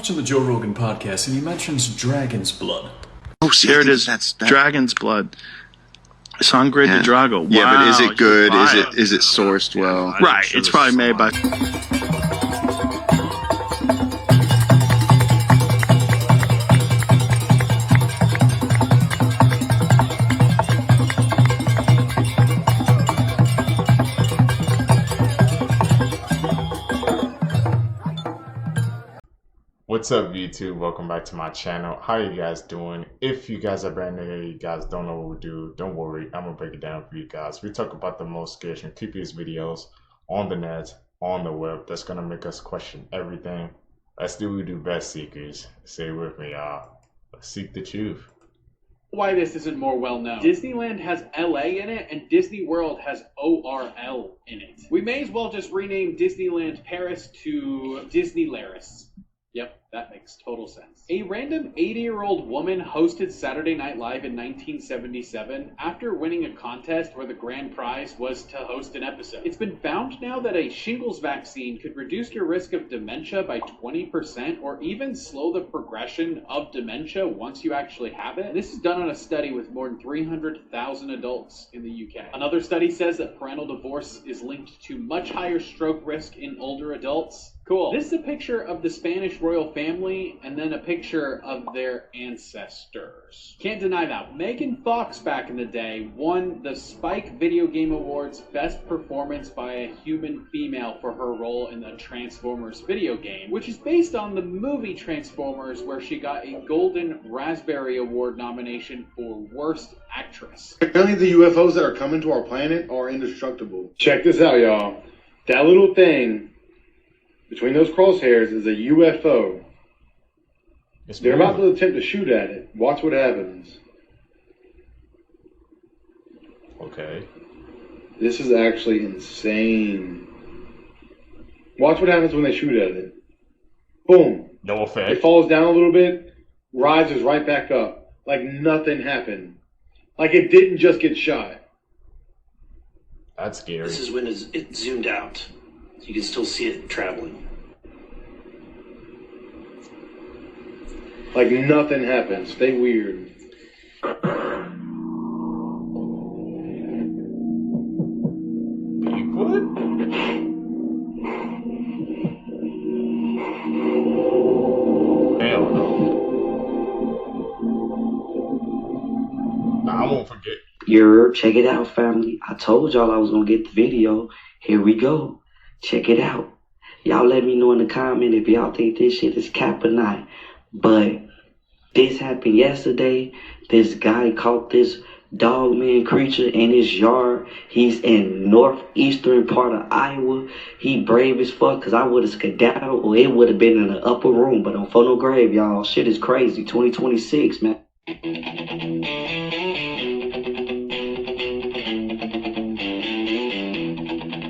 watching the Joe Rogan podcast, and he mentions dragon's blood. Oh, see, There it is. That's Dragon's blood. Sangre de Drago. Wow, Yeah, but is it good? you're Is it sourced well? right? It's probably made by. What's up, YouTube? Welcome back to my channel. How you guys doing? If you guys are brand new here, you guys don't know what we do, don't worry, I'm gonna break it down for you guys. We talk about the most scarce and creepiest videos on the net, on the web, that's gonna make us question everything. Let's do what we do best, seekers. Say it with me, y'all. Let's seek the truth. Why this isn't more well known. Disneyland has LA in it and Disney World has ORL in it. We may as well just rename Disneyland Paris to Disneylaris. Yep, that makes total sense. A random 80-year-old woman hosted Saturday Night Live in 1977 after winning a contest where the grand prize was to host an episode. It's been found now that a shingles vaccine could reduce your risk of dementia by 20% or even slow the progression of dementia once you actually have it. This is done on a study with more than 300,000 adults in the UK. Another study says that parental divorce is linked to much higher stroke risk in older adults. Cool. This is a picture of the Spanish royal family and then a picture of their ancestors. Can't deny that. Megan Fox back in the day won the Spike Video Game Awards Best Performance by a Human Female for her role in the Transformers video game, which is based on the movie Transformers, where she got a Golden Raspberry Award nomination for Worst Actress. Apparently the UFOs that are coming to our planet are indestructible. Check this out, y'all. That little thing between those crosshairs is a UFO. They're about to attempt to shoot at it. Watch what happens. Okay. This is actually insane. Watch what happens when they shoot at it. Boom. No It effect. falls down a little bit, rises right back up. Like nothing happened. Like it didn't just get shot. That's scary. This is when it zoomed out. You can still see it traveling. Like nothing happened. Stay weird. Bigfoot? Hell no. Nah, I won't forget. Check it out, family. I told y'all I was gonna get the video. Here we go. Check it out. Y'all let me know in the comment if y'all think this shit is cap or not. But this happened yesterday. This guy caught this dogman creature in his yard. He's in northeastern part of Iowa. He brave as fuck, because I would have skedaddled or it would have been in the upper room. But on no grave, y'all. Shit is crazy. 2026, man.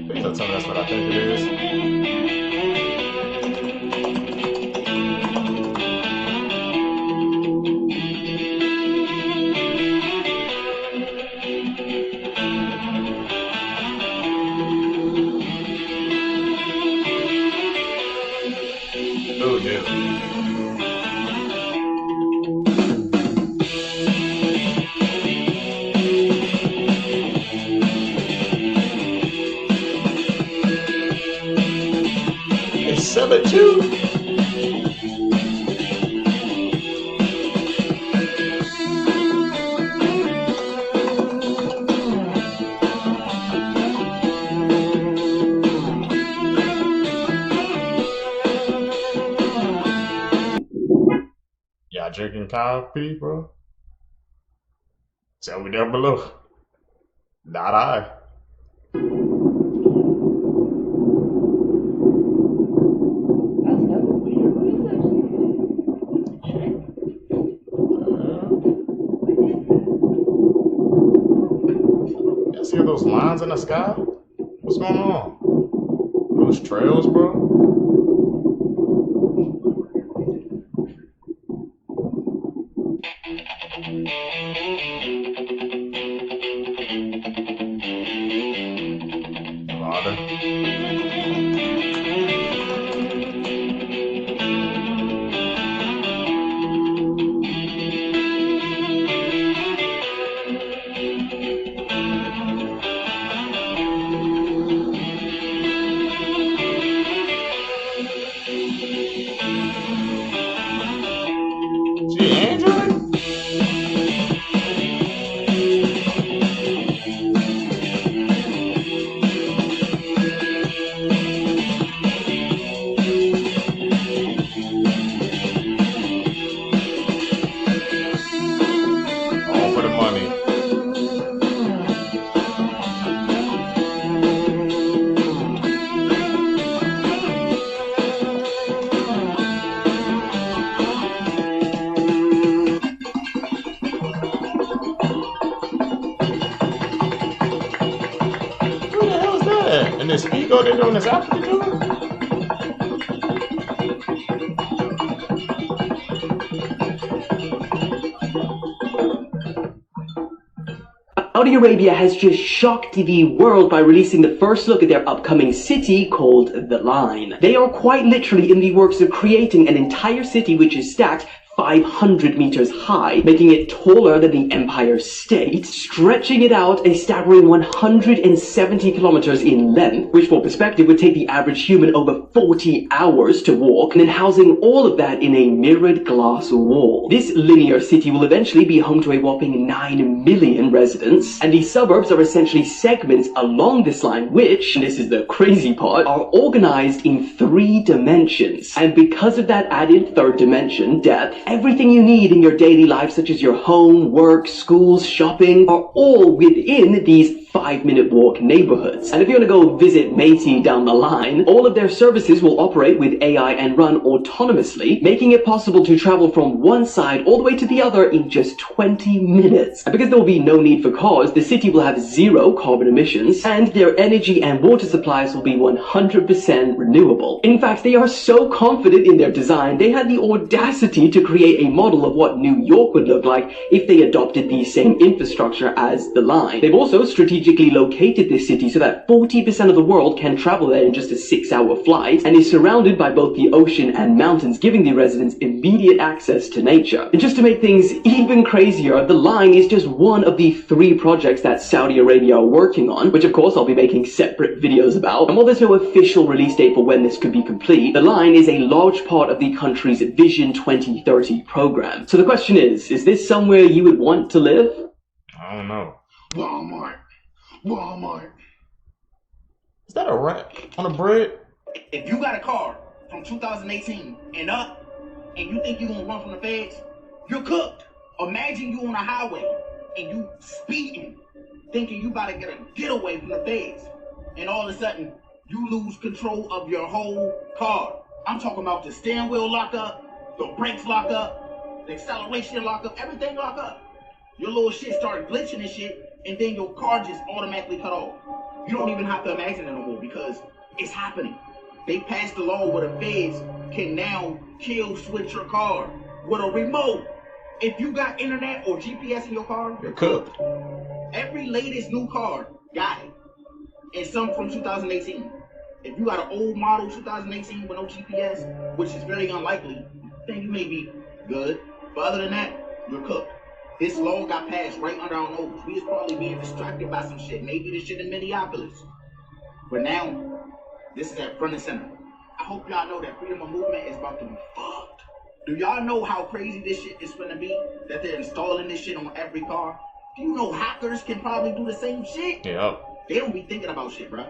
Please don't tell me that's what I think it is. Oh, yeah. It's 7-2. Y'all drinking coffee, bro? Tell me down below. Not I. Y'all see those lines in the sky? What's going on? Those trails, bro? Water. And this Spigo, they're doing this after too? Saudi Arabia has just shocked the world by releasing the first look at their upcoming city called The Line. They are quite literally in the works of creating an entire city which is stacked 500 meters high, making it taller than the Empire State, stretching it out a staggering 170 kilometers in length, which for perspective would take the average human over 40 hours to walk, and then housing all of that in a mirrored glass wall. This linear city will eventually be home to a whopping 9 million residents, and the suburbs are essentially segments along this line which, and this is the crazy part, are organized in 3 dimensions. And because of that added third dimension, depth, everything you need in your daily life, such as your home, work, schools, shopping, are all within these 5-minute walk neighborhoods. And if you want to go visit Matey down the line, all of their services will operate with AI and run autonomously, making it possible to travel from one side all the way to the other in just 20 minutes. And because there will be no need for cars, the city will have 0 carbon emissions, and their energy and water supplies will be 100% renewable. In fact, they are so confident in their design, they had the audacity to create a model of what New York would look like if they adopted the same infrastructure as the Line. They've also strategically located this city so that 40% of the world can travel there in just a 6-hour flight, and is surrounded by both the ocean and mountains, giving the residents immediate access to nature. And just to make things even crazier, the Line is just one of the 3 projects that Saudi Arabia are working on, which of course I'll be making separate videos about. And while there's no official release date for when this could be complete, the Line is a large part of the country's Vision 2030 program. So the question is this somewhere you would want to live? I don't know. Walmart. Is that a rat on the bread? If you got a car from 2018 and up, and you think you're gonna run from the feds, you're cooked. Imagine you on a highway and you speeding, thinking you about to get a getaway from the feds, and all of a sudden you lose control of your whole car. I'm talking about the steering wheel lock up, the brakes lock up, the acceleration lock up, everything lock up. Your little shit started glitching and shit, and then your car just automatically cut off. You don't even have to imagine it no more because it's happening. They passed a law where the feds can now kill switch your car with a remote. If you got internet or GPS in your car, You're cooked. every latest new car got it. And some from 2018. If you got an old model 2018 with no GPS, which is very unlikely, then you may be good. But other than that, you're cooked. This law got passed right under our nose. We was probably being distracted by some shit. Maybe the shit in Minneapolis. But now, this is at front and center. I hope y'all know that freedom of movement is about to be fucked. Do y'all know how crazy this shit is gonna be? That they're installing this shit on every car? Do you know hackers can probably do the same shit? Yeah. They don't be thinking about shit, bro.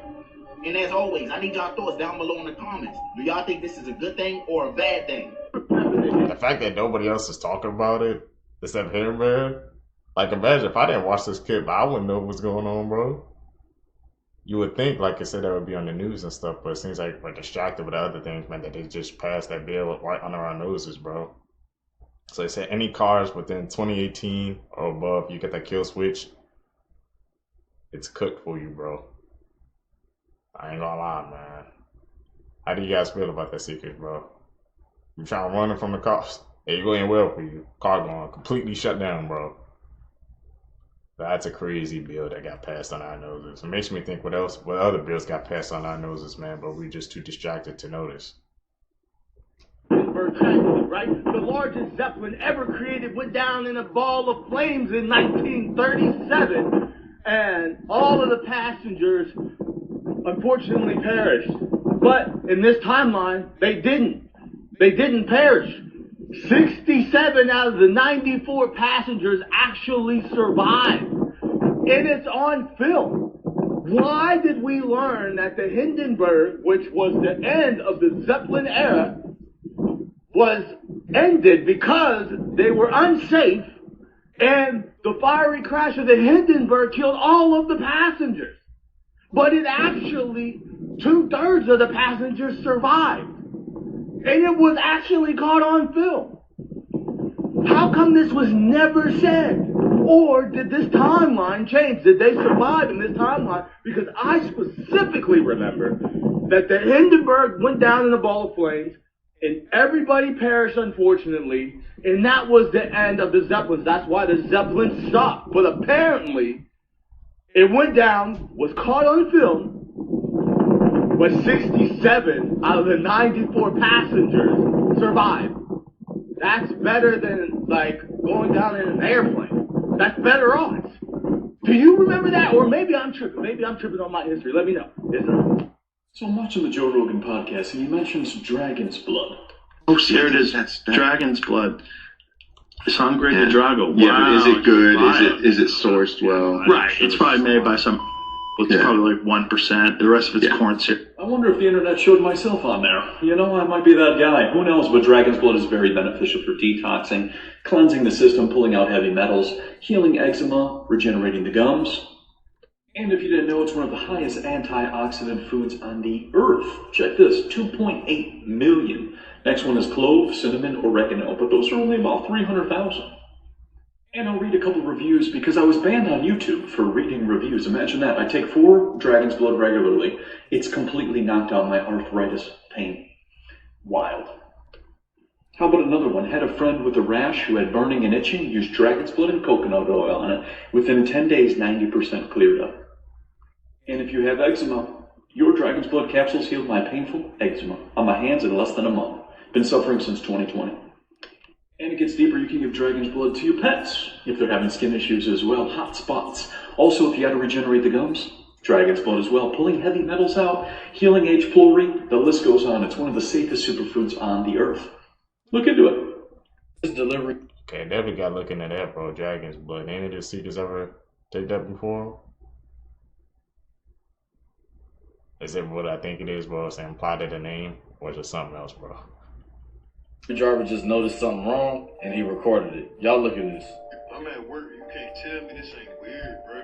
And as always, I need y'all thoughts down below in the comments. Do y'all think this is a good thing or a bad thing? The fact that nobody else is talking about it except him, man. Like, imagine if I didn't watch this clip, I wouldn't know what's going on, bro. You would think, like I said, that would be on the news and stuff, but it seems like we're distracted with the other things, man, that they just passed that bill right under our noses, bro. So they said any cars within 2018 or above, you get that kill switch, it's cooked for you, bro. I ain't gonna lie, man. How do you guys feel about that secret, bro? You trying to run it from the cops? It going well for you. Car going completely shut down, bro. That's a crazy bill that got passed on our noses. It makes me think what other bills got passed on our noses, man, but we just too distracted to notice. Right? The largest Zeppelin ever created went down in a ball of flames in 1937, and all of the passengers unfortunately perished. But in this timeline, they didn't perish. 67 out of the 94 passengers actually survived. And it's on film. Why did we learn that the Hindenburg, which was the end of the Zeppelin era, was ended because they were unsafe, and the fiery crash of the Hindenburg killed all of the passengers. But it actually, 2/3 of the passengers survived. And it was actually caught on film. How come this was never said? Or did this timeline change? Did they survive in this timeline? Because I specifically remember that the Hindenburg went down in a ball of flames and everybody perished, unfortunately, and that was the end of the Zeppelins. That's why the Zeppelins stopped. But apparently, it went down, was caught on film, but 67 out of the 94 passengers survived. That's better than, like, going down in an airplane. That's better odds. Do you remember that? Or maybe I'm tripping. Maybe I'm tripping on my history. Let me know. Yes, sir. So I'm watching the Joe Rogan podcast, and he mentions dragon's blood. Oh, there it is. Dragon's blood. Sangre de Drago. Yeah, Wow, but is it good? wild. Is it sourced well? Right. It's probably made by some. It's probably like 1%. The rest of it's corn syrup. I wonder if the internet showed myself on there. You know, I might be that guy. Who knows? But dragon's blood is very beneficial for detoxing, cleansing the system, pulling out heavy metals, healing eczema, regenerating the gums. And if you didn't know, it's one of the highest antioxidant foods on the earth. Check this, 2.8 million. Next one is clove, cinnamon, oregano, but those are only about 300,000. And I'll read a couple reviews because I was banned on YouTube for reading reviews. Imagine that. I take 4 dragon's blood regularly. It's completely knocked out my arthritis pain. Wild. How about another one? Had a friend with a rash who had burning and itching, used dragon's blood and coconut oil on it. Within 10 days, 90% cleared up. And if you have eczema, your dragon's blood capsules healed my painful eczema on my hands in less than a month. Been suffering since 2020. And it gets deeper, you can give dragon's blood to your pets if they're having skin issues as well, hot spots. Also, if you got to regenerate the gums, dragon's blood as well, pulling heavy metals out, healing H. pylori, the list goes on. It's one of the safest superfoods on the earth. Look into it. This delivery. Okay, definitely got looking at that, bro. Dragon's blood. Any of the seekers ever take that before? Is it what I think it is, bro? It's implied to the name, or is it something else, bro? The driver just noticed something wrong and he recorded it. Y'all look at this. I'm at work. You can't tell me this ain't weird, bro.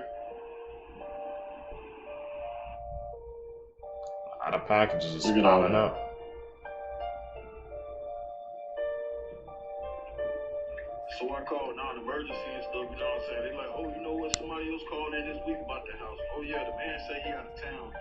A lot of packages just piling up. So I called non-emergency and stuff, you know what I'm saying? They like, oh, you know what? Somebody else called in this week about the house. Oh, yeah, the man said he out of town.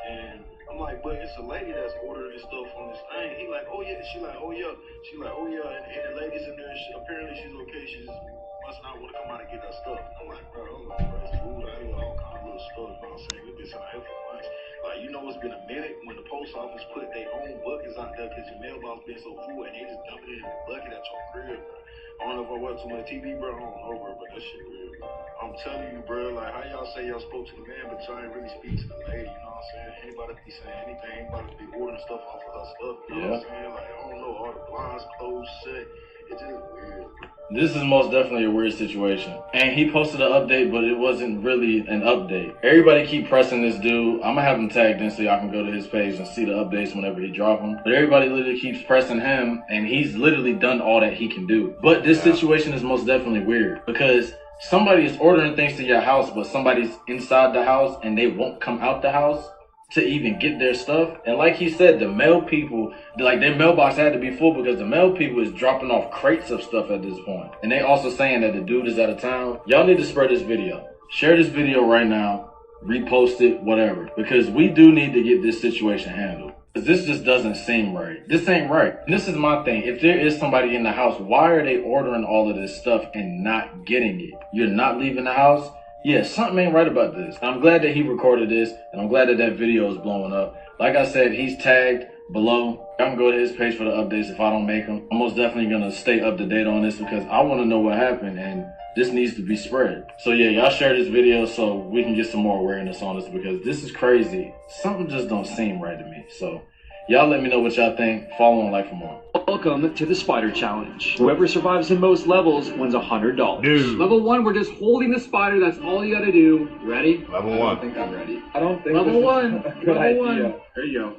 And I'm like, but it's a lady that's ordering this stuff on this thing. He like, oh, yeah. She like, oh, yeah. She like, oh, yeah. And the lady's in there. Apparently she's okay. She just must not want to come out and get her stuff. And I'm like, bro, hold on, bro. It's food. I hear all kind of little stuff. You know what I'm saying? Get this out here for once. Like, you know, it's been a minute when the post office put their own buckets out there because your mailbox been so full and they just dump it in the bucket at your crib, bro. I don't know if I watch too much TV, bro. I don't know, bro, but that shit real, bro. I'm telling you, bro, like, how y'all say y'all spoke to the man, but y'all ain't really speak to the lady, you know what I'm saying? Anybody be saying anything, anybody be ordering stuff off of her stuff, you know what I'm saying? Like, I don't know, all the blinds closed, shut. It's just weird, bro. This is most definitely a weird situation. And he posted an update, but it wasn't really an update. Everybody keep pressing this dude. I'm gonna have him tagged in so y'all can go to his page and see the updates whenever he drop them. But everybody literally keeps pressing him, and he's literally done all that he can do. But this situation is most definitely weird because somebody is ordering things to your house, but somebody's inside the house and they won't come out the house to even get their stuff. And like he said, the mail people, like, their mailbox had to be full because the mail people is dropping off crates of stuff at this point. And they also saying that the dude is out of town. Y'all need to spread this video. Share this video right now. Repost it, whatever. Because we do need to get this situation handled. Because this just doesn't seem right. This ain't right. And this is my thing. If there is somebody in the house, why are they ordering all of this stuff and not getting it? You're not leaving the house? Yeah, something ain't right about this. I'm glad that he recorded this, and I'm glad that that video is blowing up. Like I said, he's tagged below. I can go to his page for the updates if I don't make them. I'm most definitely going to stay up to date on this because I want to know what happened, and this needs to be spread. So yeah, y'all share this video so we can get some more awareness on this because this is crazy. Something just don't seem right to me. So y'all let me know what y'all think. Follow and like for more. Welcome to the Spider Challenge. Whoever survives in most levels wins $100. Dude. Level 1, we're just holding the spider. That's all you gotta do. Ready? Level 1. I think I'm ready. I don't think Level 1. Good Level idea. 1. There you go.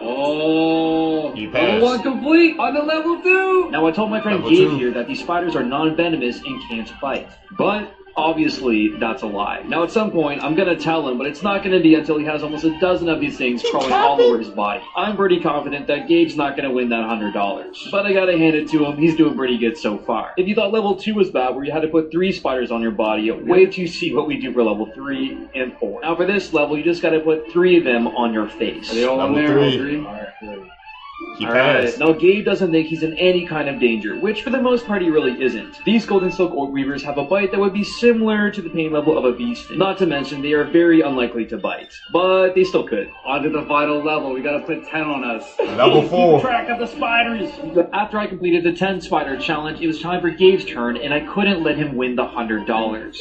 Oh. You Level 1 complete. On to level 2. Now, I told my friend Level Gabe 2. here that these spiders are non-venomous and can't bite. But Obviously, that's a lie. Now, at some point, I'm gonna tell him, but it's not gonna be until he has almost a dozen of these things crawling all over his body. I'm pretty confident that Gabe's not gonna win that $100. But I gotta hand it to him, he's doing pretty good so far. If you thought level 2 was bad, where you had to put 3 spiders on your body, wait till you see what we do for level 3 and 4. Now, for this level, you just gotta put 3 of them on your face. Are they all on there? All 3? Alright, now Gabe doesn't think he's in any kind of danger, which for the most part he really isn't. These Golden Silk Orc Weavers have a bite that would be similar to the pain level of a bee sting. Not to mention, they are very unlikely to bite. But they still could. On to the final level, we gotta put 10 on us. Level 4. Keep track of the spiders! After I completed the 10 spider challenge, it was time for Gabe's turn, and I couldn't let him win the $100.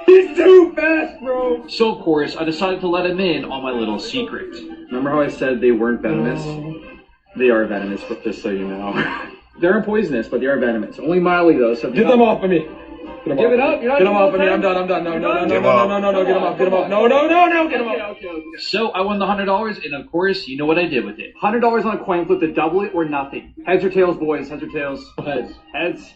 He's too fast, bro! So of course, I decided to let him in on my little secret. Remember how I said they weren't venomous? They are venomous, but just so you know. They're poisonous, but they are venomous. Only mildly, though, so... Get them off of me! Give it up! You're not Get them off of me, I'm done. No, get them off. Get them off. Okay. So I won the $100, and of course, you know what I did with it. $100 on a coin flip to double it or nothing. Heads or tails, boys? Heads or tails? Heads. Heads?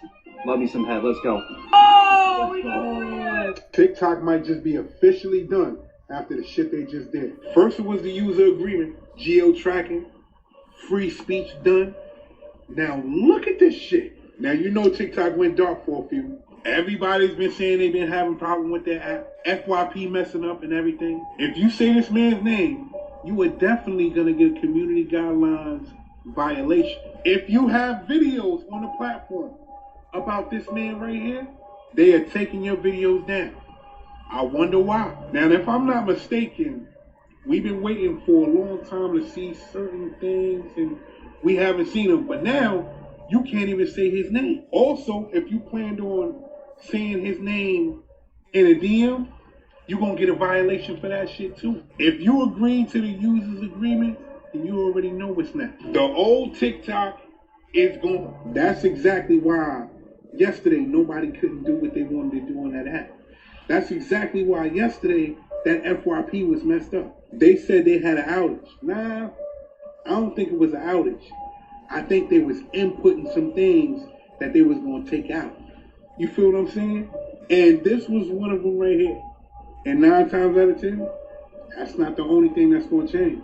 Love me some head. Let's go. Oh, we got it! TikTok might just be officially done after the shit they just did. First it was the user agreement, geo-tracking, free speech done. Now look at this shit. Now you know TikTok went dark for a few. Everybody's been saying they've been having problems with their app. FYP messing up and everything. If you say this man's name, you are definitely gonna get community guidelines violation. If you have videos on the platform about this man right here, they are taking your videos down. I wonder why. Now if I'm not mistaken, we've been waiting for a long time to see certain things and we haven't seen them. But now, you can't even say his name. Also, if you planned on saying his name in a DM, you're going to get a violation for that shit too. If you agree to the user's agreement, then you already know what's next. The old TikTok is gone. That's exactly why yesterday nobody couldn't do what they wanted to do on that app. That's exactly why yesterday that FYP was messed up. They said they had an outage. Nah, I don't think it was an outage. I think they was inputting some things that they was going to take out. You feel what I'm saying? And this was one of them right here. And 9 times out of 10, that's not the only thing that's going to change.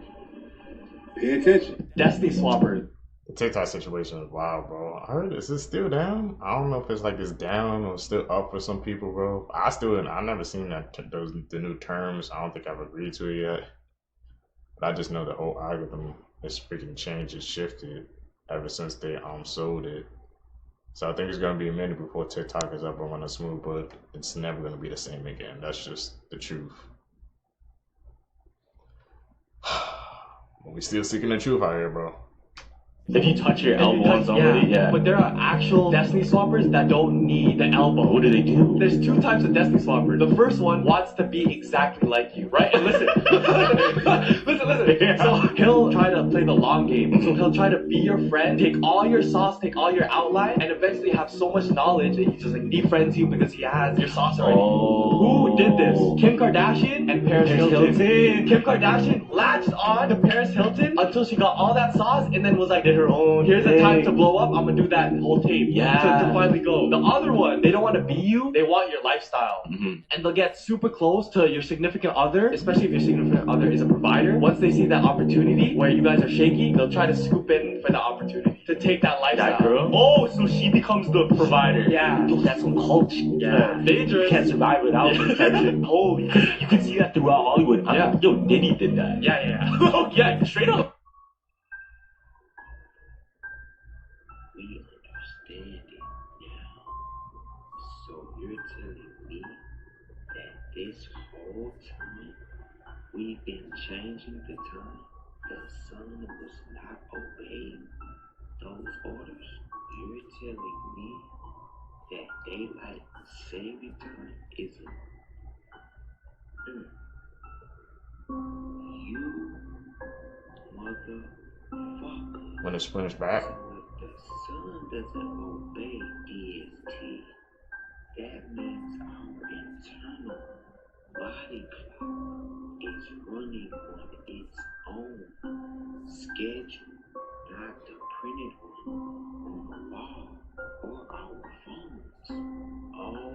Pay attention. Destiny Swapper. The TikTok situation is wild, bro. I heard, is it still down? I don't know if it's like it's down or still up for some people, bro. I never seen the new terms. I don't think I've agreed to it yet. But I just know the whole algorithm is freaking changed. It's shifted ever since they sold it. So I think it's gonna be a minute before TikTok is up and running smooth, but it's never gonna be the same again. That's just the truth. But we still seeking the truth out here, bro. If you touch your elbow on somebody, yeah. But there are actual Destiny Swappers that don't need the elbow. What do they do? There's 2 types of Destiny Swappers. The first one wants to be exactly like you, right? And listen. listen. So he'll try to play the long game. So he'll try to be your friend, take all your sauce, take all your outline, and eventually have so much knowledge that he just like defriends you because he has your sauce already. Who did this? Kim Kardashian and Paris Hilton. Kim Kardashian latched on to Paris Hilton until she got all that sauce and then was like, her own. Here's the time to blow up. I'm gonna do that whole tape. Yeah. To finally go. The other one, they don't want to be you. They want your lifestyle. Mm-hmm. And they'll get super close to your significant other, especially if your significant other is a provider. Once they see that opportunity where you guys are shaky, they'll try to scoop in for the opportunity to take that lifestyle. That girl? Oh, so she becomes the provider. Yeah. Yo, that's some culture. Yeah. Dangerous. You can't survive without protection. Holy. You can see that throughout Hollywood. Yo, Diddy did that. Yeah. Oh, yeah, straight up. This whole time, we've been changing the time. The sun was not obeying those orders. You're telling me that daylight saving time isn't. You motherfucker. When the sprinter's back. So if the sun doesn't obey EST, that means our internal body clock is running on its own schedule, not the printed one on the wall or our phones. Oh,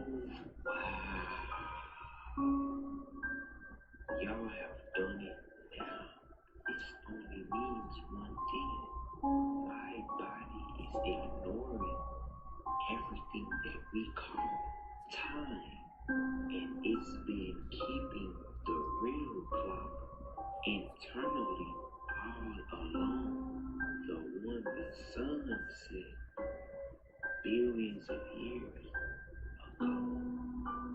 wow. time, and it's been keeping the real clock internally all along, the one the sun set billions of years ago.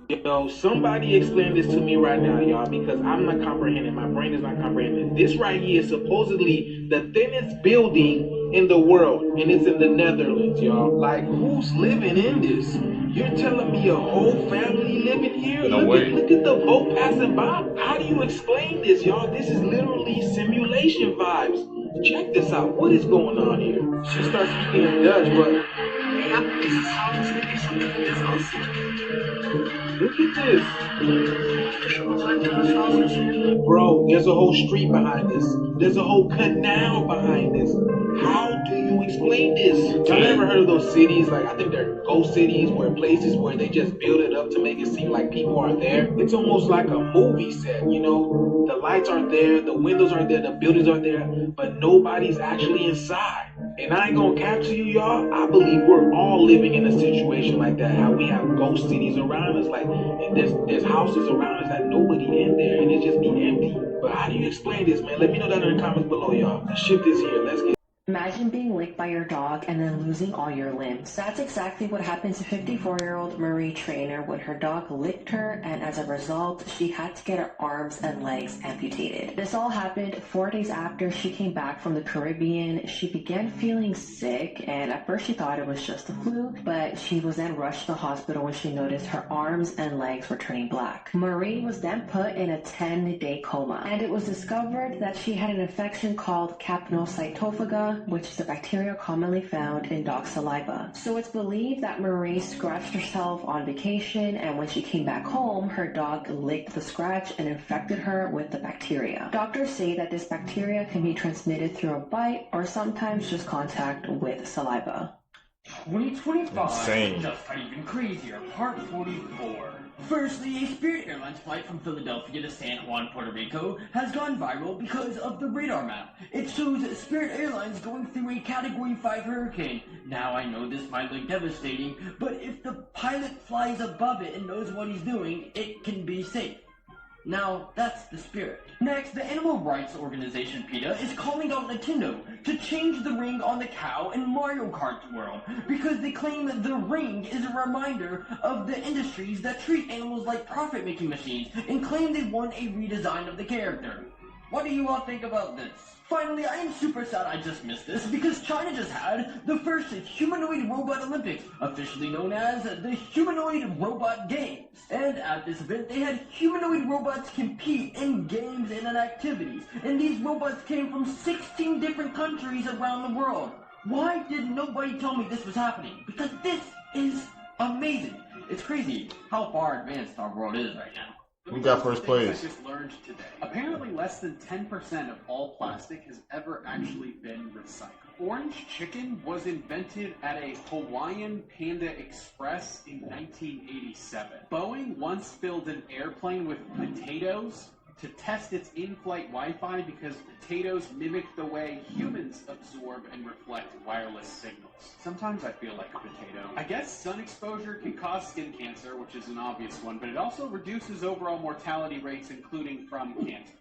Yo, somebody explain this to me right now, y'all, because I'm not comprehending. My brain is not comprehending. This right here is supposedly the thinnest building in the world, and it's in the Netherlands, y'all. Like, who's living in this? You're telling me a whole family living here? No way. Look at the boat passing by. How do you explain this, y'all? This is literally simulation vibes. Check this out. What is going on here? She starts speaking in Dutch, but... Look at this. Bro, there's a whole street behind this. There's a whole canal behind this. How do you explain this? Y'all ever heard of those cities? Like, I think they're ghost cities, where places where they just build it up to make it seem like people are there. It's almost like a movie set, you know? The lights aren't there, the windows aren't there, the buildings aren't there, but nobody's actually inside. And I ain't gonna cap to you, y'all. I believe we're all living in a situation like that. How we have ghost cities around us, like, and there's houses around us that nobody in there, and it just be empty. But how do you explain this, man? Let me know down in the comments below, y'all. The shift is here. Let's get. Imagine being licked by your dog and then losing all your limbs. That's exactly what happened to 54-year-old Marie Trainer when her dog licked her, and as a result, she had to get her arms and legs amputated. This all happened 4 days after she came back from the Caribbean. She began feeling sick, and at first she thought it was just the flu, but she was then rushed to the hospital when she noticed her arms and legs were turning black. Marie was then put in a 10-day coma, and it was discovered that she had an infection called capnocytophaga, which is a bacteria commonly found in dog saliva. So it's believed that Marie scratched herself on vacation, and when she came back home, her dog licked the scratch and infected her with the bacteria. Doctors say that this bacteria can be transmitted through a bite or sometimes just contact with saliva. 2025 Insane. just got even crazier. Part 44. Firstly, a Spirit Airlines flight from Philadelphia to San Juan, Puerto Rico has gone viral because of the radar map. It shows Spirit Airlines going through a Category 5 hurricane. Now I know this might look devastating, but if the pilot flies above it and knows what he's doing, it can be safe. Now, that's the spirit. Next, the animal rights organization PETA is calling out Nintendo to change the ring on the cow in Mario Kart World because they claim that the ring is a reminder of the industries that treat animals like profit-making machines and claim they want a redesign of the character. What do you all think about this? Finally, I am super sad I just missed this because China just had the first humanoid robot Olympics, officially known as the Humanoid Robot Games. And at this event, they had humanoid robots compete in games and in activities. And these robots came from 16 different countries around the world. Why did nobody tell me this was happening? Because this is amazing. It's crazy how far advanced our world is right now. We got first place. I just learned today. Apparently less than 10% of all plastic has ever actually been recycled. Orange chicken was invented at a Hawaiian Panda Express in 1987. Boeing once filled an airplane with potatoes to test its in-flight Wi-Fi because potatoes mimic the way humans absorb and reflect wireless signals. Sometimes I feel like a potato. I guess sun exposure can cause skin cancer, which is an obvious one, but it also reduces overall mortality rates, including from cancer.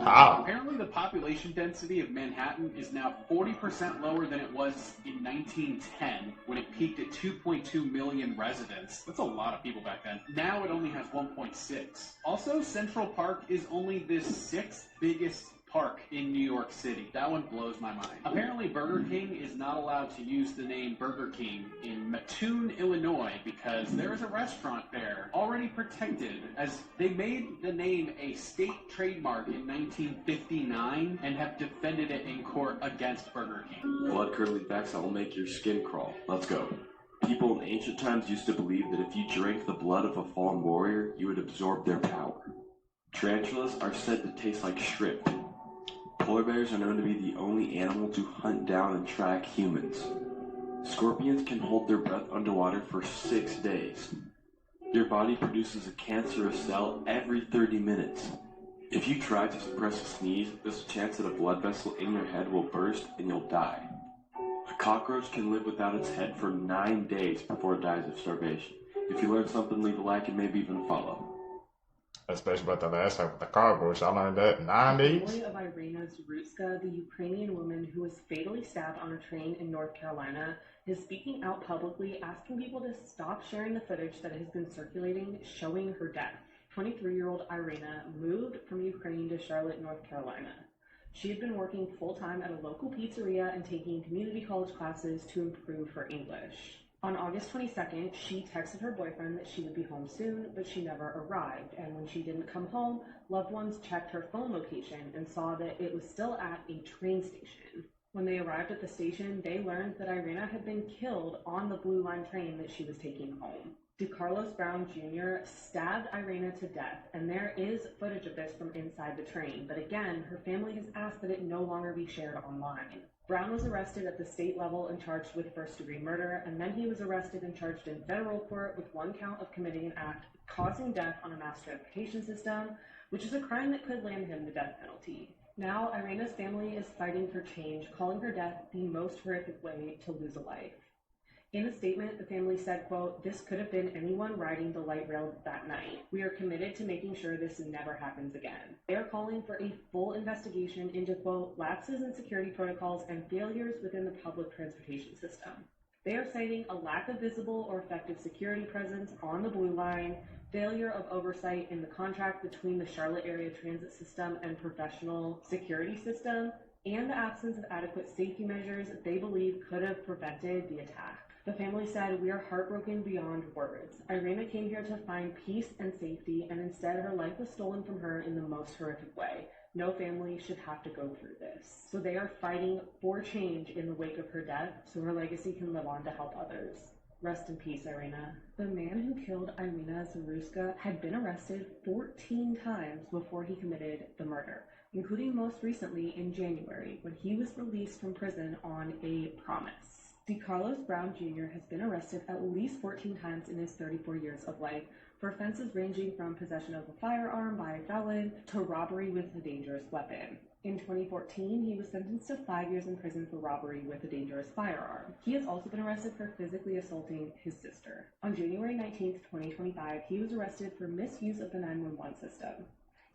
How? Apparently the population density of Manhattan is now 40% lower than it was in 1910, when it peaked at 2.2 million residents. That's a lot of people back then. Now it only has 1.6. Also, Central Park is only the 6th biggest park in New York City. That one blows my mind. Apparently Burger King is not allowed to use the name Burger King in Mattoon, Illinois, because there is a restaurant there already protected, as they made the name a state trademark in 1959 and have defended it in court against Burger King. Blood-curdling facts that will make your skin crawl. Let's go. People in ancient times used to believe that if you drank the blood of a fallen warrior, you would absorb their power. Tarantulas are said to taste like shrimp. Polar bears are known to be the only animal to hunt down and track humans. Scorpions can hold their breath underwater for 6 days. Your body produces a cancerous cell every 30 minutes. If you try to suppress a sneeze, there's a chance that a blood vessel in your head will burst and you'll die. A cockroach can live without its head for 9 days before it dies of starvation. If you learned something, leave a like and maybe even follow. Especially about the last time with the cardboard. I learned that in 9 days. The story of Irina Zaruska, the Ukrainian woman who was fatally stabbed on a train in North Carolina, is speaking out publicly, asking people to stop sharing the footage that has been circulating showing her death. 23-year-old Irina moved from Ukraine to Charlotte, North Carolina. She had been working full-time at a local pizzeria and taking community college classes to improve her English. On August 22nd, she texted her boyfriend that she would be home soon, but she never arrived, and when she didn't come home, loved ones checked her phone location and saw that it was still at a train station. When they arrived at the station, they learned that Irina had been killed on the Blue Line train that she was taking home. DeCarlos Brown Jr. stabbed Irina to death, and there is footage of this from inside the train, but again, her family has asked that it no longer be shared online. Brown was arrested at the state level and charged with first-degree murder, and then he was arrested and charged in federal court with one count of committing an act causing death on a mass transportation system, which is a crime that could land him the death penalty. Now, Irina's family is fighting for change, calling her death the most horrific way to lose a life. In a statement, the family said, quote, "This could have been anyone riding the light rail that night. We are committed to making sure this never happens again." They are calling for a full investigation into, quote, "lapses in security protocols and failures within the public transportation system." They are citing a lack of visible or effective security presence on the Blue Line, failure of oversight in the contract between the Charlotte area transit system and professional security system, and the absence of adequate safety measures they believe could have prevented the attack. The family said, "We are heartbroken beyond words. Irina came here to find peace and safety, and instead her life was stolen from her in the most horrific way. No family should have to go through this." So they are fighting for change in the wake of her death, so her legacy can live on to help others. Rest in peace, Irina. The man who killed Irina Zaruska had been arrested 14 times before he committed the murder, including most recently in January, when he was released from prison on a promise. DeCarlos Brown Jr. has been arrested at least 14 times in his 34 years of life for offenses ranging from possession of a firearm by a felon to robbery with a dangerous weapon. In 2014, he was sentenced to 5 years in prison for robbery with a dangerous firearm. He has also been arrested for physically assaulting his sister. On January 19, 2025, he was arrested for misuse of the 911 system.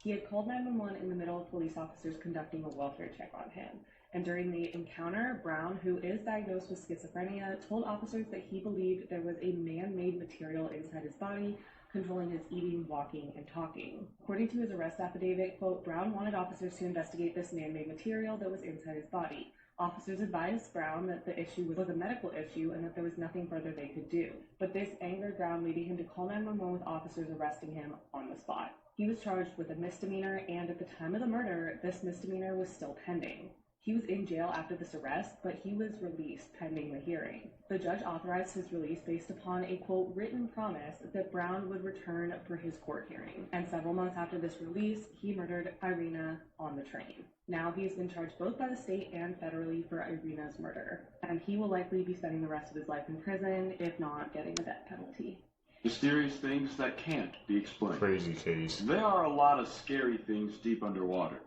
He had called 911 in the middle of police officers conducting a welfare check on him. And during the encounter, Brown, who is diagnosed with schizophrenia, told officers that he believed there was a man-made material inside his body, controlling his eating, walking, and talking. According to his arrest affidavit, quote, "Brown wanted officers to investigate this man-made material that was inside his body. Officers advised Brown that the issue was a medical issue and that there was nothing further they could do. But this angered Brown, leading him to call 911 with officers arresting him on the spot. He was charged with a misdemeanor, and at the time of the murder, this misdemeanor was still pending. He was in jail after this arrest, but he was released pending the hearing. The judge authorized his release based upon a, quote, "written promise that Brown would return for his court hearing." And several months after this release, he murdered Irina on the train. Now he's been charged both by the state and federally for Irina's murder. And he will likely be spending the rest of his life in prison, if not getting the death penalty. Mysterious things that can't be explained. Crazy case. There are a lot of scary things deep underwater.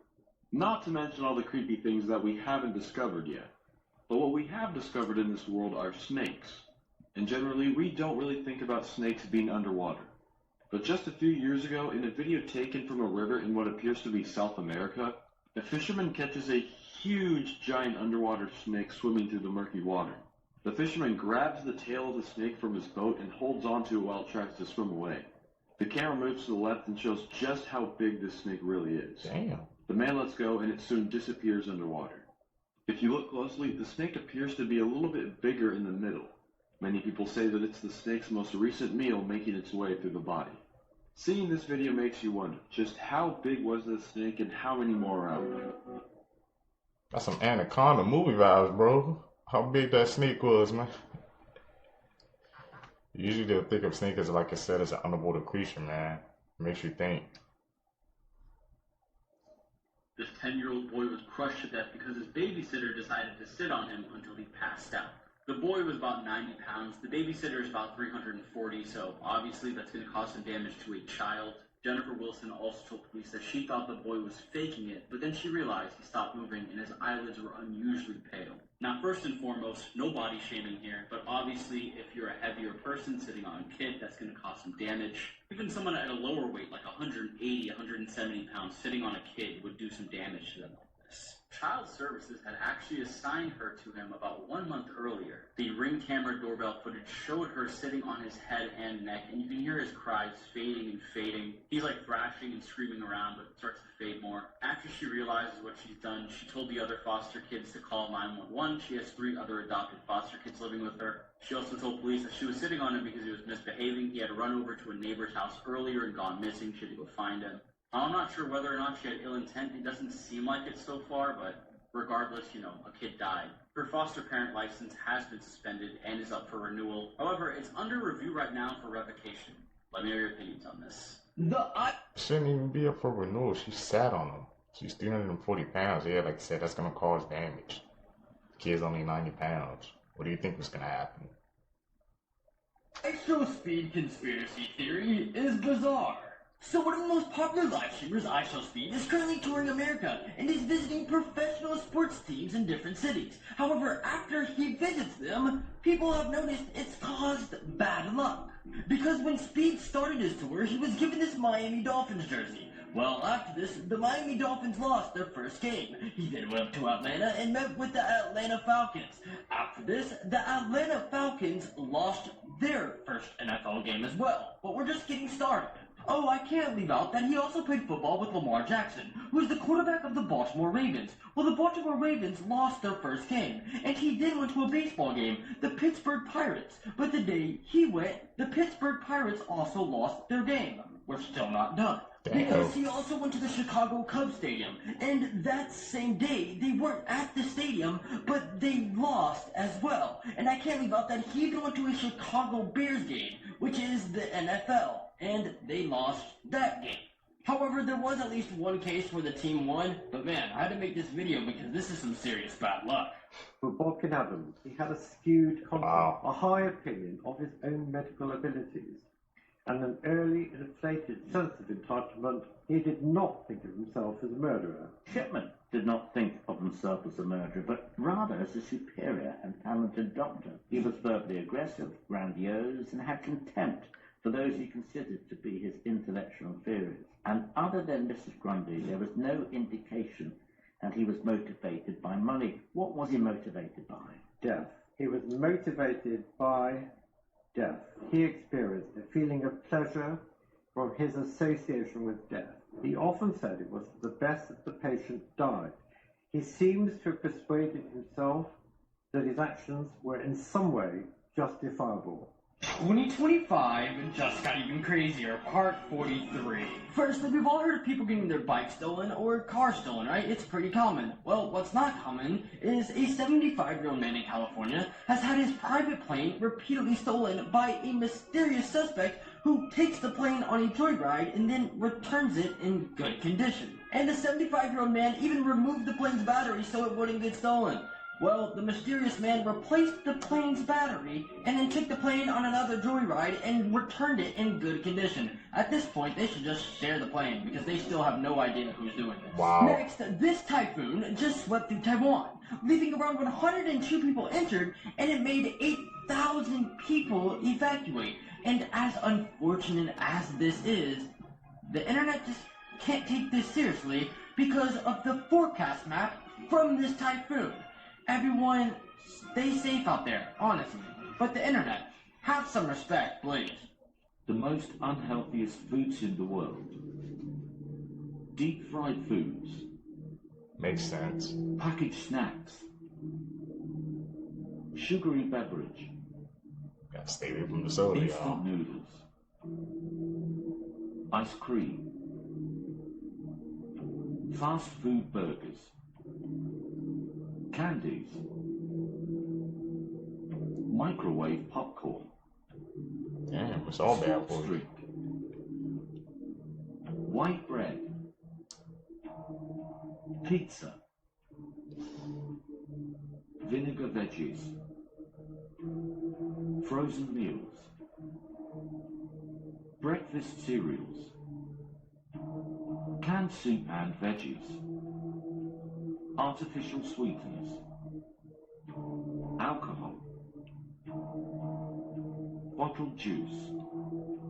Not to mention all the creepy things that we haven't discovered yet. But what we have discovered in this world are snakes. And generally, we don't really think about snakes being underwater. But just a few years ago, in a video taken from a river in what appears to be South America, a fisherman catches a huge giant underwater snake swimming through the murky water. The fisherman grabs the tail of the snake from his boat and holds onto it while it tries to swim away. The camera moves to the left and shows just how big this snake really is. Damn. The man lets go and it soon disappears underwater. If you look closely, the snake appears to be a little bit bigger in the middle. Many people say that it's the snake's most recent meal making its way through the body. Seeing this video makes you wonder, just how big was this snake and how many more are out there? That's some Anaconda movie vibes, bro. How big that snake was, man. Usually they'll think of snake as, like I said, as an underwater creature, man. Makes you think. This 10-year-old boy was crushed to death because his babysitter decided to sit on him until he passed out. The boy was about 90 pounds. The babysitter is about 340, so obviously that's going to cause some damage to a child. Jennifer Wilson also told police that she thought the boy was faking it, but then she realized he stopped moving and his eyelids were unusually pale. Now, first and foremost, no body shaming here, but obviously if you're a heavier person sitting on a kid, that's going to cause some damage. Even someone at a lower weight, like 180, 170 pounds, sitting on a kid would do some damage to them like this. Child Services had actually assigned her to him about 1 month earlier. The Ring camera doorbell footage showed her sitting on his head and neck, and you can hear his cries fading and fading. He's like thrashing and screaming around, but it starts to fade more. After she realizes what she's done, she told the other foster kids to call 911. She has 3 other adopted foster kids living with her. She also told police that she was sitting on him because he was misbehaving. He had run over to a neighbor's house earlier and gone missing. She had to go find him. I'm not sure whether or not she had ill intent. It doesn't seem like it so far, but regardless, a kid died. Her foster parent license has been suspended and is up for renewal. However, it's under review right now for revocation. Let me know your opinions on this. Shouldn't even be up for renewal. She sat on him. She's 340 pounds. Yeah, like I said, that's gonna cause damage. The kid's only 90 pounds. What do you think was gonna happen? IShowSpeed conspiracy theory is bizarre. So one of the most popular live streamers, IShowSpeed, is currently touring America and is visiting professional sports teams in different cities. However, after he visits them, people have noticed it's caused bad luck. Because when Speed started his tour, he was given this Miami Dolphins jersey. Well, after this, the Miami Dolphins lost their first game. He then went up to Atlanta and met with the Atlanta Falcons. After this, the Atlanta Falcons lost their first NFL game as well. But we're just getting started. Oh, I can't leave out that he also played football with Lamar Jackson, who is the quarterback of the Baltimore Ravens. Well, the Baltimore Ravens lost their first game, and he then went to a baseball game, the Pittsburgh Pirates. But the day he went, the Pittsburgh Pirates also lost their game. We're still not done. Because he also went to the Chicago Cubs Stadium, and that same day, they weren't at the stadium, but they lost as well. And I can't leave out that he even went to a Chicago Bears game, which is the NFL, and they lost that game. However, there was at least one case where the team won, but man, I had to make this video because this is some serious bad luck. For Bodkin Adams, he had a skewed confidence, a high opinion of his own medical abilities, and an early, inflated sense of entitlement. He did not think of himself as a murderer. Shipman did not think of himself as a murderer, but rather as a superior and talented doctor. He was verbally aggressive, grandiose, and had contempt for those he considered to be his intellectual inferiors. And other than Mrs. Grundy, there was no indication that he was motivated by money. What was he motivated by? Death. He was motivated by death. He experienced a feeling of pleasure from his association with death. He often said it was for the best that the patient died. He seems to have persuaded himself that his actions were in some way justifiable. 2025 just got even crazier, part 43. First, we've all heard of people getting their bikes stolen or cars stolen, right? It's pretty common. Well, what's not common is a 75-year-old man in California has had his private plane repeatedly stolen by a mysterious suspect who takes the plane on a joyride and then returns it in good condition. And the 75-year-old man even removed the plane's battery so it wouldn't get stolen. Well, the mysterious man replaced the plane's battery and then took the plane on another joyride and returned it in good condition. At this point, they should just share the plane because they still have no idea who's doing this. Wow. Next, this typhoon just swept through Taiwan, leaving around 102 people injured, and it made 8,000 people evacuate. And as unfortunate as this is, the internet just can't take this seriously because of the forecast map from this typhoon. Everyone, stay safe out there, honestly. But the internet, have some respect, please. The most unhealthiest foods in the world. Deep fried foods. Makes sense. Packaged snacks. Sugary beverage. Gotta stay away from the soda, y'all. Instant noodles. Ice cream. Fast food burgers. Candies. Microwave popcorn. Damn, it's all bad for you. White bread. Pizza. Vinegar veggies. Frozen meals. Breakfast cereals. canned soup and veggies, artificial sweeteners, alcohol, bottled juice.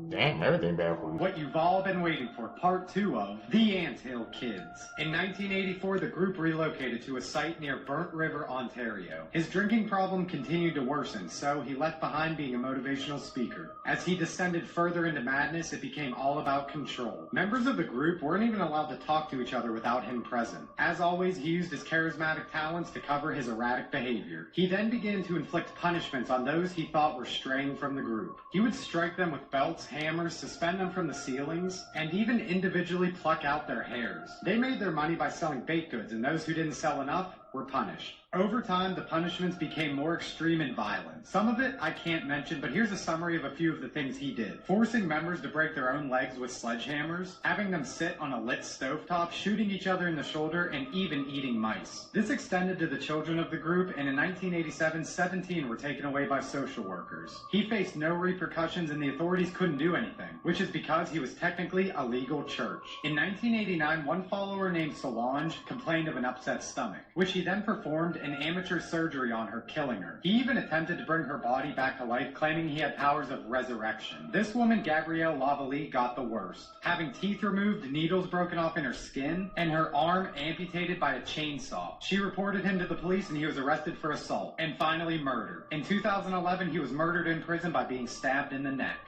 Damn, everything bad for you. What you've all been waiting for, part 2 of The Anthill Kids. In 1984, the group relocated to a site near Burnt River, Ontario. His drinking problem continued to worsen, so he left behind being a motivational speaker. As he descended further into madness, it became all about control. Members of the group weren't even allowed to talk to each other without him present. As always, he used his charismatic talents to cover his erratic behavior. He then began to inflict punishments on those he thought were straying from the group. He would strike them with belts, hammers, suspend them from the ceilings, and even individually pluck out their hairs. They made their money by selling baked goods, and those who didn't sell enough were punished. Over time, the punishments became more extreme and violent. Some of it I can't mention, but here's a summary of a few of the things he did. Forcing members to break their own legs with sledgehammers, having them sit on a lit stovetop, shooting each other in the shoulder, and even eating mice. This extended to the children of the group, and in 1987, 17 were taken away by social workers. He faced no repercussions, and the authorities couldn't do anything, which is because he was technically a legal church. In 1989, one follower named Solange complained of an upset stomach, which he then performed an amateur surgery on her, killing her. He even attempted to bring her body back to life, claiming he had powers of resurrection. This woman, Gabrielle Lavallée, got the worst, having teeth removed, needles broken off in her skin, and her arm amputated by a chainsaw. She reported him to the police, and he was arrested for assault, and finally murder. In 2011, he was murdered in prison by being stabbed in the neck.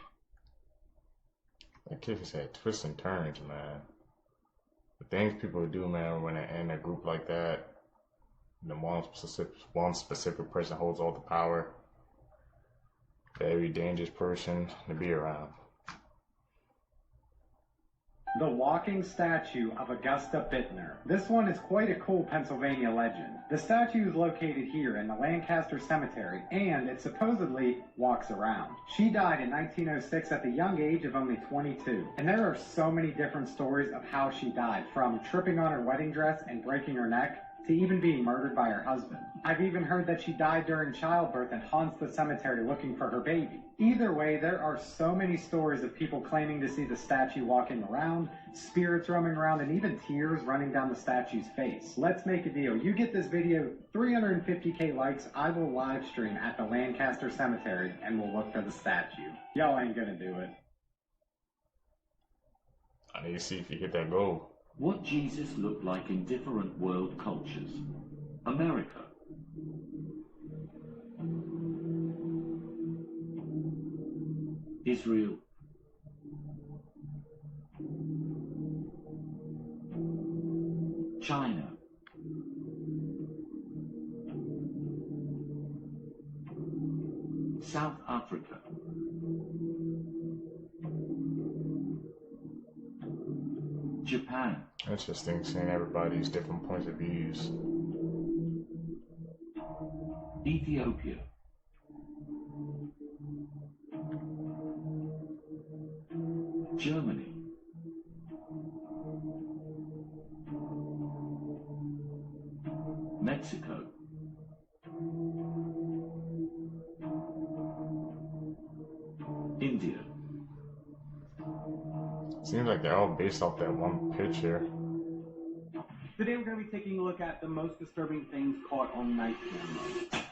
That kid has had twists and turns, man. The things people do, man, when they're in a group like that, the one specific person holds all the power. Very dangerous person to be around. The walking statue of Augusta Bittner. This one is quite a cool Pennsylvania legend. The statue is located here in the Lancaster Cemetery, and it supposedly walks around. She died in 1906 at the young age of only 22. And there are so many different stories of how she died, from tripping on her wedding dress and breaking her neck, to even being murdered by her husband. I've even heard that she died during childbirth and haunts the cemetery looking for her baby. Either way, there are so many stories of people claiming to see the statue walking around, spirits roaming around, and even tears running down the statue's face. Let's make a deal. You get this video 350k likes, I will live stream at the Lancaster Cemetery and we'll look for the statue. Y'all ain't gonna do it. I need to see if you get that goal. What Jesus looked like in different world cultures. America. Israel. China. South Africa. Japan. Interesting seeing everybody's different points of views. Ethiopia. Germany. Mexico. India. Seems like they're all based off that one picture. Today we're going to be taking a look at the most disturbing things caught on night camera.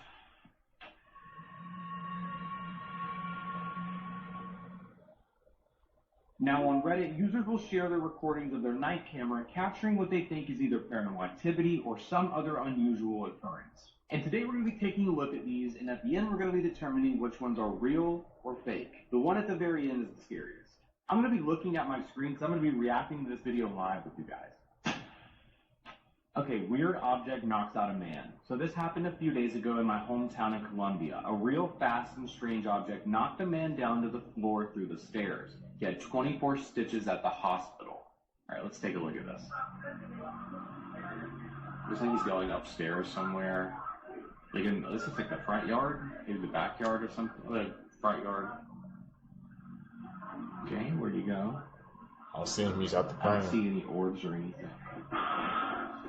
Now on Reddit, users will share their recordings of their night camera capturing what they think is either paranormal activity or some other unusual occurrence. And today we're going to be taking a look at these, and at the end we're going to be determining which ones are real or fake. The one at the very end is the scariest. I'm going to be looking at my screen because I'm going to be reacting to this video live with you guys. Okay, weird object knocks out a man. So this happened a few days ago in my hometown in Colombia. A real fast and strange object knocked a man down to the floor through the stairs. He had 24 stitches at the hospital. Alright, let's take a look at this. Looks like he's going upstairs somewhere. Like this looks like the front yard, maybe the backyard or something. The front yard. Okay, where'd he go? I don't see him, he's out the I don't front. see any orbs or anything.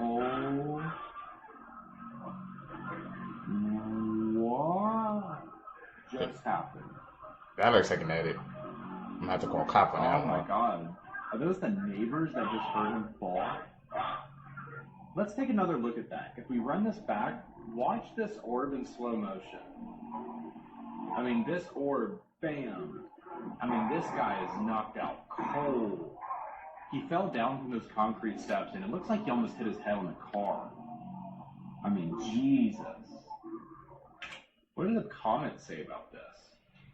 Oh. What just happened? That looks like an edit. I'm gonna have to call a cop on that Oh my one. god. Are those the neighbors that just heard him fall? Let's take another look at that. If we run this back, watch this orb in slow motion. I mean, this orb, bam. I mean, this guy is knocked out cold. He fell down from those concrete steps, and it looks like he almost hit his head on a car. I mean, Jesus. What do the comments say about this?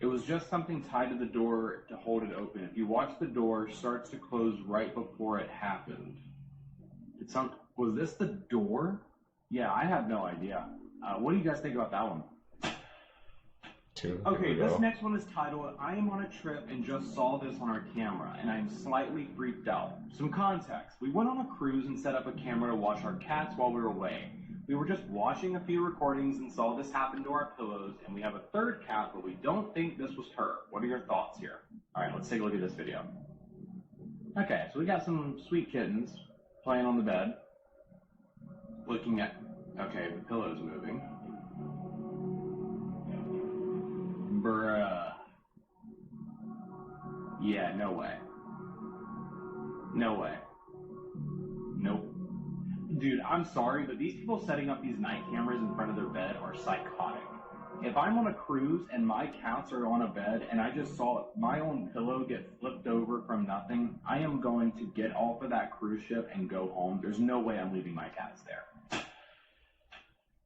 It was just something tied to the door to hold it open. If you watch the door, starts to close right before it happened. Was this the door? Yeah, I have no idea. What do you guys think about that one? Okay, this next one is titled, I am on a trip and just saw this on our camera, and I'm slightly freaked out. Some context. We went on a cruise and set up a camera to watch our cats while we were away. We were just watching a few recordings and saw this happen to our pillows, and we have a third cat, but we don't think this was her. What are your thoughts here? Alright, let's take a look at this video. Okay, so we got some sweet kittens playing on the bed. Looking at... Okay, the pillow's moving. Bruh. Yeah, no way. No way. Nope. Dude, I'm sorry, but these people setting up these night cameras in front of their bed are psychotic. If I'm on a cruise and my cats are on a bed and I just saw my own pillow get flipped over from nothing, I am going to get off of that cruise ship and go home. There's no way I'm leaving my cats there.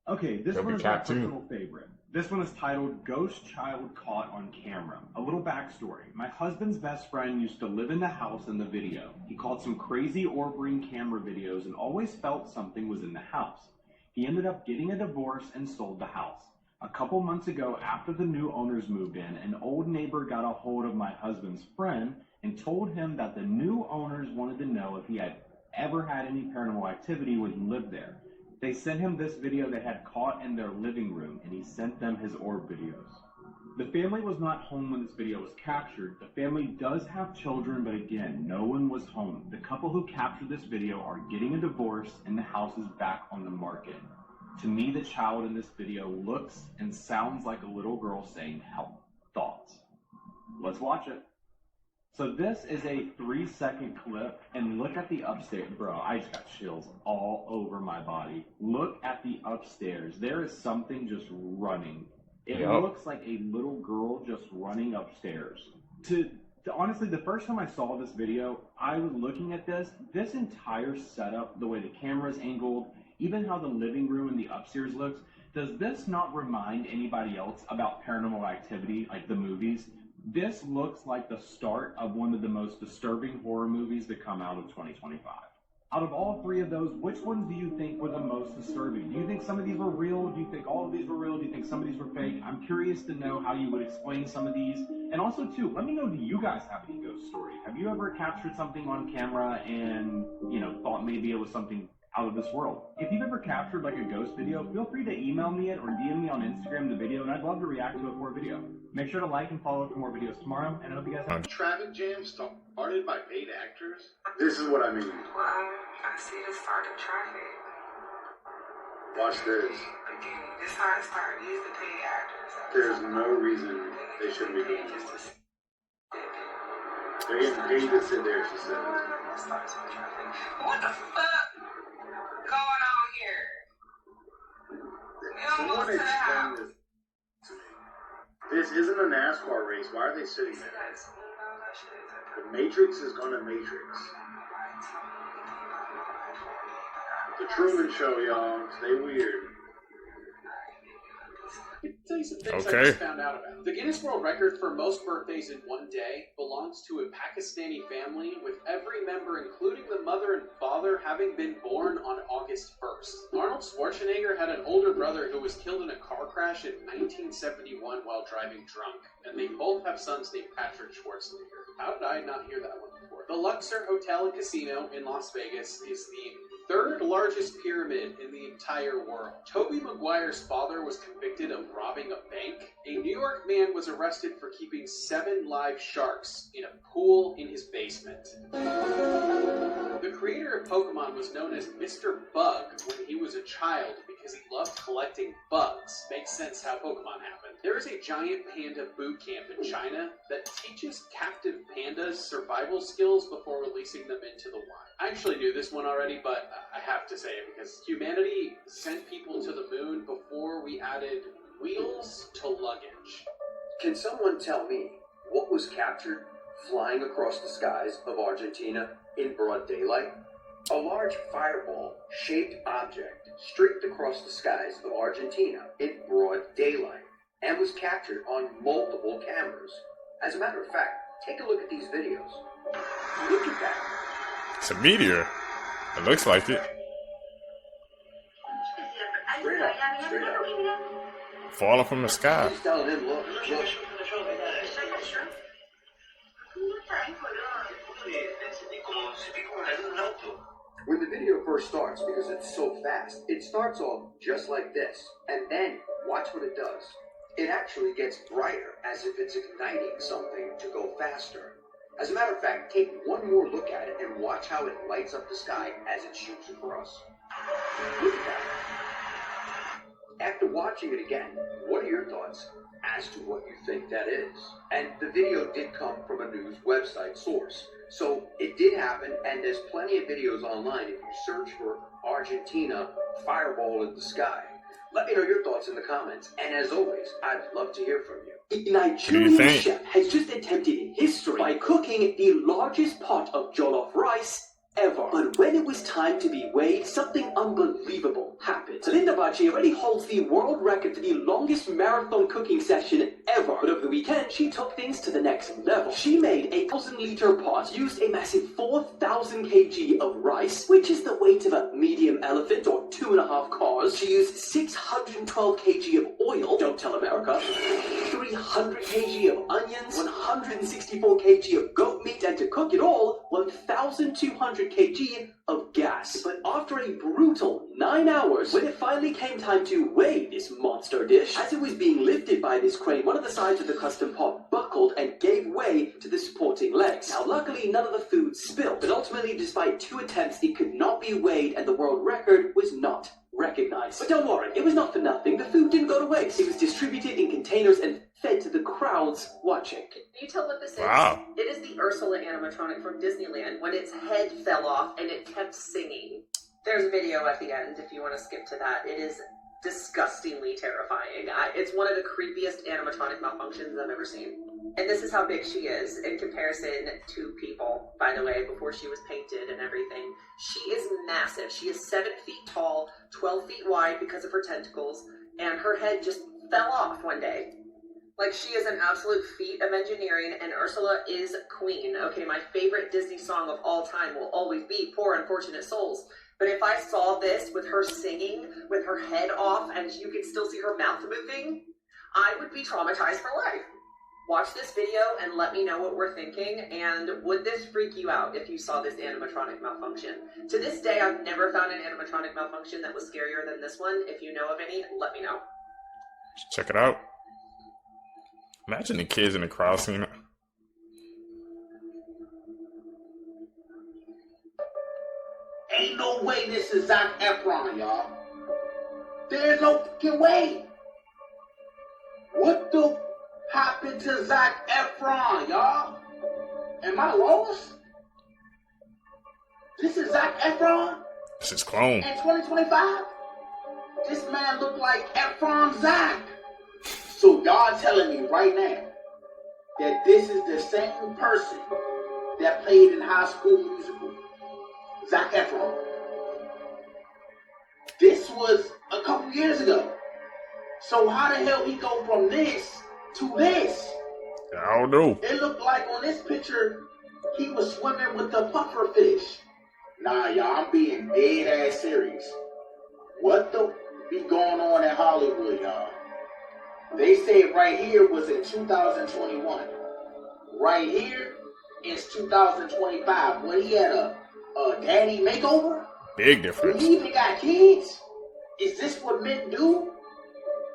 Okay, this one is my personal favorite. This one is titled, Ghost Child Caught on Camera. A little backstory. My husband's best friend used to live in the house in the video. He caught some crazy orb-ring camera videos and always felt something was in the house. He ended up getting a divorce and sold the house. A couple months ago, after the new owners moved in, an old neighbor got a hold of my husband's friend and told him that the new owners wanted to know if he had ever had any paranormal activity when he lived there. They sent him this video they had caught in their living room, and he sent them his orb videos. The family was not home when this video was captured. The family does have children, but again, no one was home. The couple who captured this video are getting a divorce, and the house is back on the market. To me, the child in this video looks and sounds like a little girl saying, help. Thoughts? Let's watch it. So this is a 3-second clip, and look at the upstairs. Bro, I just got chills all over my body. Look at the upstairs. There is something just running. It looks like a little girl just running upstairs. Honestly, the first time I saw this video, I was looking at this entire setup, the way the camera's angled, even how the living room and the upstairs looks. Does this not remind anybody else about Paranormal Activity, like the movies? This looks like the start of one of the most disturbing horror movies that come out of 2025. Out of all three of those, which ones do you think were the most disturbing? Do you think some of these were real? Do you think all of these were real? Do you think some of these were fake? I'm curious to know how you would explain some of these. And also, too, let me know, do you guys have any ghost stories? Have you ever captured something on camera and, thought maybe it was something out of this world? If you've ever captured like a ghost video, feel free to email me it or DM me on Instagram the video, and I'd love to react to it for a video. Make sure to like and follow for more videos tomorrow, and I hope you guys have Traffic jam started by paid actors? This is what I mean. Well, I see the start of traffic. Watch this. Again, this how it started. These the paid actors. There's no reason they shouldn't be doing this. They're getting paid to sit there, she said. What the fuck going on here? Someone explain this to me. This isn't a NASCAR race. Why are they sitting there? The Matrix is gonna Matrix. The Truman Show, y'all. Stay weird. Let me tell you some things I just found out about. The Guinness World Record for most birthdays in one day belongs to a Pakistani family, with every member, including the mother and father, having been born on August 1st. Arnold Schwarzenegger had an older brother who was killed in a car crash in 1971 while driving drunk, and they both have sons named Patrick Schwarzenegger. How did I not hear that one before? The Luxor Hotel and Casino in Las Vegas is the third largest pyramid in the entire world. Tobey Maguire's father was convicted of robbing a bank. A New York man was arrested for keeping 7 live sharks in a pool in his basement. The creator of Pokemon was known as Mr. Bug when he was a child because he loved collecting bugs. Makes sense how Pokemon happened. There is a giant panda boot camp in China that teaches captive pandas survival skills before releasing them into the wild. I actually knew this one already, but I have to say it because humanity sent people to the moon before we added wheels to luggage. Can someone tell me what was captured flying across the skies of Argentina in broad daylight? A large fireball-shaped object streaked across the skies of Argentina in broad daylight and was captured on multiple cameras. As a matter of fact, take a look at these videos. Look at that. It's a meteor. It looks like it. Straight up. Falling from the sky. He's telling him, look. When the video first starts, because it's so fast, it starts off just like this. And then, watch what it does. It actually gets brighter, as if it's igniting something to go faster. As a matter of fact, take one more look at it and watch how it lights up the sky as it shoots across. Look at that. After watching it again, what are your thoughts as to what you think that is? And the video did come from a news website source. So it did happen, and there's plenty of videos online if you search for Argentina fireball in the sky. Let me know your thoughts in the comments, and as always, I'd love to hear from you. A Nigerian chef has just attempted history by cooking the largest pot of jollof rice ever. But when it was time to be weighed, something unbelievable happened. Linda Baci already holds the world record for the longest marathon cooking session ever. But over the weekend, she took things to the next level. She made a 1,000-liter pot, used a massive 4,000 kg of rice, which is the weight of a medium elephant or 2.5 cars. She used 612 kg of oil, don't tell America, 300 kg of onions, 164 kg of goat meat, and to cook it all, 1,200 kg of gas. But after a brutal 9 hours, when it finally came time to weigh this monster dish, as it was being lifted by this crane, one of the sides of the custom pot buckled and gave way to the supporting legs. Now, luckily, none of the food spilled, but ultimately, despite 2 attempts, it could not be weighed and the world record was not recognized. But don't worry, it was not for nothing. The food didn't go to waste. It was distributed in containers and fed to the crowds watching. Can you tell what this is? Wow. It is the Ursula animatronic from Disneyland when its head fell off and it kept singing. There's a video at the end if you want to skip to that. It is disgustingly terrifying. It's one of the creepiest animatronic malfunctions I've ever seen. And this is how big she is in comparison to people, by the way, before she was painted and everything. She is massive. She is 7 feet tall, 12 feet wide because of her tentacles, and her head just fell off one day. Like, she is an absolute feat of engineering, and Ursula is queen. Okay, my favorite Disney song of all time will always be Poor Unfortunate Souls. But if I saw this with her singing, with her head off, and you could still see her mouth moving, I would be traumatized for life. Watch this video and let me know what we're thinking, and would this freak you out if you saw this animatronic malfunction? To this day, I've never found an animatronic malfunction that was scarier than this one. If you know of any, let me know. Check it out. Imagine the kids in the crowd seeing it. Ain't no way this is Zac Efron, y'all. There's no fucking way. What the happened to Zac Efron, y'all? Am I lost? This is Zac Efron? This is clone. In 2025? This man look like Efron Zac. So y'all telling me right now that this is the same person that played in High School Musical, Zac Efron. This was a couple years ago. So how the hell he go from this to this? I don't know. It looked like on this picture he was swimming with the puffer fish. Nah, y'all, I'm being dead ass serious. What the be going on in Hollywood, y'all? They said right here was in 2021. Right here is 2025. When he had a daddy makeover? Big difference. Did he even got kids? Is this what men do?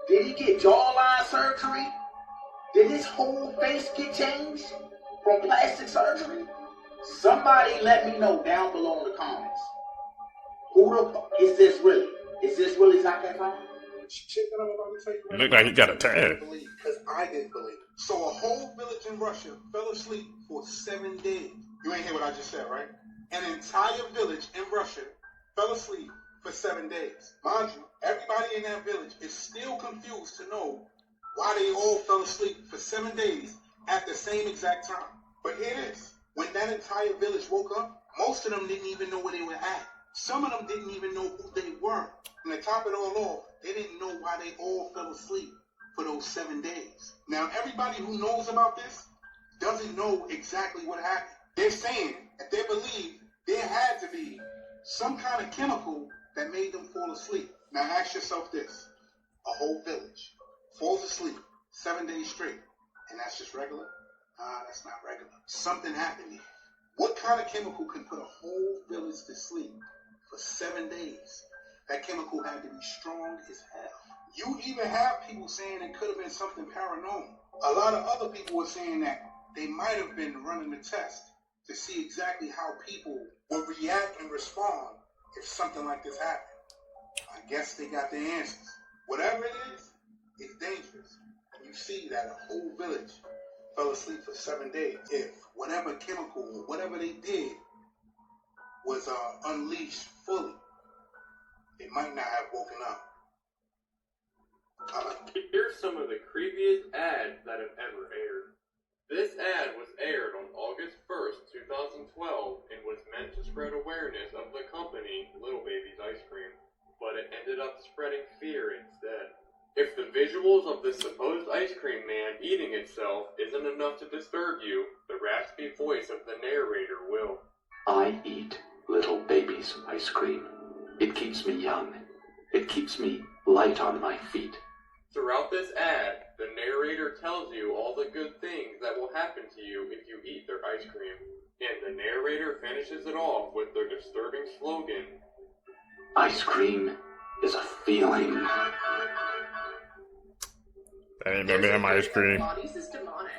Did he get jawline surgery? Did his whole face get changed from plastic surgery? Somebody let me know down below in the comments. Who the fuck is this really? Is this really Zac Efron? Shit that I'm about to tell you right Look now, like he got a tag. Because I didn't believe it. So a whole village in Russia fell asleep for 7 days. You ain't hear what I just said, right? An entire village in Russia fell asleep for 7 days. Mind you, everybody in that village is still confused to know why they all fell asleep for 7 days at the same exact time. But here it is. When that entire village woke up, most of them didn't even know where they were at. Some of them didn't even know who they were. And to top it all off, they didn't know why they all fell asleep for those 7 days. Now, everybody who knows about this doesn't know exactly what happened. They're saying that they believe there had to be some kind of chemical that made them fall asleep. Now, ask yourself this. A whole village falls asleep 7 days straight, and that's just regular? Nah, that's not regular. Something happened here. What kind of chemical can put a whole village to sleep for 7 days? That chemical had to be strong as hell. You even have people saying it could have been something paranormal. A lot of other people were saying that they might have been running the test to see exactly how people would react and respond if something like this happened. I guess they got their answers. Whatever it is, it's dangerous. You see that a whole village fell asleep for 7 days. If whatever chemical or whatever they did was unleashed fully, they might not have woken up. Here's some of the creepiest ads that have ever aired. This ad was aired on August 1st, 2012, and was meant to spread awareness of the company Little Baby's Ice Cream, but it ended up spreading fear instead. If the visuals of the supposed ice cream man eating itself isn't enough to disturb you, the raspy voice of the narrator will. I eat Little Baby's ice cream. It keeps me young. It keeps me light on my feet. Throughout this ad, the narrator tells you all the good things that will happen to you if you eat their ice cream. And the narrator finishes it off with their disturbing slogan. Ice cream is a feeling. That ain't no damn ice cream. Pilates is demonic.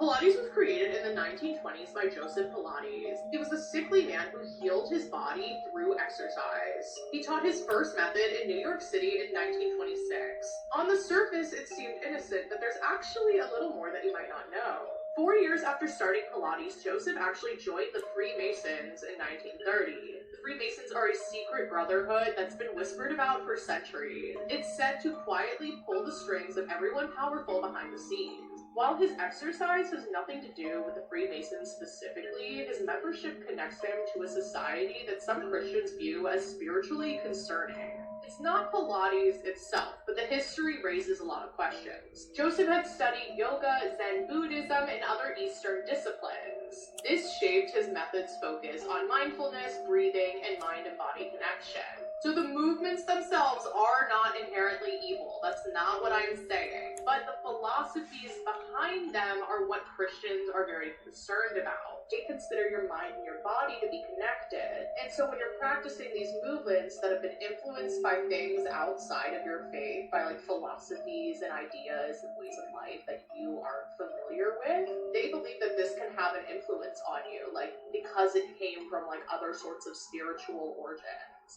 Pilates was created in the 1920s by Joseph Pilates. He was a sickly man who healed his body through exercise. He taught his first method in New York City in 1926. On the surface, it seemed innocent, but there's actually a little more that you might not know. 4 years after starting Pilates, Joseph actually joined the Freemasons in 1930. The Freemasons are a secret brotherhood that's been whispered about for centuries. It's said to quietly pull the strings of everyone powerful behind the scenes. While his exercise has nothing to do with the Freemasons specifically, his membership connects him to a society that some Christians view as spiritually concerning. It's not Pilates itself, but the history raises a lot of questions. Joseph had studied yoga, Zen Buddhism, and other Eastern disciplines. This shaped his method's focus on mindfulness, breathing, and mind and body connection. So the movements themselves are not inherently evil. That's not what I'm saying. But the philosophies behind them are what Christians are very concerned about. They consider your mind and your body to be connected. And so when you're practicing these movements that have been influenced by things outside of your faith, by like philosophies and ideas and ways of life that you aren't familiar with, they believe that this can have an influence on you, like because it came from like other sorts of spiritual origins.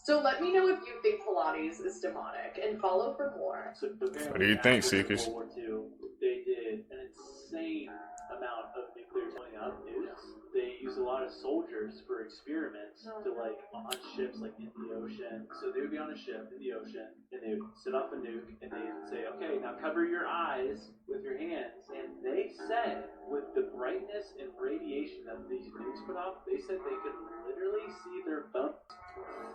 So let me know if you think Pilates is demonic, and follow for more. What do you think, Seekers? World War II, they did an insane amount of nuclear blowing up nukes. They used a lot of soldiers for experiments to like on ships like in the ocean. So they would be on a ship in the ocean and they would set off a nuke and they would say, okay, now cover your eyes with your hands. And they said with the brightness and radiation that these nukes put off, they said they could literally see their bones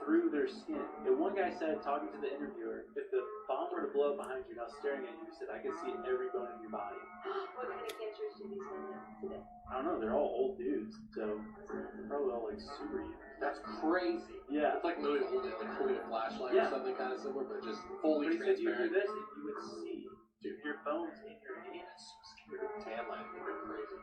through their skin. And one guy said, talking to the interviewer, if the bomb were to blow up behind you, now staring at you, he said, I could see every bone in your body. What kind of cancers do these men have today? I don't know, they're all old dudes, so they're probably all like super young. That's crazy. Yeah. It's like literally holding like a flashlight or something kind of similar, but just fully But he said you would do transparent. this and you would see your bones in your hands. Tan line would be crazy.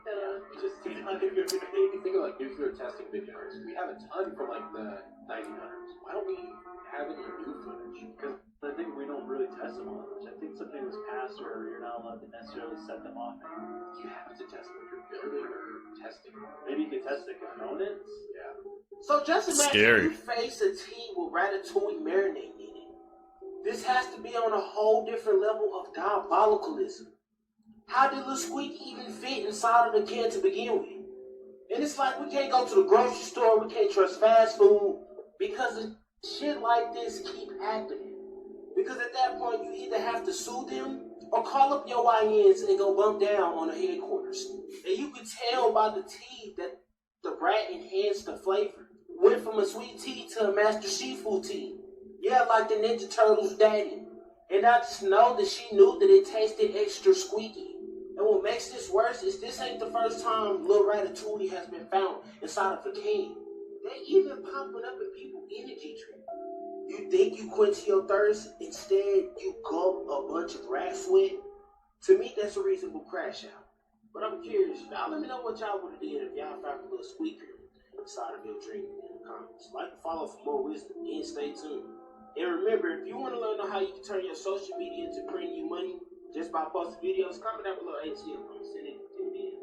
Just If you think of like nuclear testing videos, we have a ton from like the 1900s. Why don't we have any new footage? Because I think we don't really test them all much. I think something was passed where you're not allowed to necessarily set them off anymore. You have to test what you're building or testing. Maybe you can test the components. Yeah. So just imagine Scary. you face a team with ratatouille marinating in it. This has to be on a whole different level of diabolicalism. How did Lil Squeak even fit inside of the kid to begin with? And it's like we can't go to the grocery store, we can't trust fast food, because of shit like this keep happening. Because at that point, you either have to sue them or call up your YNs and go bump down on the headquarters. And you could tell by the tea that the rat enhanced the flavor. Went from a sweet tea to a Master Shifu tea. Yeah, like the Ninja Turtles' daddy. And I just know that she knew that it tasted extra squeaky. And what makes this worse is this ain't the first time Lil Ratatouille has been found inside of a can. They even popping up in people's energy drink. You think you quench your thirst, instead you gulp a bunch of rat sweat? To me, that's a reasonable crash out. But I'm curious, y'all let me know what y'all would have did if y'all found a little squeaker inside of your drink in the comments. Like and follow for more wisdom and stay tuned. And remember, if you want to learn how you can turn your social media into printing you money just by posting videos, comment down below ATM. I'm gonna send it in the DM.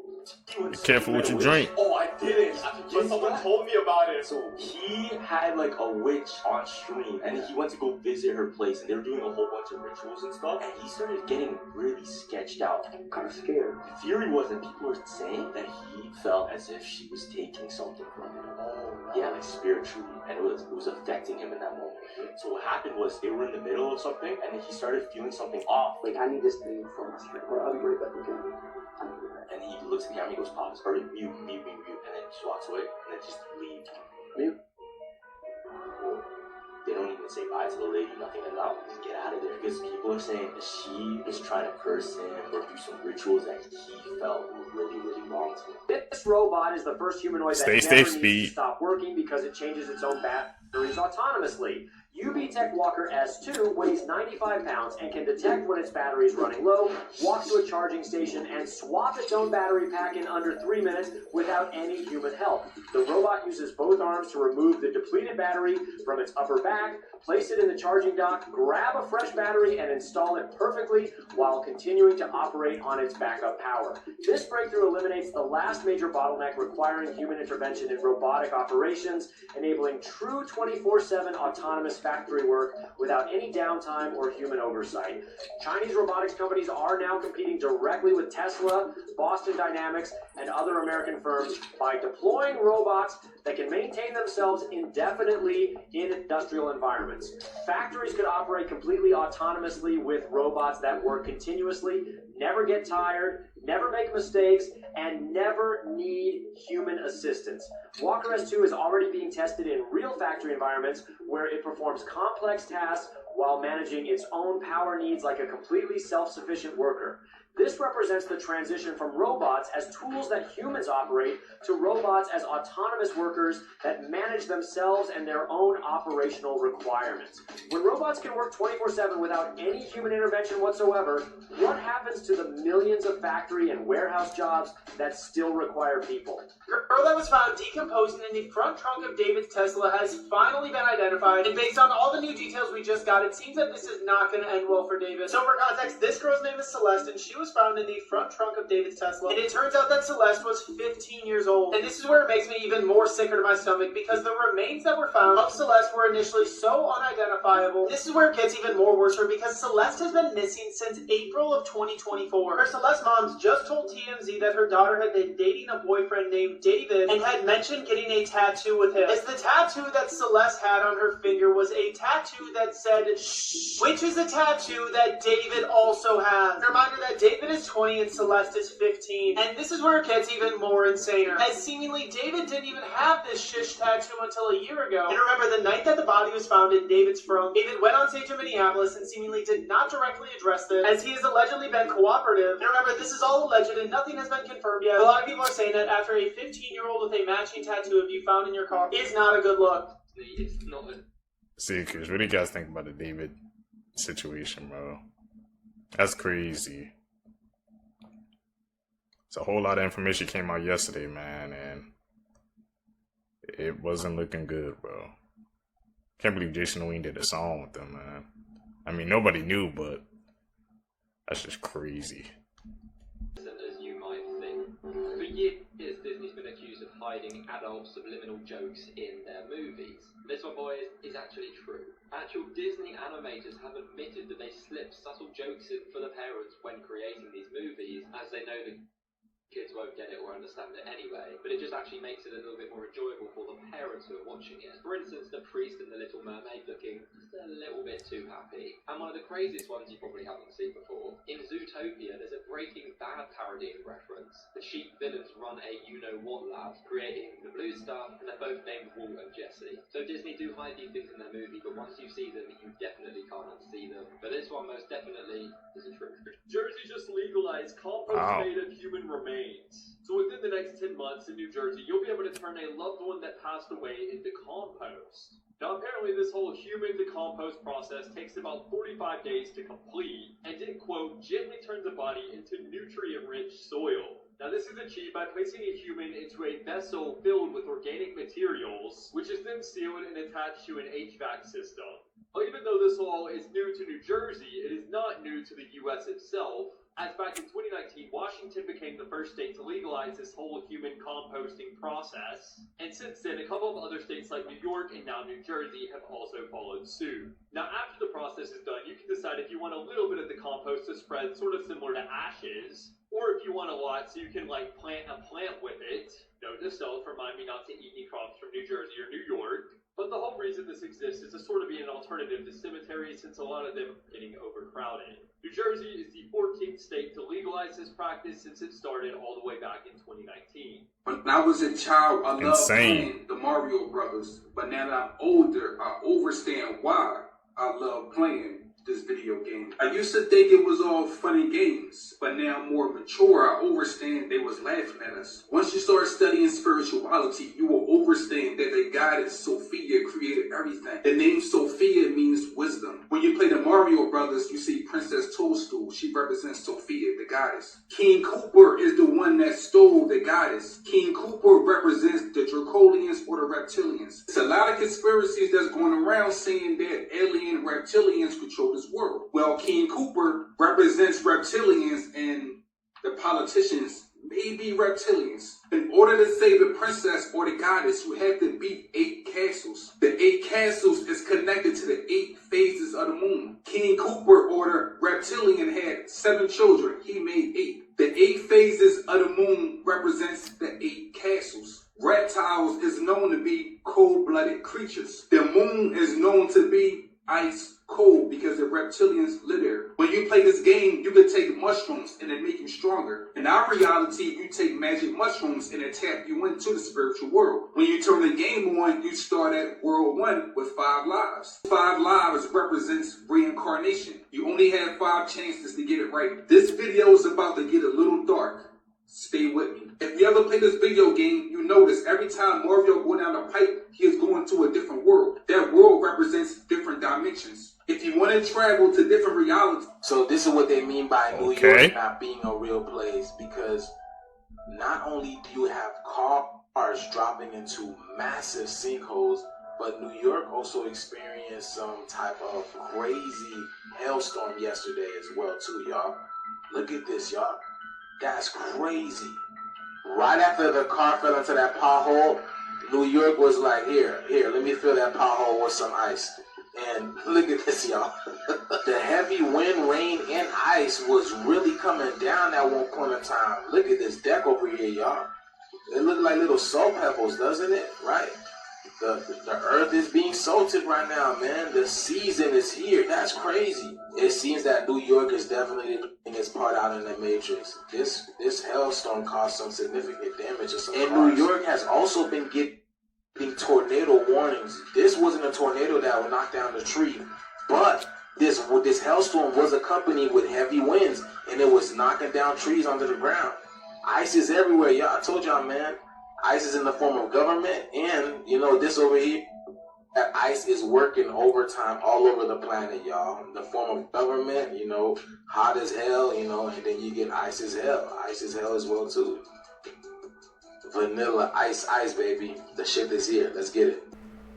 Be careful what you drink. Oh, I didn't. But someone told me about it. So he had like a witch on stream, and he went to go visit her place, and they were doing a whole bunch of rituals and stuff, and he started getting really sketched out. I'm kind of scared. The theory was that people were saying that he felt as if she was taking something from him. Oh, yeah, like spiritually, and it was affecting him in that moment. So what happened was they were in the middle of something, and then he started feeling something off. Like, I need this thing for my stream. I'll be right back, okay? And he looks at the camera, he goes, pause, hurry, mute, and then just walks away, and then just leave. Mute. They don't even say bye to the lady, nothing, and now just get out of there. Because people are saying that she was trying to curse him or do some rituals that he felt were really, really wrong to him. This robot is the first humanoid that never needs to stop working because it changes its own batteries autonomously. UV Tech Walker S2 weighs 95 pounds and can detect when its battery is running low, walk to a charging station, and swap its own battery pack in under 3 minutes without any human help. The robot uses both arms to remove the depleted battery from its upper back, place it in the charging dock, grab a fresh battery, and install it perfectly while continuing to operate on its backup power. This breakthrough eliminates the last major bottleneck requiring human intervention in robotic operations, enabling true 24/7 autonomous factory work without any downtime or human oversight. Chinese robotics companies are now competing directly with Tesla, Boston Dynamics, and other American firms by deploying robots that can maintain themselves indefinitely in industrial environments. Factories could operate completely autonomously with robots that work continuously, never get tired, never make mistakes, and never need human assistance. Walker S2 is already being tested in real factory environments where it performs complex tasks while managing its own power needs like a completely self-sufficient worker. This represents the transition from robots as tools that humans operate to robots as autonomous workers that manage themselves and their own operational requirements. When robots can work 24/7 without any human intervention whatsoever, what happens to the millions of factory and warehouse jobs that still require people? The girl that was found decomposing in the front trunk of David's Tesla has finally been identified, and based on all the new details we just got, it seems that this is not going to end well for David. So for context, this girl's name is Celeste, and she was found in the front trunk of David's Tesla, and it turns out that Celeste was 15 years old. And this is where it makes me even more sicker to my stomach, because the remains that were found of Celeste were initially so unidentifiable. This is where it gets even more worse for her, because Celeste has been missing since April of 2024. Her Celeste mom's just told TMZ that her daughter had been dating a boyfriend named David and had mentioned getting a tattoo with him. As the tattoo that Celeste had on her finger was a tattoo that said shh, which is a tattoo that David also has. A reminder that David is 20 and Celeste is 15. And this is where it gets even more insaner, as seemingly David didn't even have this shish tattoo until a year ago. And remember, the night that the body was found in David's front, David went on stage in Minneapolis and seemingly did not directly address this, as he has allegedly been cooperative. And remember, this is all alleged and nothing has been confirmed yet. A lot of people are saying that after a 15-year-old with a matching tattoo of you found in your car is not a good look. It's not. See, Chris, what do you guys think about the David situation, bro? That's crazy. It's a whole lot of information came out yesterday, man, and it wasn't looking good, bro. Can't believe Jason Wayne did a song with them, man. I mean, nobody knew, but that's just crazy. As you might think. For years, Disney's been accused of hiding adult subliminal jokes in their movies. This one, boys, is actually true. Actual Disney animators have admitted that they slip subtle jokes in for the parents when creating these movies, as they know the kids won't get it or understand it anyway, but it just actually makes it a little bit more enjoyable for the parents who are watching it. For instance, the priest in The Little Mermaid looking just a little bit too happy. And one of the craziest ones you probably haven't seen before, in Zootopia, there's a Breaking Bad parodying reference. The sheep villains run a you-know-what lab, creating the blue stuff, and they're both named Walt and Jesse. So Disney do hide these things in their movie, but once you see them, you definitely can't unsee them. But this one most definitely is a truth. Jersey just legalized compost made of human remains. So within the next 10 months in New Jersey, you'll be able to turn a loved one that passed away into compost. Now apparently this whole human to compost process takes about 45 days to complete, and it, quote, gently turns the body into nutrient-rich soil. Now this is achieved by placing a human into a vessel filled with organic materials, which is then sealed and attached to an HVAC system. Well, even though this all is new to New Jersey, it is not new to the US itself, as back in 2019, Washington became the first state to legalize this whole human composting process, and since then, a couple of other states like New York and now New Jersey have also followed suit. Now, after the process is done, you can decide if you want a little bit of the compost to spread sort of similar to ashes, or if you want a lot so you can, like, plant a plant with it. Note to self, remind me not to eat any crops from New Jersey or New York. But the whole reason this exists is to sort of be an alternative to cemeteries, since a lot of them are getting overcrowded. New Jersey is the 14th state to legalize this practice since it started all the way back in 2019. When I was a child, I loved playing the Mario Brothers. But now that I'm older, I understand why I love playing this video game. I used to think it was all fun and games, but now I'm more mature. I understand they was laughing at us. Once you start studying spirituality, you will understand that the goddess Sophia created everything. The name Sophia means wisdom. When you play the Mario Brothers, you see Princess Toadstool. She represents Sophia, the goddess. King Koopa is the one that stole the goddess. King Koopa represents the Dracolians or the reptilians. It's a lot of conspiracies that's going around saying that alien reptilians control this world. Well, King Koopa represents reptilians, and the politicians may be reptilians. In order to save the princess or the goddess, you have to beat 8 castles. The 8 castles is connected to the 8 phases of the moon. King Koopa or the reptilian had 7 children. He made 8. The 8 phases of the moon represents the 8 castles. Reptiles is known to be cold-blooded creatures. The moon is known to be ice cold because the reptilians live there. When you play this game, you can take mushrooms and it make you stronger. In our reality, you take magic mushrooms and it tap you into the spiritual world. When you turn the game on, you start at world 1 with 5 lives. 5 lives represents reincarnation. You only have 5 chances to get it right. This video is about to get a little dark. Stay with me. If you ever play this video game, you notice every time Mario go down the pipe, he is going to a different world. That world represents different dimensions. If you want to travel to different realities. So this is what they mean by New York not being a real place, because not only do you have cars dropping into massive sinkholes, but New York also experienced some type of crazy hailstorm yesterday as well too, y'all. Look at this, y'all. That's crazy. Right after the car fell into that pothole, New York was like, here, let me fill that pothole with some ice. And look at this, y'all. The heavy wind, rain, and ice was really coming down at one point in time. Look at this deck over here, y'all. It looked like little salt pebbles, doesn't it? Right. The earth is being salted right now, man. The season is here. That's crazy. It seems that New York is definitely doing its part out in the Matrix. This hailstorm caused some significant damage to some cars. New York has also been getting tornado warnings. This wasn't a tornado that would knock down the tree, but this hailstorm was accompanied with heavy winds, and it was knocking down trees onto the ground. Ice is everywhere, y'all. I told y'all, man. ICE is in the form of government, and you know this over here, that ICE is working overtime all over the planet, y'all. In the form of government, you know, hot as hell, you know, and then you get ice as hell. Ice as hell as well too. Vanilla ice, baby. The shit is here. Let's get it.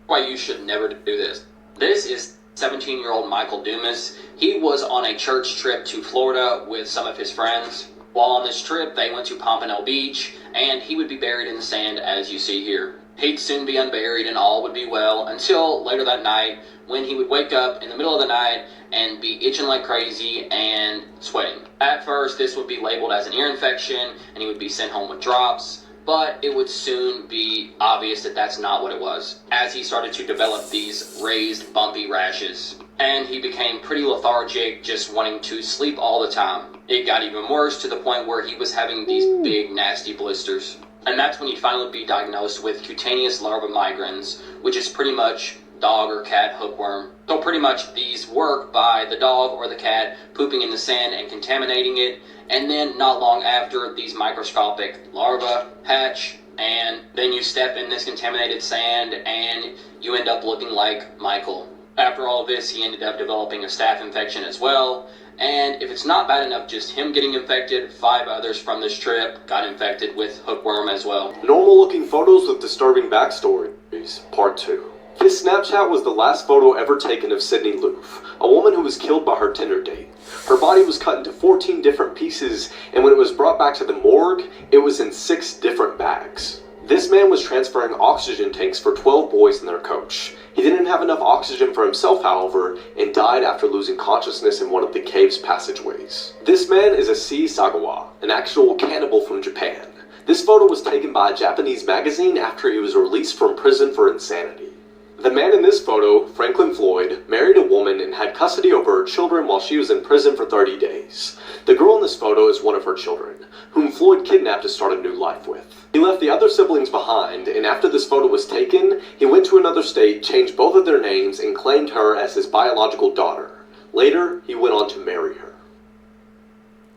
Why you should never do this. This is 17-year-old Michael Dumas. He was on a church trip to Florida with some of his friends. While on this trip, they went to Pompano Beach, and he would be buried in the sand as you see here. He'd soon be unburied and all would be well until later that night when he would wake up in the middle of the night and be itching like crazy and sweating. At first, this would be labeled as an ear infection and he would be sent home with drops, but it would soon be obvious that that's not what it was, as he started to develop these raised, bumpy rashes. And he became pretty lethargic, just wanting to sleep all the time. It got even worse to the point where he was having these big, nasty blisters. And that's when he'd finally be diagnosed with cutaneous larva migrans, which is pretty much dog or cat hookworm. So pretty much these work by the dog or the cat pooping in the sand and contaminating it, and then not long after, these microscopic larvae hatch, and then you step in this contaminated sand and you end up looking like Michael. After all of this, he ended up developing a staph infection as well, and if it's not bad enough just him getting infected, 5 others from this trip got infected with hookworm as well. Normal looking photos with disturbing backstories, part 2. This Snapchat was the last photo ever taken of Sydney Loof, a woman who was killed by her Tinder date. Her body was cut into 14 different pieces, and when it was brought back to the morgue, it was in 6 different bags. This man was transferring oxygen tanks for 12 boys and their coach. He didn't have enough oxygen for himself, however, and died after losing consciousness in one of the cave's passageways. This man is Issei Sagawa, an actual cannibal from Japan. This photo was taken by a Japanese magazine after he was released from prison for insanity. The man in this photo, Franklin Floyd, married a woman and had custody over her children while she was in prison for 30 days. The girl in this photo is one of her children, whom Floyd kidnapped to start a new life with. He left the other siblings behind, and after this photo was taken, he went to another state, changed both of their names, and claimed her as his biological daughter. Later, he went on to marry her.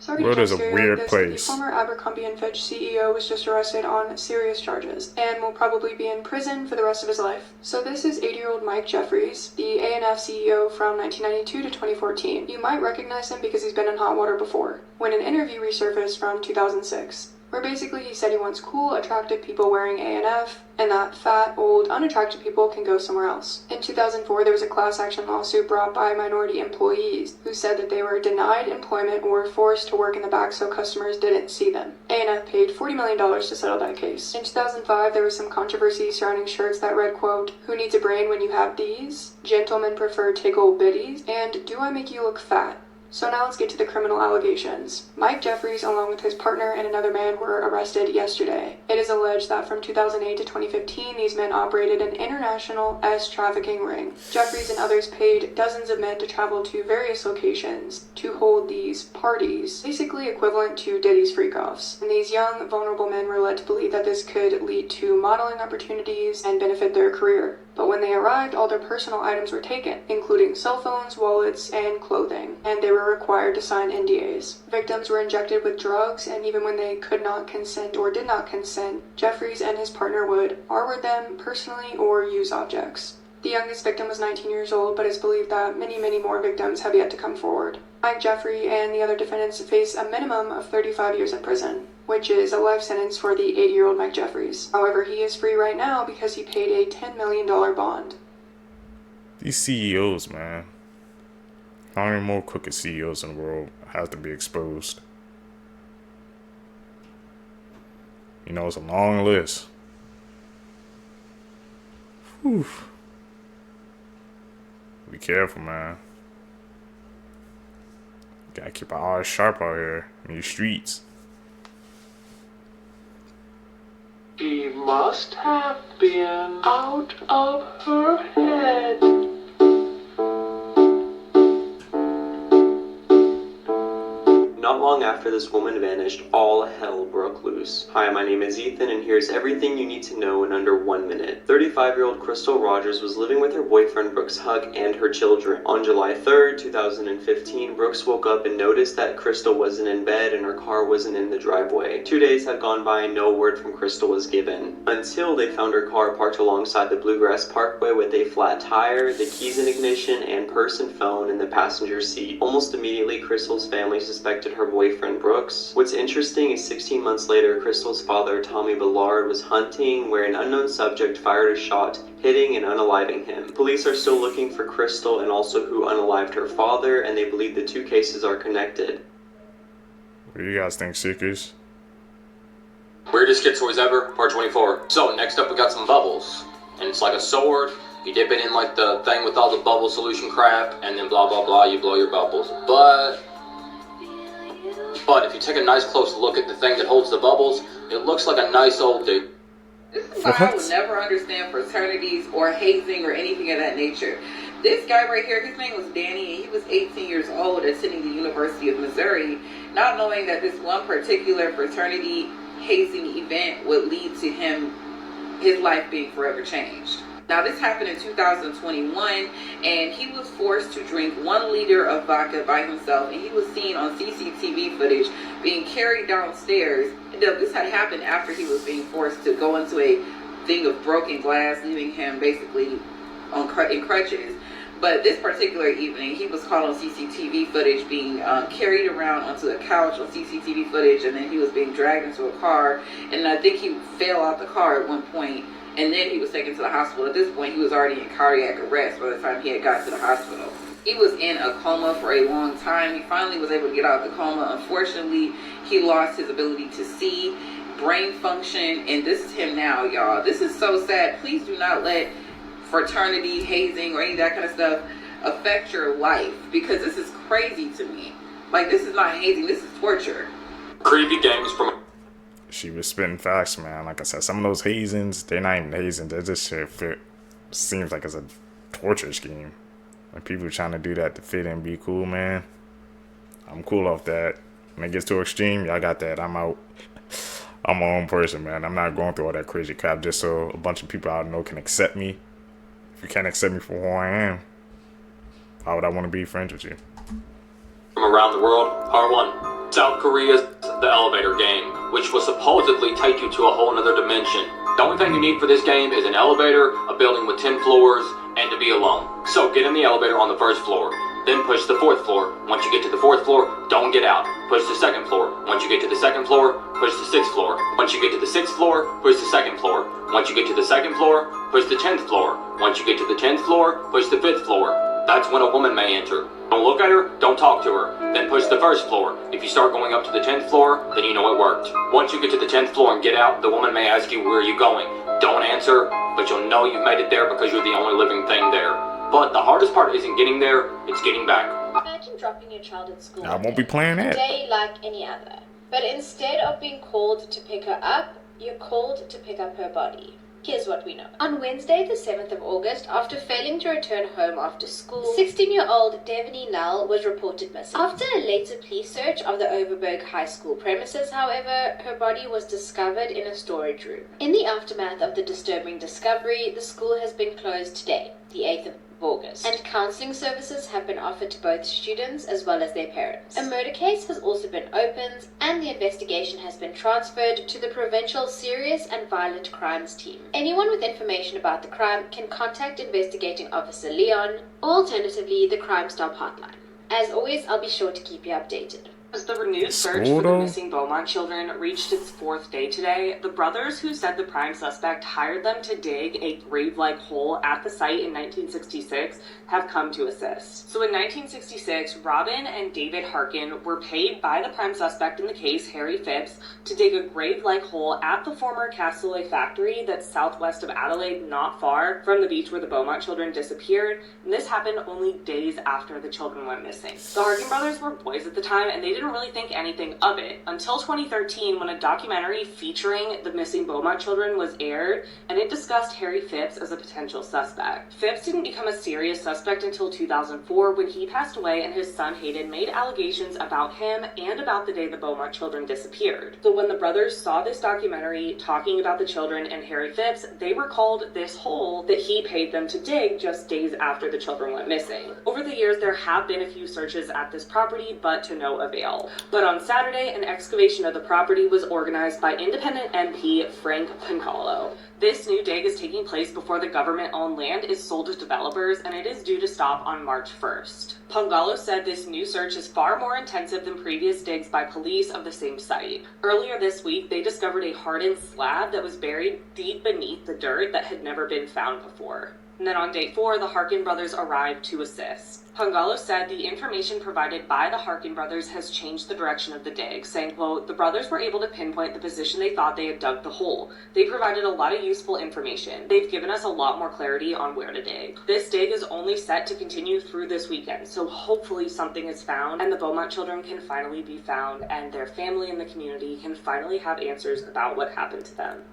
World is a weird place. The former Abercrombie & Fitch CEO was just arrested on serious charges and will probably be in prison for the rest of his life. So this is 80-year-old Mike Jeffries, the A&F CEO from 1992 to 2014. You might recognize him because he's been in hot water before, when an interview resurfaced from 2006. Where basically he said he wants cool, attractive people wearing A&F, and that fat, old, unattractive people can go somewhere else. In 2004, there was a class action lawsuit brought by minority employees who said that they were denied employment or forced to work in the back so customers didn't see them. A&F paid $40 million to settle that case. In 2005, there was some controversy surrounding shirts that read, quote, "Who needs a brain when you have these? Gentlemen prefer tickle bitties," and "Do I make you look fat?" So now let's get to the criminal allegations. Mike Jeffries, along with his partner and another man, were arrested yesterday. It is alleged that from 2008 to 2015, these men operated an international trafficking ring. Jeffries and others paid dozens of men to travel to various locations to hold these parties, basically equivalent to Diddy's freak-offs. And these young, vulnerable men were led to believe that this could lead to modeling opportunities and benefit their career. But when they arrived, all their personal items were taken, including cell phones, wallets, and clothing, and they were required to sign NDAs. Victims were injected with drugs, and even when they could not consent or did not consent, Jeffries and his partner would harbor them personally or use objects. The youngest victim was 19 years old, but it's believed that many, many more victims have yet to come forward. Mike Jeffrey and the other defendants face a minimum of 35 years in prison, which is a life sentence for the 80-year-old Mike Jeffries. However, he is free right now because he paid a $10 million bond. These CEOs, man. How many more crooked CEOs in the world have to be exposed? You know, it's a long list. Whew. Be careful, man. Gotta keep our eyes sharp out here in these streets. She must have been out of her head. Not long after this woman vanished, all hell broke loose. Hi, my name is Ethan, and here's everything you need to know in under 1 minute. 35-year-old Crystal Rogers was living with her boyfriend Brooks Huck and her children. On July 3rd, 2015, Brooks woke up and noticed that Crystal wasn't in bed and her car wasn't in the driveway. 2 days had gone by and no word from Crystal was given, until they found her car parked alongside the Bluegrass Parkway with a flat tire, the keys in ignition, and purse and phone in the passenger seat. Almost immediately, Crystal's family suspected her boyfriend Brooks. What's interesting is 16 months later, Crystal's father, Tommy Ballard, was hunting where an unknown subject fired a shot, hitting and unaliving him. Police are still looking for Crystal and also who unalived her father, and they believe the two cases are connected. What do you guys think, Seekers? Weirdest kid toys ever, part 24. So next up we got some bubbles. And it's like a sword. You dip it in like the thing with all the bubble solution crap, and then blah blah blah, you blow your bubbles. But if you take a nice close look at the thing that holds the bubbles, it looks like a nice old dude. This is why I would never understand fraternities or hazing or anything of that nature. This guy right here, his name was Danny, and he was 18 years old, attending the University of Missouri, not knowing that this one particular fraternity hazing event would lead to his life being forever changed. Now this happened in 2021, and he was forced to drink 1 liter of vodka by himself, and he was seen on CCTV footage being carried downstairs. This had happened after he was being forced to go into a thing of broken glass, leaving him basically in crutches. But this particular evening, he was caught on CCTV footage being carried around onto a couch on CCTV footage, and then he was being dragged into a car, and I think he fell out the car at one point, and then he was taken to the hospital. At this point, he was already in cardiac arrest by the time he had got to the hospital. He was in a coma for a long time. He finally was able to get out of the coma. Unfortunately, he lost his ability to see, brain function, and this is him now, y'all. This is so sad. Please do not let fraternity, hazing, or any of that kind of stuff affect your life, because this is crazy to me. Like, this is not hazing, this is torture. Creepy games from... She was spitting facts, man. Like I said, some of those hazings, they're not even hazing. They just shit seems like it's a torture scheme. Like, people trying to do that to fit and be cool, man. I'm cool off that. When it gets too extreme, y'all got that. I'm out. I'm my own person, man. I'm not going through all that crazy crap just so a bunch of people I know can accept me. If you can't accept me for who I am, why would I want to be friends with you? From around the world, part 1. South Korea's The Elevator Game, which will supposedly take you to a whole nother dimension. The only thing you need for this game is an elevator, a building with 10 floors, and to be alone. So get in the elevator on the 1st floor, then push the 4th floor. Once you get to the 4th floor, don't get out. Push the 2nd floor. Once you get to the 2nd floor, push the 6th floor. Once you get to the 6th floor, push the 2nd floor. Once you get to the 2nd floor, push the 10th floor. Once you get to the 10th floor, push the 5th floor. That's when a woman may enter. Don't look at her, don't talk to her. Then push the 1st floor. If you start going up to the 10th floor, then you know it worked. Once you get to the 10th floor and get out, the woman may ask you, where are you going? Don't answer, but you'll know you've made it there because you're the only living thing there. But the hardest part isn't getting there, it's getting back. Imagine dropping your child at school. I won't be playing that. Day like any other. But instead of being called to pick her up, you're called to pick up her body. Here's what we know. On Wednesday, the 7th of August, after failing to return home after school, 16-year-old Devaney Null was reported missing. After a later police search of the Overberg High School premises, however, her body was discovered in a storage room. In the aftermath of the disturbing discovery, the school has been closed today, the 8th of August, and counseling services have been offered to both students as well as their parents. A murder case has also been opened, and the investigation has been transferred to the Provincial Serious and Violent Crimes Team. Anyone with information about the crime can contact Investigating Officer Leon, or alternatively the Crime Stop hotline. As always, I'll be sure to keep you updated. As the renewed search for the missing Beaumont children reached its 4th day today, the brothers who said the prime suspect hired them to dig a grave-like hole at the site in 1966 have come to assist. So in 1966, Robin and David Harkin were paid by the prime suspect in the case, Harry Phipps, to dig a grave-like hole at the former Castlereagh factory that's southwest of Adelaide, not far from the beach where the Beaumont children disappeared, and this happened only days after the children went missing. The Harkin brothers were boys at the time, and they didn't really think anything of it until 2013 when a documentary featuring the missing Beaumont children was aired, and it discussed Harry Phipps as a potential suspect. Phipps didn't become a serious suspect until 2004 when he passed away and his son Hayden made allegations about him and about the day the Beaumont children disappeared. So when the brothers saw this documentary talking about the children and Harry Phipps, they recalled this hole that he paid them to dig just days after the children went missing. Over the years, there have been a few searches at this property, but to no avail. But on Saturday, an excavation of the property was organized by independent MP Frank Pangalo. This new dig is taking place before the government-owned land is sold to developers, and it is due to stop on March 1st. Pangalo said this new search is far more intensive than previous digs by police of the same site. Earlier this week, they discovered a hardened slab that was buried deep beneath the dirt that had never been found before. And then on day 4, the Harkin brothers arrived to assist. Pangalo said the information provided by the Harkin brothers has changed the direction of the dig, saying, quote, "The brothers were able to pinpoint the position they thought they had dug the hole. They provided a lot of useful information. They've given us a lot more clarity on where to dig. This dig is only set to continue through this weekend, so hopefully something is found and the Beaumont children can finally be found and their family and the community can finally have answers about what happened to them."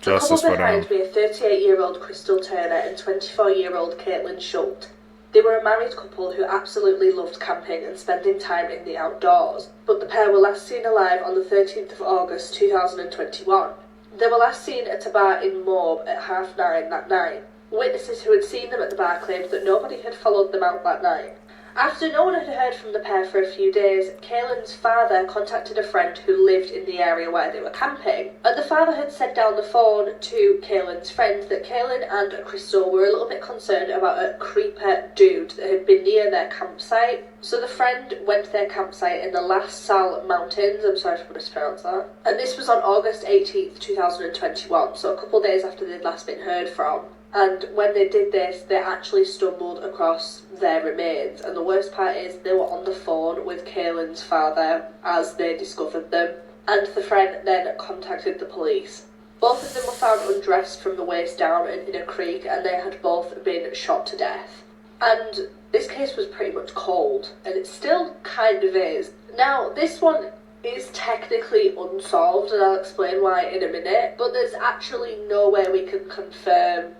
Justice for them. The couple behind me are 38-year-old Crystal Turner and 24-year-old Caitlin Schultz. They were a married couple who absolutely loved camping and spending time in the outdoors, but the pair were last seen alive on the 13th of August 2021. They were last seen at a bar in Morb at 9:30 that night. Witnesses who had seen them at the bar claimed that nobody had followed them out that night. After no one had heard from the pair for a few days, Cailin's father contacted a friend who lived in the area where they were camping. And the father had said down the phone to Cailin's friend that Cailin and Crystal were a little bit concerned about a creeper dude that had been near their campsite. So the friend went to their campsite in the Las Sal Mountains, I'm sorry if I mispronounced that. And this was on August 18th, 2021, so a couple of days after they'd last been heard from. And when they did this, they actually stumbled across their remains. And the worst part is they were on the phone with Cailin's father as they discovered them. And the friend then contacted the police. Both of them were found undressed from the waist down in a creek, and they had both been shot to death. And this case was pretty much cold, and it still kind of is. Now, this one is technically unsolved, and I'll explain why in a minute, but there's actually no way we can confirm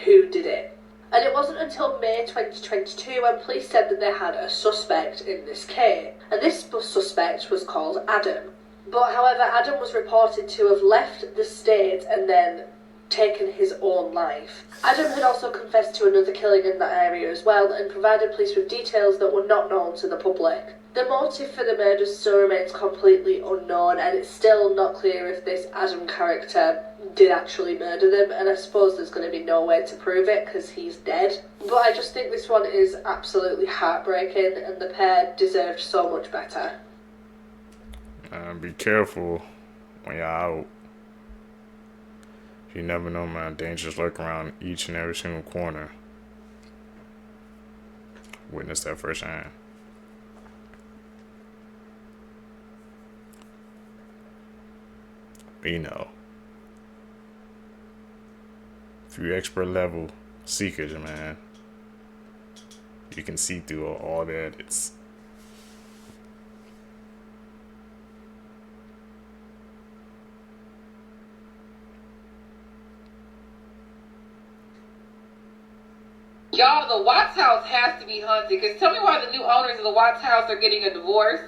who did it. And it wasn't until May 2022 when police said that they had a suspect in this case. And this suspect was called Adam. But however, Adam was reported to have left the state and then taken his own life. Adam had also confessed to another killing in that area as well and provided police with details that were not known to the public. The motive for the murder still remains completely unknown, and it's still not clear if this Adam character did actually murder them, and I suppose there's going to be no way to prove it because he's dead. But I just think this one is absolutely heartbreaking, and the pair deserved so much better. Be careful when you're out. You never know, man. Dangers lurk around each and every single corner. Witness that firsthand. You know, if you're expert level seekers, man, you can see through all that. It's y'all, the Watts house has to be haunted, because tell me why the new owners of the Watts house are getting a divorce,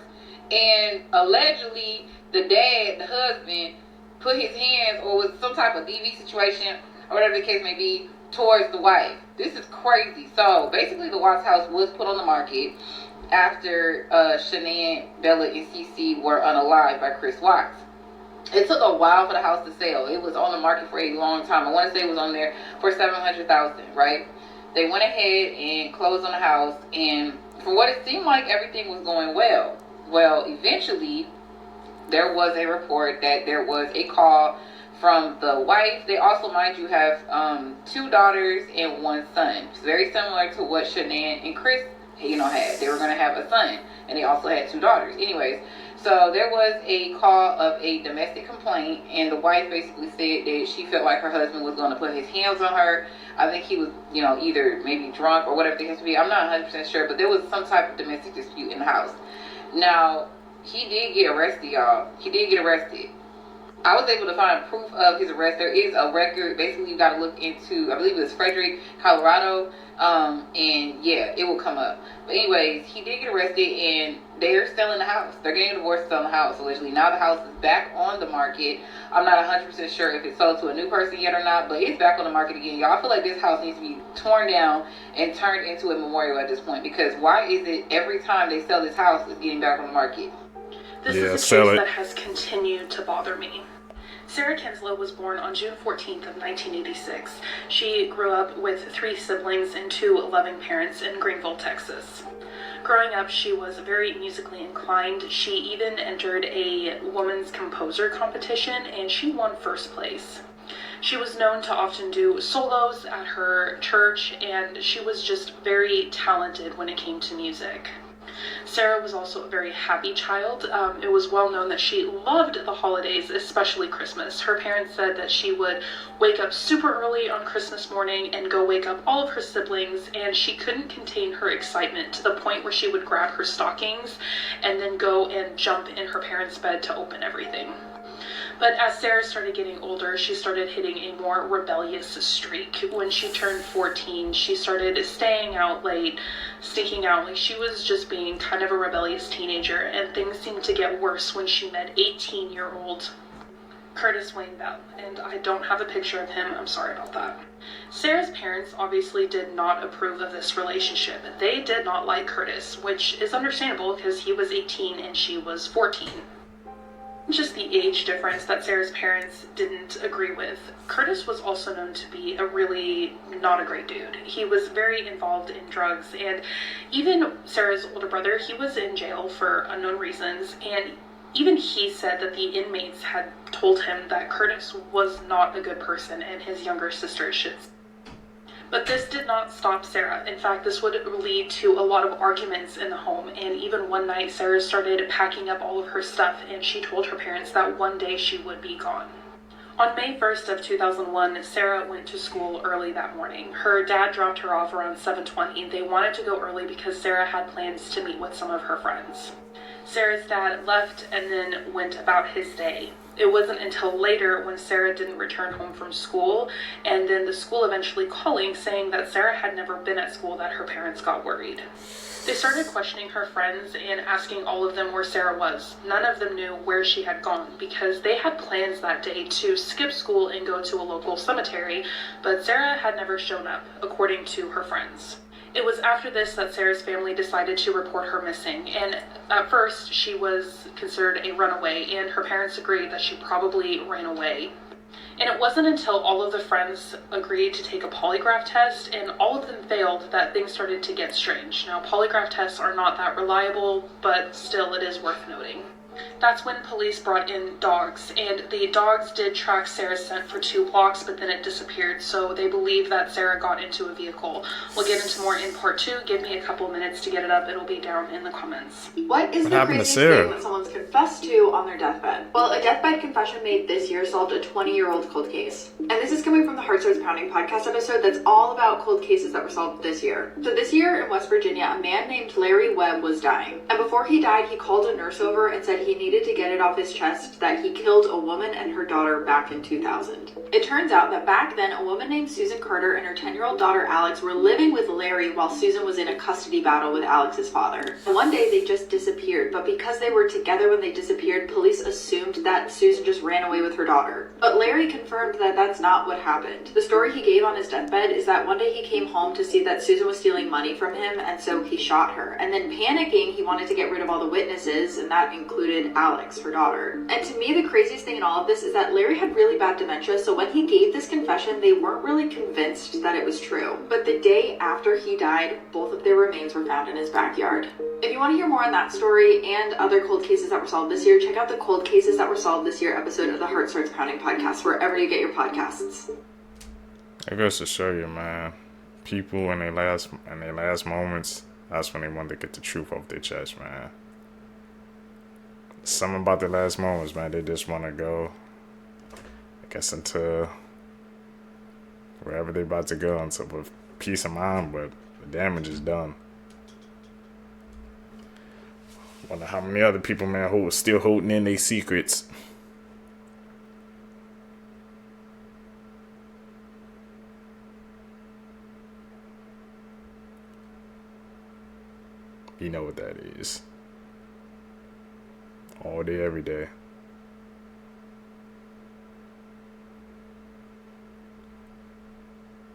and allegedly the dad, the husband, put his hands, or was some type of DV situation, or whatever the case may be, towards the wife. This is crazy. So basically the Watts house was put on the market after Shanann, Bella, and Cece were unalived by Chris Watts. It took a while for the house to sell. It was on the market for a long time. I want to say it was on there for $700,000, right? They went ahead and closed on the house, and for what it seemed like, everything was going well. Well, eventually there was a report that there was a call from the wife. They also, mind you, have 2 daughters and 1 son. It's very similar to what Shanann and Chris, had. They were going to have a son, and they also had 2 daughters. Anyways, so there was a call of a domestic complaint, and the wife basically said that she felt like her husband was going to put his hands on her. I think he was, either maybe drunk or whatever the case may be. I'm not 100% sure, but there was some type of domestic dispute in the house. Now, he did get arrested, y'all. He did get arrested. I was able to find proof of his arrest. There is a record. Basically, you got to look into, I believe it was Frederick, Colorado. And yeah, it will come up. But anyways, he did get arrested, and they're selling the house. They're getting a divorce, selling the house, allegedly. Now the house is back on the market. I'm not 100% sure if it's sold to a new person yet or not, but it's back on the market again. Y'all, I feel like this house needs to be torn down and turned into a memorial at this point, because why is it every time they sell this house, it's getting back on the market? This is a case that has continued to bother me. Sarah Kinslow was born on June 14th of 1986. She grew up with 3 siblings and 2 loving parents in Greenville, Texas. Growing up, she was very musically inclined. She even entered a women's composer competition, and she won first place. She was known to often do solos at her church, and she was just very talented when it came to music. Sarah was also a very happy child. It was well known that she loved the holidays, especially Christmas. Her parents said that she would wake up super early on Christmas morning and go wake up all of her siblings, and she couldn't contain her excitement to the point where she would grab her stockings and then go and jump in her parents' bed to open everything. But as Sarah started getting older, she started hitting a more rebellious streak. When she turned 14, she started staying out late, sneaking out. Like, she was just being kind of a rebellious teenager, and things seemed to get worse when she met 18-year-old Curtis Wayne Bell, and I don't have a picture of him. I'm sorry about that. Sarah's parents obviously did not approve of this relationship. They did not like Curtis, which is understandable because he was 18 and she was 14. Just the age difference that Sarah's parents didn't agree with. Curtis was also known to be a really not a great dude. He was very involved in drugs, and even Sarah's older brother, he was in jail for unknown reasons, and even he said that the inmates had told him that Curtis was not a good person and his younger sister should. But this did not stop Sarah. In fact, this would lead to a lot of arguments in the home, and even one night Sarah started packing up all of her stuff, and she told her parents that one day she would be gone. On May 1st of 2001, Sarah went to school early that morning. Her dad dropped her off around 7:20. They wanted to go early because Sarah had plans to meet with some of her friends. Sarah's dad left and then went about his day. It wasn't until later when Sarah didn't return home from school, and then the school eventually calling saying that Sarah had never been at school, that her parents got worried. They started questioning her friends and asking all of them where Sarah was. None of them knew where she had gone because they had plans that day to skip school and go to a local cemetery, but Sarah had never shown up, according to her friends. It was after this that Sarah's family decided to report her missing, and at first she was considered a runaway, and her parents agreed that she probably ran away. And it wasn't until all of the friends agreed to take a polygraph test, and all of them failed, that things started to get strange. Now, polygraph tests are not that reliable, but still it is worth noting. That's when police brought in dogs, and the dogs did track Sarah's scent for 2 blocks, but then it disappeared, so they believe that Sarah got into a vehicle. We'll get into more in part 2. Give me a couple minutes to get it up. It'll be down in the comments. What is the craziest thing that someone's confessed to on their deathbed? Well, a deathbed confession made this year solved a 20-year-old cold case. And this is coming from the Heart Starts Pounding podcast episode that's all about cold cases that were solved this year. So this year in West Virginia, a man named Larry Webb was dying. And before he died, he called a nurse over and said he needed to get it off his chest that he killed a woman and her daughter back in 2000. It turns out that back then, a woman named Susan Carter and her 10-year-old daughter Alex were living with Larry while Susan was in a custody battle with Alex's father. One day they just disappeared, but because they were together when they disappeared, police assumed that Susan just ran away with her daughter. But Larry confirmed that that's not what happened. The story he gave on his deathbed is that one day he came home to see that Susan was stealing money from him, and so he shot her. And then panicking, he wanted to get rid of all the witnesses, and that included Alex, her daughter. And to me, the craziest thing in all of this is that Larry had really bad dementia, so when he gave this confession, they weren't really convinced that it was true. But the day after he died, both of their remains were found in his backyard. If you want to hear more on that story and other cold cases that were solved this year, check out the Cold Cases That Were Solved This Year episode of the Heart Starts Pounding podcast, wherever you get your podcasts. It goes to show you, man, people in their last moments, that's when they want to get the truth off their chest, man. Something about their last moments, man. They just want to go, I guess, into wherever they about to go, into with peace of mind, but the damage is done. Wonder how many other people, man, who are still holding in their secrets. You know what that is. All day, every day.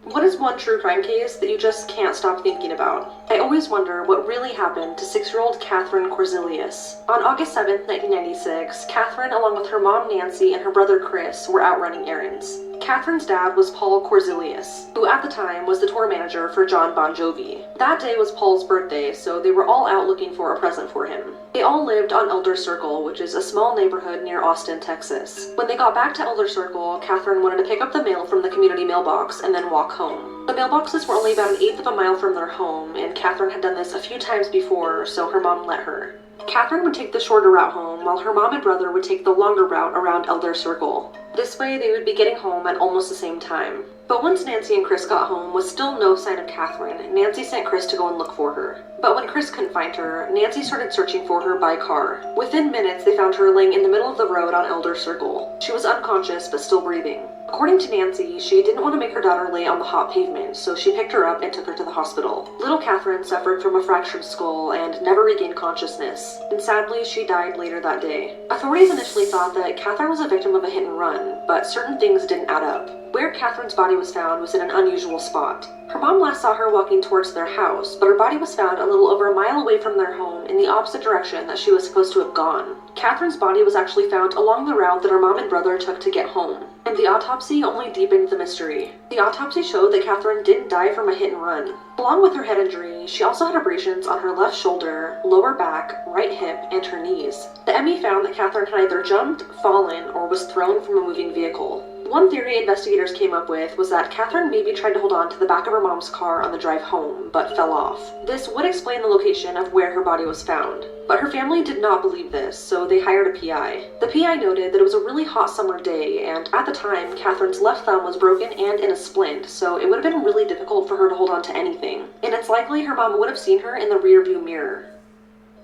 What is one true crime case that you just can't stop thinking about? I always wonder what really happened to 6-year-old Catherine Korzelius. On August 7th, 1996, Catherine, along with her mom Nancy and her brother Chris, were out running errands. Catherine's dad was Paul Korzelius, who at the time was the tour manager for Jon Bon Jovi. That day was Paul's birthday, so they were all out looking for a present for him. They all lived on Elder Circle, which is a small neighborhood near Austin, Texas. When they got back to Elder Circle, Catherine wanted to pick up the mail from the community mailbox and then walk home. The mailboxes were only about 1/8 of a mile from their home, and Catherine had done this a few times before, so her mom let her. Catherine would take the shorter route home, while her mom and brother would take the longer route around Elder Circle. This way, they would be getting home at almost the same time. But once Nancy and Chris got home, with still no sign of Catherine, Nancy sent Chris to go and look for her. But when Chris couldn't find her, Nancy started searching for her by car. Within minutes, they found her laying in the middle of the road on Elder Circle. She was unconscious, but still breathing. According to Nancy, she didn't want to make her daughter lay on the hot pavement, so she picked her up and took her to the hospital. Little Catherine suffered from a fractured skull and never regained consciousness, and sadly, she died later that day. Authorities initially thought that Catherine was a victim of a hit and run, but certain things didn't add up. Where Catherine's body was found was in an unusual spot. Her mom last saw her walking towards their house, but her body was found a little over a mile away from their home in the opposite direction that she was supposed to have gone. Catherine's body was actually found along the route that her mom and brother took to get home, and the autopsy only deepened the mystery. The autopsy showed that Catherine didn't die from a hit and run. Along with her head injury, she also had abrasions on her left shoulder, lower back, right hip, and her knees. The ME found that Catherine had either jumped, fallen, or was thrown from a moving vehicle. One theory investigators came up with was that Catherine maybe tried to hold on to the back of her mom's car on the drive home, but fell off. This would explain the location of where her body was found. But her family did not believe this, so they hired a PI. The PI noted that it was a really hot summer day, and at the time, Catherine's left thumb was broken and in a splint, so it would have been really difficult for her to hold on to anything. And it's likely her mom would have seen her in the rearview mirror.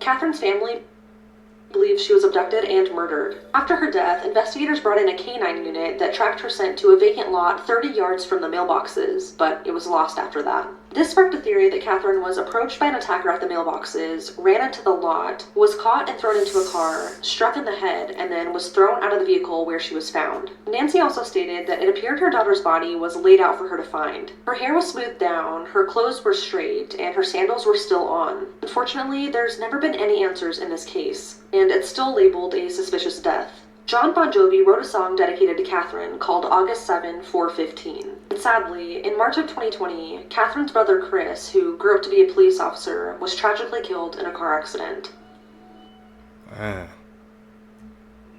Catherine's family believes she was abducted and murdered. After her death, investigators brought in a canine unit that tracked her scent to a vacant lot 30 yards from the mailboxes, but it was lost after that. This sparked a theory that Catherine was approached by an attacker at the mailboxes, ran into the lot, was caught and thrown into a car, struck in the head, and then was thrown out of the vehicle where she was found. Nancy also stated that it appeared her daughter's body was laid out for her to find. Her hair was smoothed down, her clothes were straight, and her sandals were still on. Unfortunately, there's never been any answers in this case, and it's still labeled a suspicious death. Jon Bon Jovi wrote a song dedicated to Catherine called August 7, 415. And sadly, in March of 2020, Catherine's brother Chris, who grew up to be a police officer, was tragically killed in a car accident.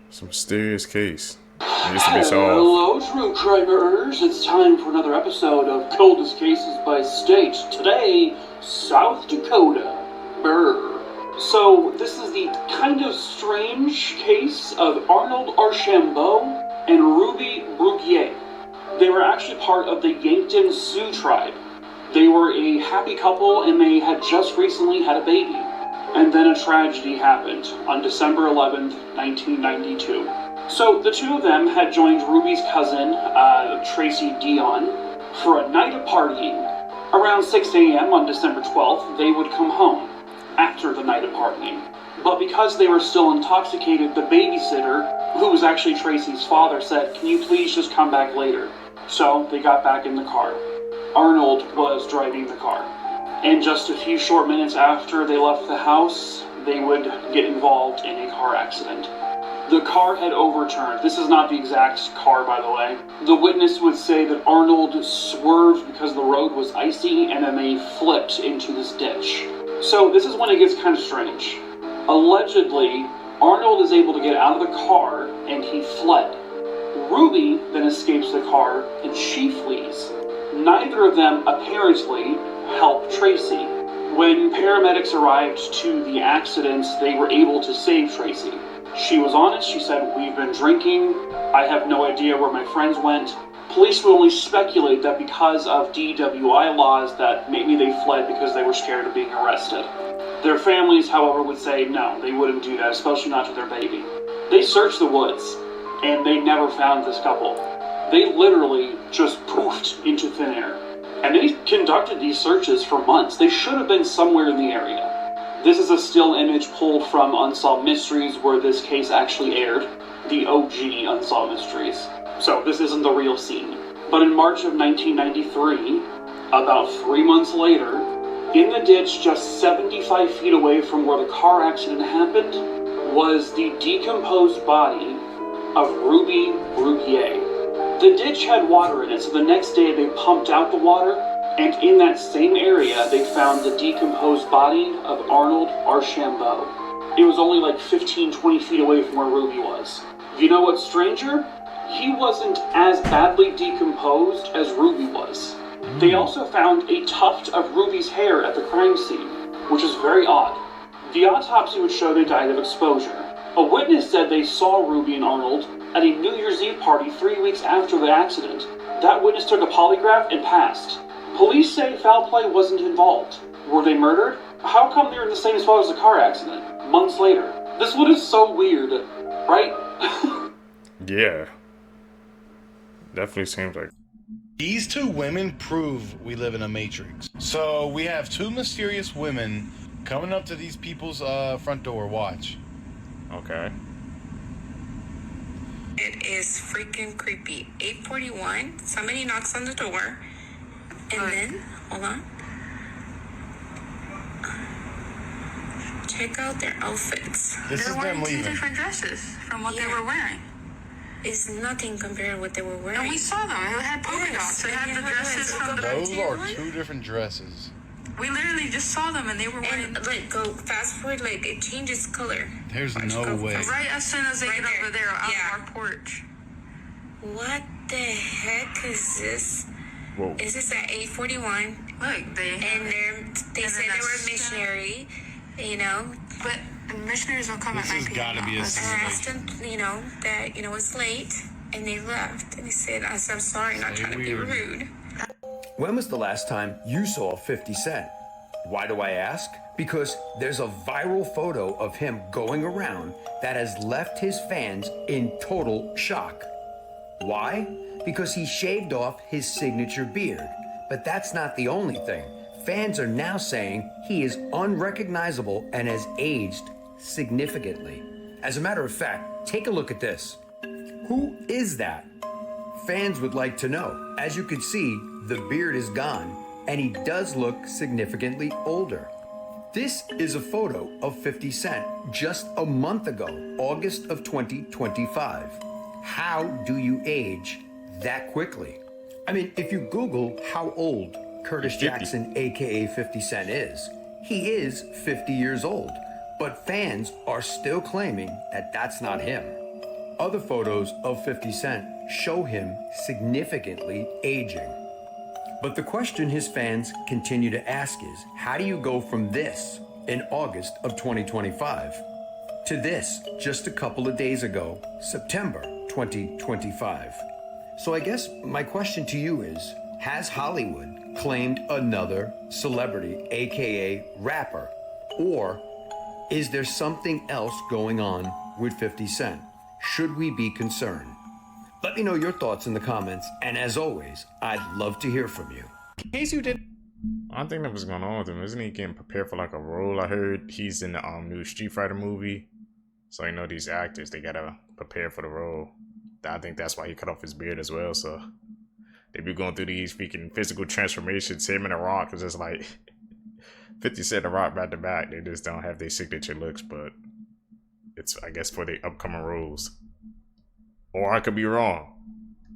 It's a mysterious case. It used to be solved. Hello, true crime earners. It's time for another episode of Coldest Cases by State. Today, South Dakota. Brr. So, this is the kind of strange case of Arnold Archambault and Ruby Bruguier. They were actually part of the Yankton Sioux tribe. They were a happy couple and they had just recently had a baby. And then a tragedy happened on December 11th, 1992. So, the two of them had joined Ruby's cousin, Tracy Dion, for a night of partying. Around 6 a.m. on December 12th, they would come home after the night of partying. But because they were still intoxicated, the babysitter, who was actually Tracy's father, said, "Can you please just come back later?" So they got back in the car. Arnold was driving the car. And just a few short minutes after they left the house, they would get involved in a car accident. The car had overturned. This is not the exact car, by the way. The witness would say that Arnold swerved because the road was icy, and then they flipped into this ditch. So this is when it gets kind of strange. Allegedly, Arnold is able to get out of the car and he fled. Ruby then escapes the car and she flees. Neither of them apparently helped Tracy. When paramedics arrived to the accident, they were able to save Tracy. She was honest. She said, "We've been drinking. I have no idea where my friends went." Police would only speculate that because of DWI laws that maybe they fled because they were scared of being arrested. Their families, however, would say no, they wouldn't do that, especially not to their baby. They searched the woods, and they never found this couple. They literally just poofed into thin air. And they conducted these searches for months. They should have been somewhere in the area. This is a still image pulled from Unsolved Mysteries, where this case actually aired. The OG Unsolved Mysteries. So this isn't the real scene. But in March of 1993, about 3 months later, In the ditch just 75 feet away from where the car accident happened was the decomposed body of Ruby Bruguier. The ditch had water in it, so the next day they pumped out the water, and in that same area they found the decomposed body of Arnold Archambault. It was only like 15-20 feet away from where Ruby was. You know what's stranger? He wasn't as badly decomposed as Ruby was. They also found a tuft of Ruby's hair at the crime scene, which is very odd. The autopsy would show they died of exposure. A witness said they saw Ruby and Arnold at a New Year's Eve party 3 weeks after the accident. That witness took a polygraph and passed. Police say foul play wasn't involved. Were they murdered? How come they were in the same spot as the car accident, months later? This one is so weird, right? Yeah. Definitely seems like. These two women prove we live in a matrix. So we have two mysterious women coming up to these people's front door. Watch. Okay. It is freaking creepy. 8:41. Somebody knocks on the door. And then, hold on. Check out their outfits. This They're is wearing them two leaving. different dresses from what they were wearing. It's nothing compared to what they were wearing. And we saw them. It had polka dots. It had the dresses from the Those are two different dresses. We literally just saw them and they were wearing. And like, go fast forward, like it changes color. There's no way. Right as soon as they get over there on our porch. What the heck is this? Whoa. Is this at 8:41? Look, they said they were missionary, you know. But missionaries don't come at 9 p.m. Gotta be a I asked them, you know, that it's late, and they left. And they said, I'm sorry, not trying to be rude. When was the last time you saw 50 Cent? Why do I ask? Because there's a viral photo of him going around that has left his fans in total shock. Why? Because he shaved off his signature beard. But that's not the only thing. Fans are now saying he is unrecognizable and has aged significantly. As a matter of fact, take a look at this. Who is that? Fans would like to know. As you can see, the beard is gone, and he does look significantly older. This is a photo of 50 Cent just a month ago, August of 2025. How do you age that quickly? I mean, if you Google how old Curtis Jackson, aka 50 Cent is, he is 50 years old, but fans are still claiming that that's not him. Other photos of 50 Cent show him significantly aging. But the question his fans continue to ask is, how do you go from this in August of 2025 to this just a couple of days ago, September 2025? So I guess my question to you is, has Hollywood claimed another celebrity, aka rapper? Or is there something else going on with 50 Cent? Should we be concerned? Let me know your thoughts in the comments, and as always, I'd love to hear from you. In case you did, I don't think that was going on with him. Isn't he getting prepared for like a role? I heard he's in the new Street Fighter movie. So you know these actors, they gotta prepare for the role. I think that's why he cut off his beard as well. So they be going through these freaking physical transformations. Him and The Rock is just like 50 Cent and The Rock back to back. They just don't have their signature looks, but it's, I guess, for the upcoming roles. Or I could be wrong.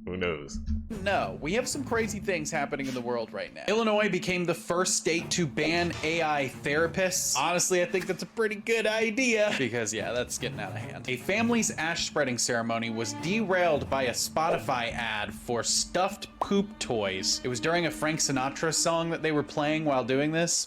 Who knows? No, we have some crazy things happening in the world right now. Illinois became the first state to ban AI therapists. Honestly, I think that's a pretty good idea because, yeah, that's getting out of hand. A family's ash spreading ceremony was derailed by a Spotify ad for stuffed poop toys. It was during a Frank Sinatra song that they were playing while doing this.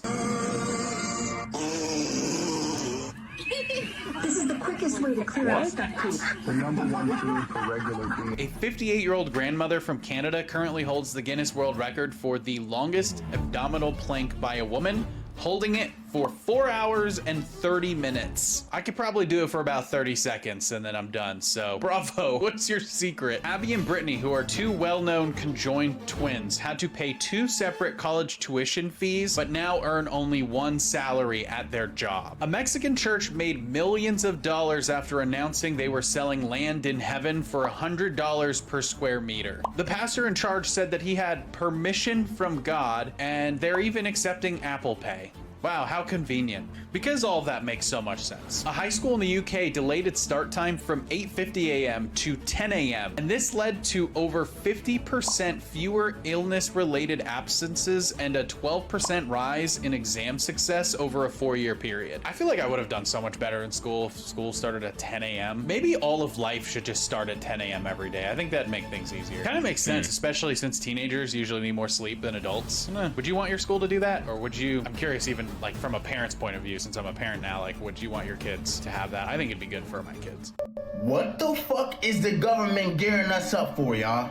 This is the quickest way to clear out stuffed poop. The #1 food for regular beans. A 58-year-old grandmother from Canada currently holds the Guinness World Record for the longest abdominal plank by a woman, holding it for 4 hours and 30 minutes. I could probably do it for about 30 seconds and then I'm done. So bravo, what's your secret? Abby and Brittany, who are two well-known conjoined twins, had to pay 2 separate college tuition fees, but now earn only 1 salary at their job. A Mexican church made millions of dollars after announcing they were selling land in heaven for $100 per square meter. The pastor in charge said that he had permission from God, and they're even accepting Apple Pay. Wow, how convenient. Because all of that makes so much sense. A high school in the UK delayed its start time from 8:50 a.m. to 10 a.m. and this led to over 50% fewer illness-related absences and a 12% rise in exam success over a 4-year period. I feel like I would have done so much better in school if school started at 10 a.m. Maybe all of life should just start at 10 a.m. every day. I think that'd make things easier. Kind of makes sense, especially since teenagers usually need more sleep than adults. Would you want your school to do that? Or would you, I'm curious even like from a parent's point of view, since I'm a parent now, like would you want your kids to have that? I think it'd be good for my kids. What the fuck is the government gearing us up for, y'all?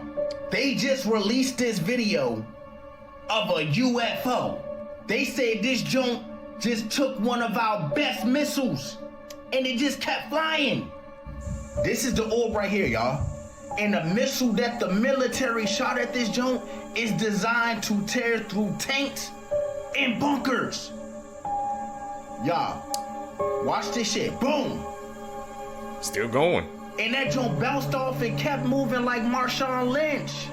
They just released this video of a UFO. They said this joint just took one of our best missiles and it just kept flying. This is the orb right here, y'all. And the missile that the military shot at this joint is designed to tear through tanks and bunkers. Y'all, watch this shit. Boom. Still going. And that joint bounced off and kept moving like Marshawn Lynch.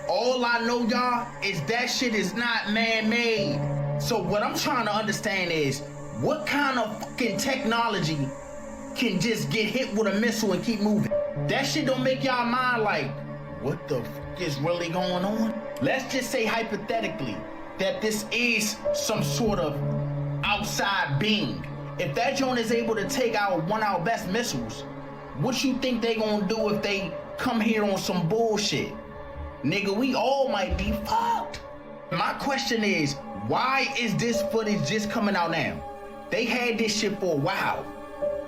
All I know, y'all, is that shit is not man-made. So what I'm trying to understand is, what kind of fucking technology can just get hit with a missile and keep moving? That shit don't make y'all mind like, what the fuck is really going on? Let's just say hypothetically that this is some sort of outside being. If that joint is able to take out one of our best missiles, what you think they gonna do if they come here on some bullshit? Nigga, we all might be fucked. My question is, why is this footage just coming out now? They had this shit for a while.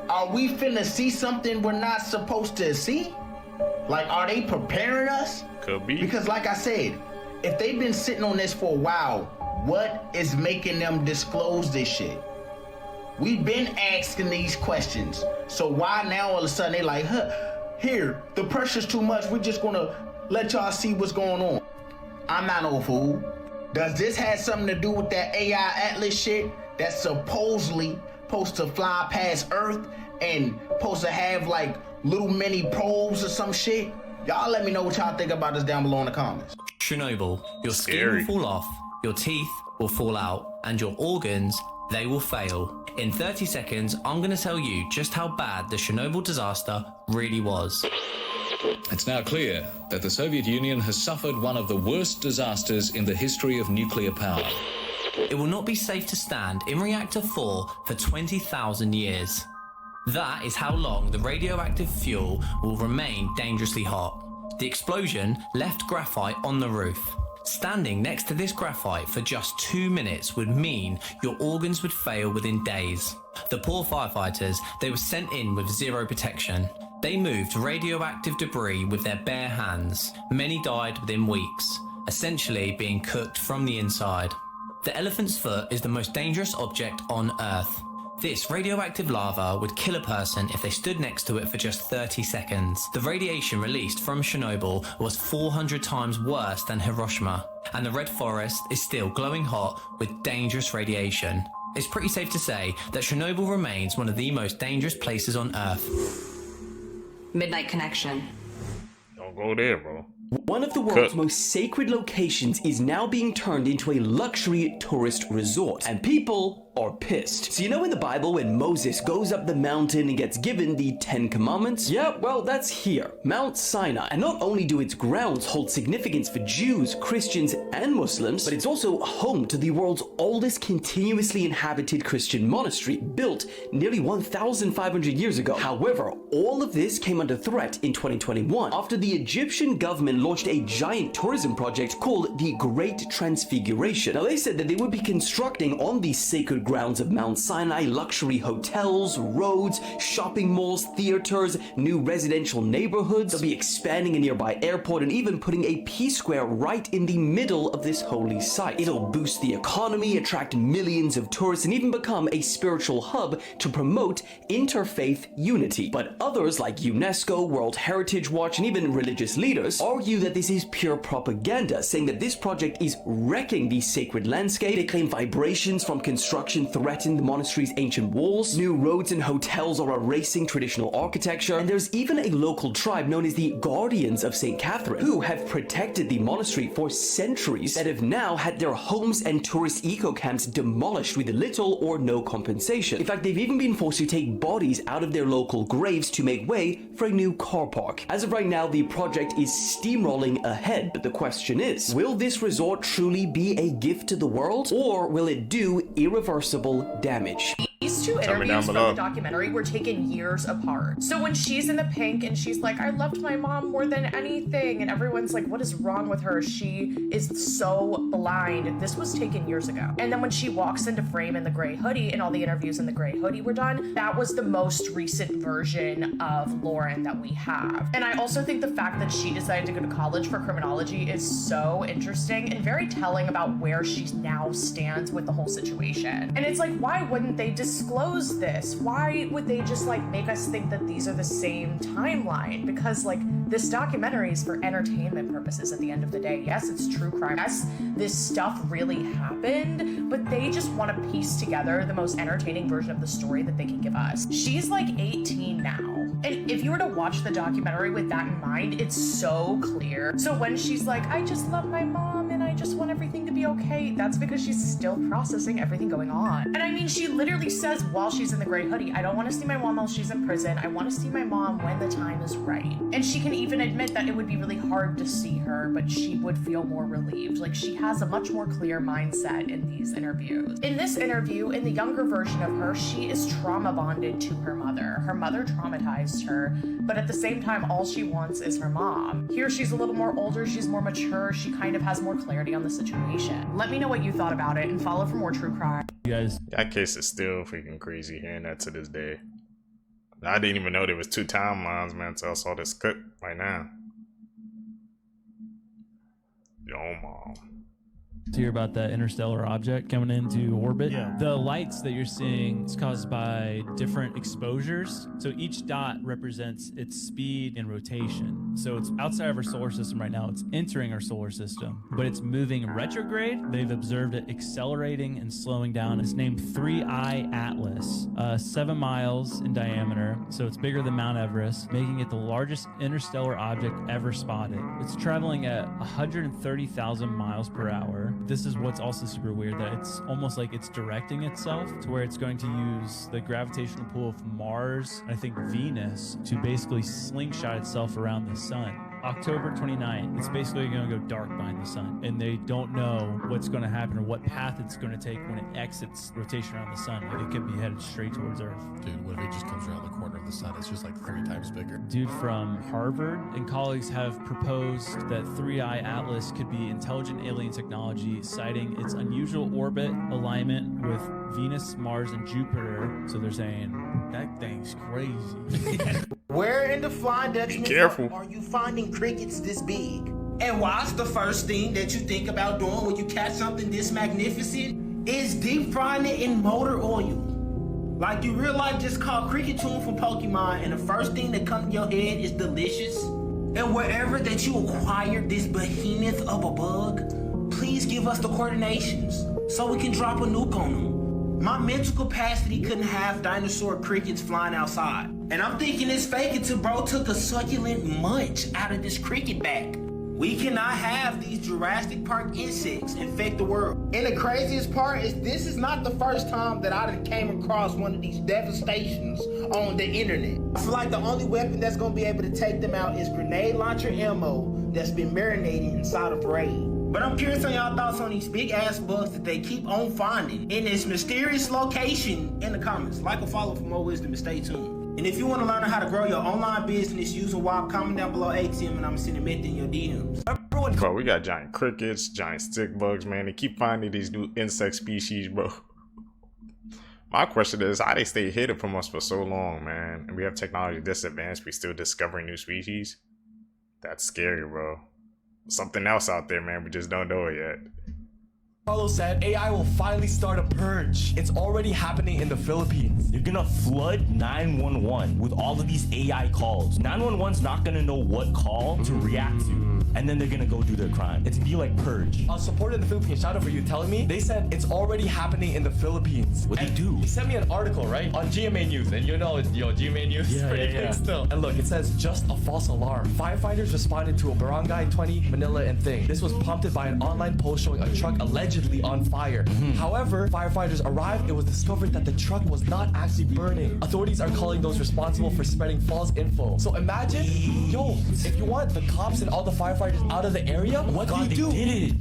Are we finna see something we're not supposed to see? Like, are they preparing us? Could be. Because like I said, if they've been sitting on this for a while, what is making them disclose this shit? We've been asking these questions. So why now all of a sudden they like, here, the pressure's too much, we're just gonna let y'all see what's going on. I'm not no fool. Does this have something to do with that AI Atlas shit that's supposedly supposed to fly past Earth and supposed to have like little mini probes or some shit? Y'all let me know what y'all think about this down below in the comments. Chernobyl, your skin will fall off, your teeth will fall out, and your organs, they will fail. In 30 seconds, I'm going to tell you just how bad the Chernobyl disaster really was. It's now clear that the Soviet Union has suffered one of the worst disasters in the history of nuclear power. It will not be safe to stand in Reactor 4 for 20,000 years. That is how long the radioactive fuel will remain dangerously hot. The explosion left graphite on the roof. Standing next to this graphite for just 2 minutes would mean your organs would fail within days. The poor firefighters, they were sent in with zero protection. They moved radioactive debris with their bare hands. Many died within weeks, essentially being cooked from the inside. The elephant's foot is the most dangerous object on Earth. This radioactive lava would kill a person if they stood next to it for just 30 seconds. The radiation released from Chernobyl was 400 times worse than Hiroshima, and the Red Forest is still glowing hot with dangerous radiation. It's pretty safe to say that Chernobyl remains one of the most dangerous places on Earth. Midnight Connection. Don't go there, bro. One of the world's most sacred locations is now being turned into a luxury tourist resort, and people are pissed. So you know in the Bible when Moses goes up the mountain and gets given the 10 Commandments? Yeah, well that's here, Mount Sinai. And not only do its grounds hold significance for Jews, Christians, and Muslims, but it's also home to the world's oldest continuously inhabited Christian monastery, built nearly 1,500 years ago. However, all of this came under threat in 2021 after the Egyptian government launched a giant tourism project called the Great Transfiguration. Now they said that they would be constructing on these sacred grounds of Mount Sinai, luxury hotels, roads, shopping malls, theaters, new residential neighborhoods. They'll be expanding a nearby airport and even putting a P-square right in the middle of this holy site. It'll boost the economy, attract millions of tourists, and even become a spiritual hub to promote interfaith unity. But others like UNESCO, World Heritage Watch, and even religious leaders argue that this is pure propaganda, saying that this project is wrecking the sacred landscape. They claim vibrations from construction threaten the monastery's ancient walls. New roads and hotels are erasing traditional architecture. And there's even a local tribe known as the Guardians of St. Catherine, who have protected the monastery for centuries, that have now had their homes and tourist eco-camps demolished with little or no compensation. In fact, they've even been forced to take bodies out of their local graves to make way for a new car park. As of right now, the project is steamrolling ahead, but the question is, will this resort truly be a gift to the world, or will it do irreversible damage? These two interviews from the documentary were taken years apart. So when she's in the pink and she's like, I loved my mom more than anything, and everyone's like, what is wrong with her? She is so blind. This was taken years ago. And then when she walks into frame in the gray hoodie and all the interviews in the gray hoodie were done, that was the most recent version of Lauren that we have. And I also think the fact that she decided to go to college for criminology is so interesting and very telling about where she now stands with the whole situation. And it's like, why wouldn't they disclose this? Why would they just like make us think that these are the same timeline? Because like this documentary is for entertainment purposes at the end of the day. Yes, it's true crime. Yes, this stuff really happened, but they just want to piece together the most entertaining version of the story that they can give us. She's like 18 now. And if you were to watch the documentary with that in mind, it's so clear. So when she's like, I just love my mom and I just want everything to be okay, that's because she's still processing everything going on. And I mean, she literally says while she's in the gray hoodie, I don't want to see my mom while she's in prison. I want to see my mom when the time is right. And she can even admit that it would be really hard to see her, but she would feel more relieved. Like she has a much more clear mindset in these interviews. In this interview, in the younger version of her, she is trauma bonded to her mother. Her mother traumatized her, but at the same time, all she wants is her mom. Here, she's a little more older, she's more mature, she kind of has more clarity on the situation. Let me know what you thought about it and follow for more true crime. You guys, that case is still freaking crazy hearing that to this day. I didn't even know there was 2 timelines, man, until I saw this clip right now. Yo, mom. To hear about that interstellar object coming into orbit. Yeah. The lights that you're seeing is caused by different exposures. So each dot represents its speed and rotation. So it's outside of our solar system right now. It's entering our solar system, but it's moving retrograde. They've observed it accelerating and slowing down. It's named 3I Atlas, 7 miles in diameter. So it's bigger than Mount Everest, making it the largest interstellar object ever spotted. It's traveling at 130,000 miles per hour. This is what's also super weird, that it's almost like it's directing itself to where it's going to use the gravitational pull of Mars, and I think Venus, to basically slingshot itself around the sun. October 29th, it's basically going to go dark behind the sun, and they don't know what's going to happen or what path it's going to take when it exits rotation around the sun. Like, it could be headed straight towards Earth. Dude, what if it just comes around the corner of the sun? It's just like 3 times bigger. Dude from Harvard and colleagues have proposed that 3I Atlas could be intelligent alien technology, citing its unusual orbit alignment with Venus, Mars, and Jupiter. So they're saying that thing's crazy. Where in the flying Dutchman are you finding crickets this big? And what's the first thing that you think about doing when you catch something this magnificent? Is deep frying it in motor oil. Like you real life just caught cricket tune from Pokemon, and the first thing that comes to your head is delicious. And wherever that you acquired this behemoth of a bug, please give us the coordinations so we can drop a nuke on them. My mental capacity couldn't have dinosaur crickets flying outside. And I'm thinking it's fake until bro took a succulent munch out of this cricket back. We cannot have these Jurassic Park insects infect the world. And the craziest part is this is not the first time that I came across one of these devastations on the internet. I feel like the only weapon that's gonna be able to take them out is grenade launcher ammo that's been marinated inside a braid. But I'm curious on y'all thoughts on these big ass bugs that they keep on finding in this mysterious location in the comments. Like or follow for more wisdom and stay tuned. And if you want to learn how to grow your online business using WAP, comment down below ATM and I'm sending it in your DMs. Bro, we got giant crickets, giant stick bugs, man. They keep finding these new insect species, bro. My question is, how they stay hidden from us for so long, man? And we have technology this advanced, we still discovering new species? That's scary, bro. Something else out there, man. We just don't know it yet. Carlos said AI will finally start a purge. It's already happening in the Philippines. You're gonna flood 911 with all of these AI calls. 911's not gonna know what call to react to. And then they're gonna go do their crime. It's gonna be like purge. Support in the Philippines. Shout out for you telling me. They said it's already happening in the Philippines. What they do? They sent me an article, right? On GMA News. And you know, GMA News is pretty big still. And look, it says just a false alarm. Firefighters responded to a barangay 20 Manila and thing. This was prompted by an online post showing a truck allegedly on fire. However, firefighters arrived, it was discovered that the truck was not actually burning. Authorities are calling those responsible for spreading false info. So imagine, yo, if you want the cops and all the firefighters out of the area, what do you do? They did it.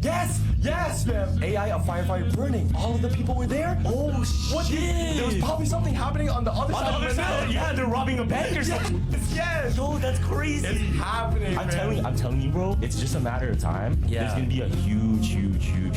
Yes, man. AI, a firefighter burning. All of the people were there. Oh, shit. There was probably something happening on the other side. Yeah, they're robbing a bank or something. Yes. Yo, that's crazy. It's happening, I'm telling you, bro, it's just a matter of time. Yeah. There's gonna be a huge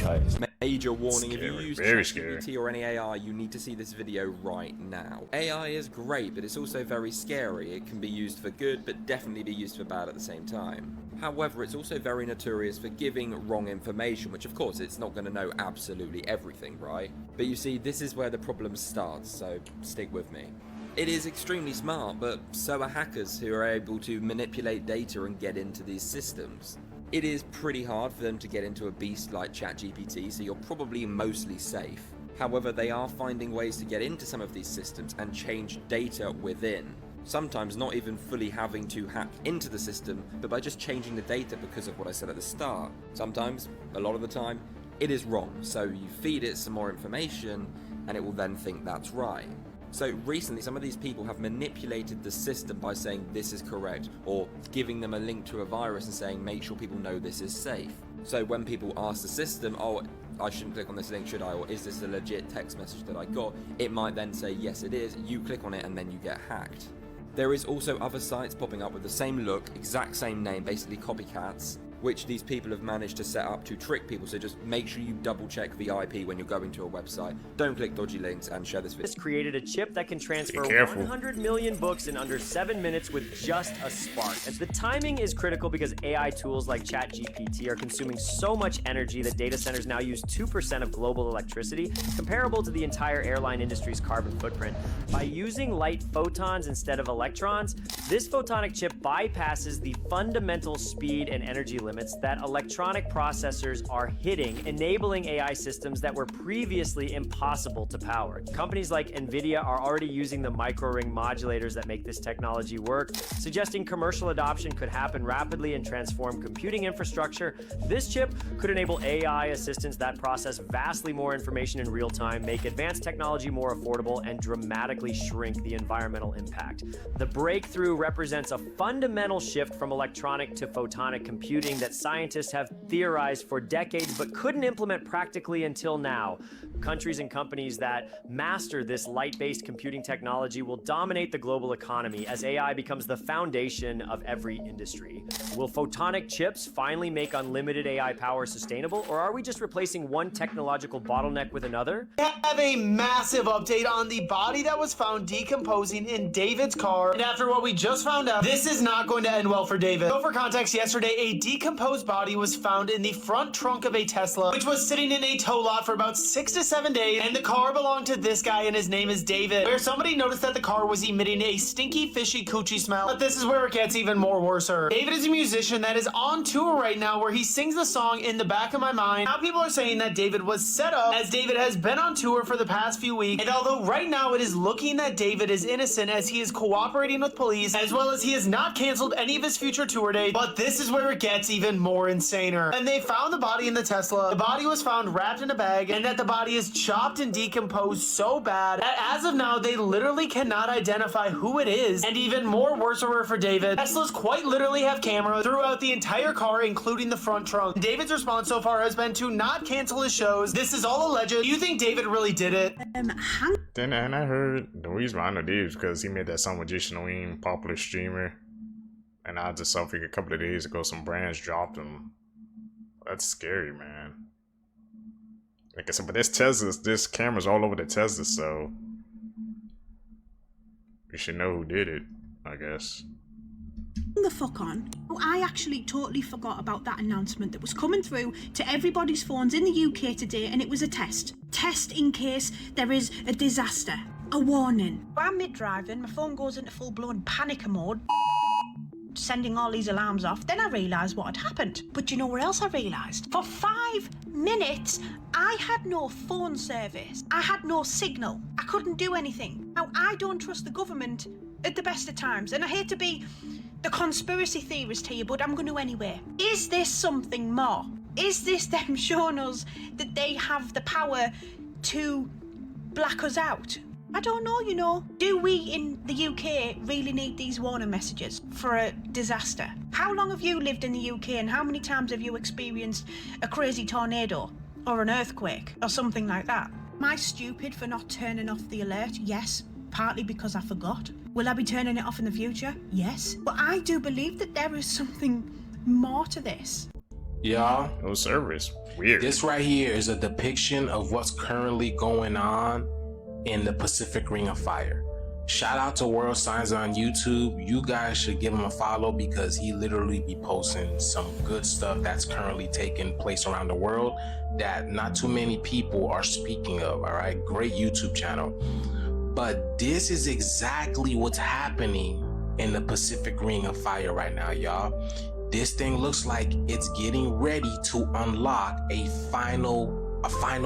heist. Major warning, if you use very ChatGPT or any AI, you need to see this video right now. AI is great, but it's also very scary. It can be used for good, but definitely be used for bad at the same time. However, it's also very notorious for giving wrong information, which of course it's not going to know absolutely everything, right? But you see, this is where the problem starts, so stick with me. It is extremely smart, but so are hackers who are able to manipulate data and get into these systems. It is pretty hard for them to get into a beast like ChatGPT, so you're probably mostly safe. However, they are finding ways to get into some of these systems and change data within. Sometimes not even fully having to hack into the system, but by just changing the data because of what I said at the start. Sometimes, a lot of the time, it is wrong, so you feed it some more information and it will then think that's right. So recently, some of these people have manipulated the system by saying this is correct, or giving them a link to a virus and saying make sure people know this is safe. So when people ask the system, oh, I shouldn't click on this link, should I? Or is this a legit text message that I got? It might then say yes it is, you click on it and then you get hacked. There is also other sites popping up with the same look, exact same name, basically copycats, which these people have managed to set up to trick people. So just make sure you double check the IP when you're going to a website. Don't click dodgy links and share this video. This created a chip that can transfer 100 million books in under 7 minutes with just a spark. And the timing is critical because AI tools like ChatGPT are consuming so much energy that data centers now use 2% of global electricity, comparable to the entire airline industry's carbon footprint. By using light photons instead of electrons, this photonic chip bypasses the fundamental speed and energy limits that electronic processors are hitting, enabling AI systems that were previously impossible to power. Companies like NVIDIA are already using the micro-ring modulators that make this technology work, suggesting commercial adoption could happen rapidly and transform computing infrastructure. This chip could enable AI assistants that process vastly more information in real time, make advanced technology more affordable, and dramatically shrink the environmental impact. The breakthrough represents a fundamental shift from electronic to photonic computing that scientists have theorized for decades but couldn't implement practically until now. Countries and companies that master this light-based computing technology will dominate the global economy as AI becomes the foundation of every industry. Will photonic chips finally make unlimited AI power sustainable, or are we just replacing one technological bottleneck with another? We have a massive update on the body that was found decomposing in David's car. And after what we just found out, this is not going to end well for David. So for context, yesterday, a decomposed body was found in the front trunk of a Tesla, which was sitting in a tow lot for about 6 to 7 days, and the car belonged to this guy, and his name is David, where somebody noticed that the car was emitting a stinky, fishy coochie smell. But this is where it gets even more worser. David is a musician that is on tour right now, where he sings the song In the Back of My Mind. Now people are saying that David was set up, as David has been on tour for the past few weeks, and although right now it is looking that David is innocent as he is cooperating with police, as well as he has not canceled any of his future tour dates, but this is where it gets even more insaner. And they found the body in the Tesla. The body was found wrapped in a bag, and that the body is chopped and decomposed so bad that as of now they literally cannot identify who it is. And even more worse for David, Teslas quite literally have cameras throughout the entire car, including the front trunk. David's response so far has been to not cancel his shows. This is all alleged. Do you think David really did it? Then I heard the reason why I know Dave is because he made that song with Jason Wayne, popular streamer. And I just saw a couple of days ago some brands dropped him. That's scary, man. Like I said, but there's Teslas, there's cameras all over the Tesla, so We should know who did it, I guess. The fuck on. I actually totally forgot about that announcement that was coming through to everybody's phones in the UK today, and it was a test. Test in case there is a disaster. A warning. I'm mid-driving, my phone goes into full-blown panic mode, sending all these alarms off. Then I realised what had happened. But you know where else I realised? For 5 minutes, I had no phone service. I had no signal. I couldn't do anything. Now, I don't trust the government at the best of times, and I hate to be the conspiracy theorist here, but I'm going to anyway. Is this something more? Is this them showing us that they have the power to black us out? I don't know, you know. Do we in the UK really need these warning messages for a disaster? How long have you lived in the UK, and how many times have you experienced a crazy tornado or an earthquake or something like that? Am I stupid for not turning off the alert? Yes. Partly because I forgot. Will I be turning it off in the future? Yes. But I do believe that there is something more to this. Y'all, no service. Weird. This right here is a depiction of what's currently going on in the Pacific Ring of Fire. Shout out to World Signs on YouTube. You guys should give him a follow because he literally be posting some good stuff that's currently taking place around the world that not too many people are speaking of. All right, great YouTube channel. But this is exactly what's happening in the Pacific Ring of Fire right now, y'all. This thing looks like it's getting ready to unlock a final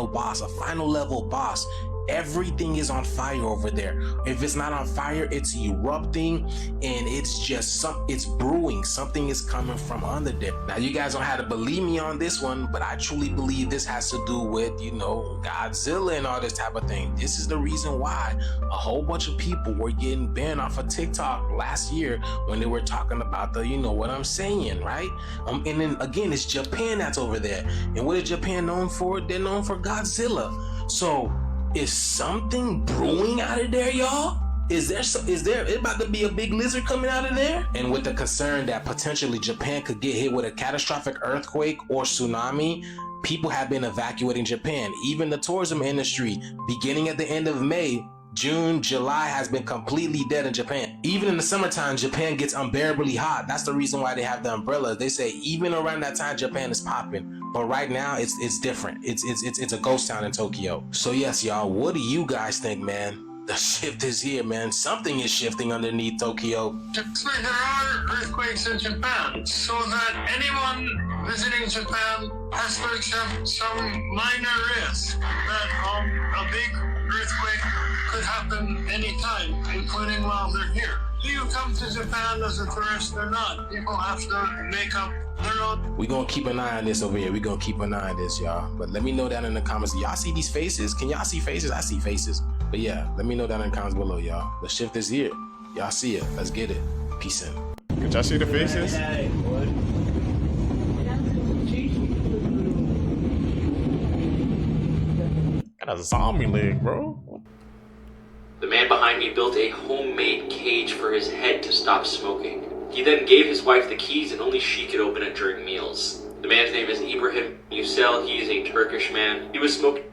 boss, a final level boss. Everything is on fire over there. If it's not on fire, it's erupting, and it's just it's brewing. Something is coming from under there. Now, you guys don't have to believe me on this one, but I truly believe this has to do with, you know, Godzilla and all this type of thing. This is the reason why a whole bunch of people were getting banned off of TikTok last year when they were talking about the, you know what I'm saying, right? And then again, it's Japan that's over there. And what is Japan known for? They're known for Godzilla. So is something brewing out of there, y'all? Is there about to be a big lizard coming out of there? And with the concern that potentially Japan could get hit with a catastrophic earthquake or tsunami, people have been evacuating Japan. Even the tourism industry, beginning at the end of May, June, July has been completely dead in Japan. Even in the summertime, Japan gets unbearably hot. That's the reason why they have the umbrellas. They say even around that time, Japan is popping. But right now, it's different. It's a ghost town in Tokyo. So yes, y'all, what do you guys think, man? The shift is here, man. Something is shifting underneath Tokyo. Actually, there are earthquakes in Japan, so that anyone visiting Japan has to accept some minor risk that a big earthquake could happen anytime, including while they're here. Do you come to Japan as a tourist or not? People have to make up their own. We're gonna keep an eye on this over here. We're gonna keep an eye on this, y'all. But let me know down in the comments. Y'all see these faces? Can y'all see faces? I see faces. But yeah, let me know down in the comments below, y'all. The shift is here. Y'all see it. Let's get it. Peace in. Did y'all see the faces? Got a zombie leg, bro. The man behind me built a homemade cage for his head to stop smoking. He then gave his wife the keys and only she could open it during meals. The man's name is Ibrahim Yücel. He is a Turkish man. He was smoking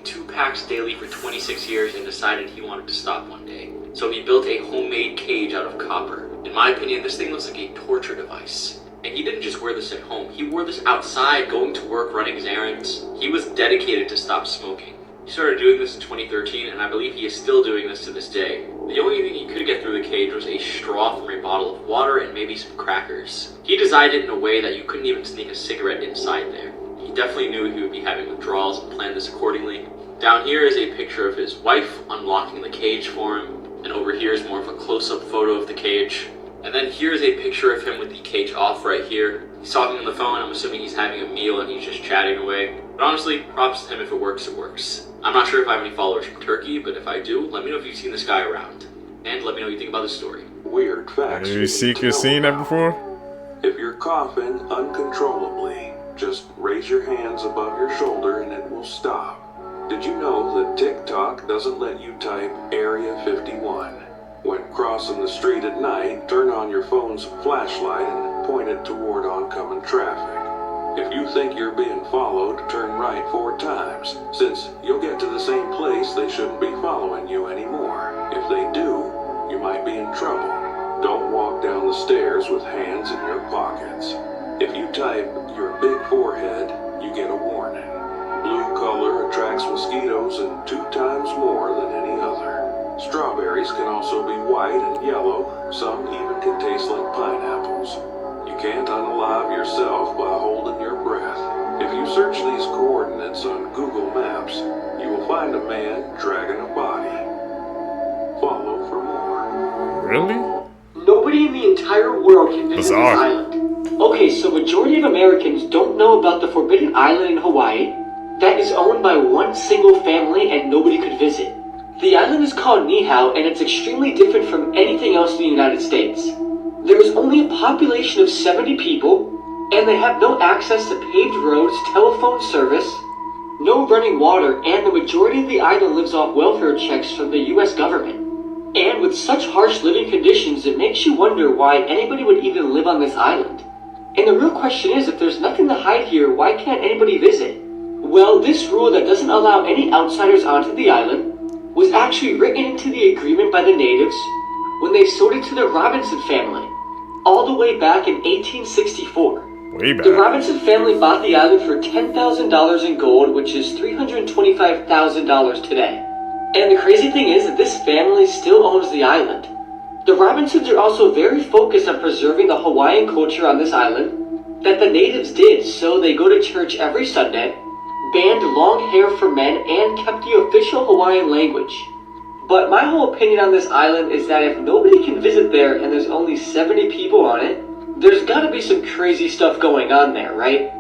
2 packs daily for 26 years and decided he wanted to stop one day. So he built a homemade cage out of copper. In my opinion, this thing looks like a torture device. And he didn't just wear this at home. He wore this outside, going to work, running his errands. He was dedicated to stop smoking. He started doing this in 2013, and I believe he is still doing this to this day. The only thing he could get through the cage was a straw from a bottle of water and maybe some crackers. He designed it in a way that you couldn't even sneak a cigarette inside there. He definitely knew he would be having withdrawals and planned this accordingly. Down here is a picture of his wife unlocking the cage for him, and over here is more of a close-up photo of the cage. And then here's a picture of him with the cage off right here. He's talking on the phone. I'm assuming he's having a meal and he's just chatting away. But honestly, props to him. If it works, it works. I'm not sure if I have any followers from Turkey, but if I do, let me know if you've seen this guy around. And let me know what you think about this story. Weird facts. Have you seen that before? If you're coughing uncontrollably, just raise your hands above your shoulder and it will stop. Did you know that TikTok doesn't let you type Area 51? When crossing the street at night, turn on your phone's flashlight and point it toward oncoming traffic. If you think you're being followed, turn right 4 times, since you'll get to the same place they shouldn't be following you anymore. If they do, you might trouble. Don't walk down the stairs with hands in your pockets. If you type your big forehead, you get a warning. Blue color attracts mosquitoes and 2 times more than any other. Strawberries can also be white and yellow. Some even can taste like pineapples. You can't unalive yourself by holding your breath. If you search these coordinates on Google Maps, you will find a man dragging a body. Follow for more. Really? Nobody in the entire world can visit Bizarre. this island. Okay, so majority of Americans don't know about the Forbidden Island in Hawaii that is owned by one single family and nobody could visit. The island is called Niihau and it's extremely different from anything else in the United States. There is only a population of 70 people and they have no access to paved roads, telephone service, no running water, and the majority of the island lives off welfare checks from the US government. And with such harsh living conditions, it makes you wonder why anybody would even live on this island. And the real question is, if there's nothing to hide here, why can't anybody visit? Well, this rule that doesn't allow any outsiders onto the island was actually written into the agreement by the natives when they sold it to the Robinson family, all the way back in 1864. Way back. The Robinson family bought the island for $10,000 in gold, which is $325,000 today. And the crazy thing is that this family still owns the island. The Robinsons are also very focused on preserving the Hawaiian culture on this island that the natives did, so they go to church every Sunday, banned long hair for men, and kept the official Hawaiian language. But my whole opinion on this island is that if nobody can visit there and there's only 70 people on it, there's gotta be some crazy stuff going on there, right?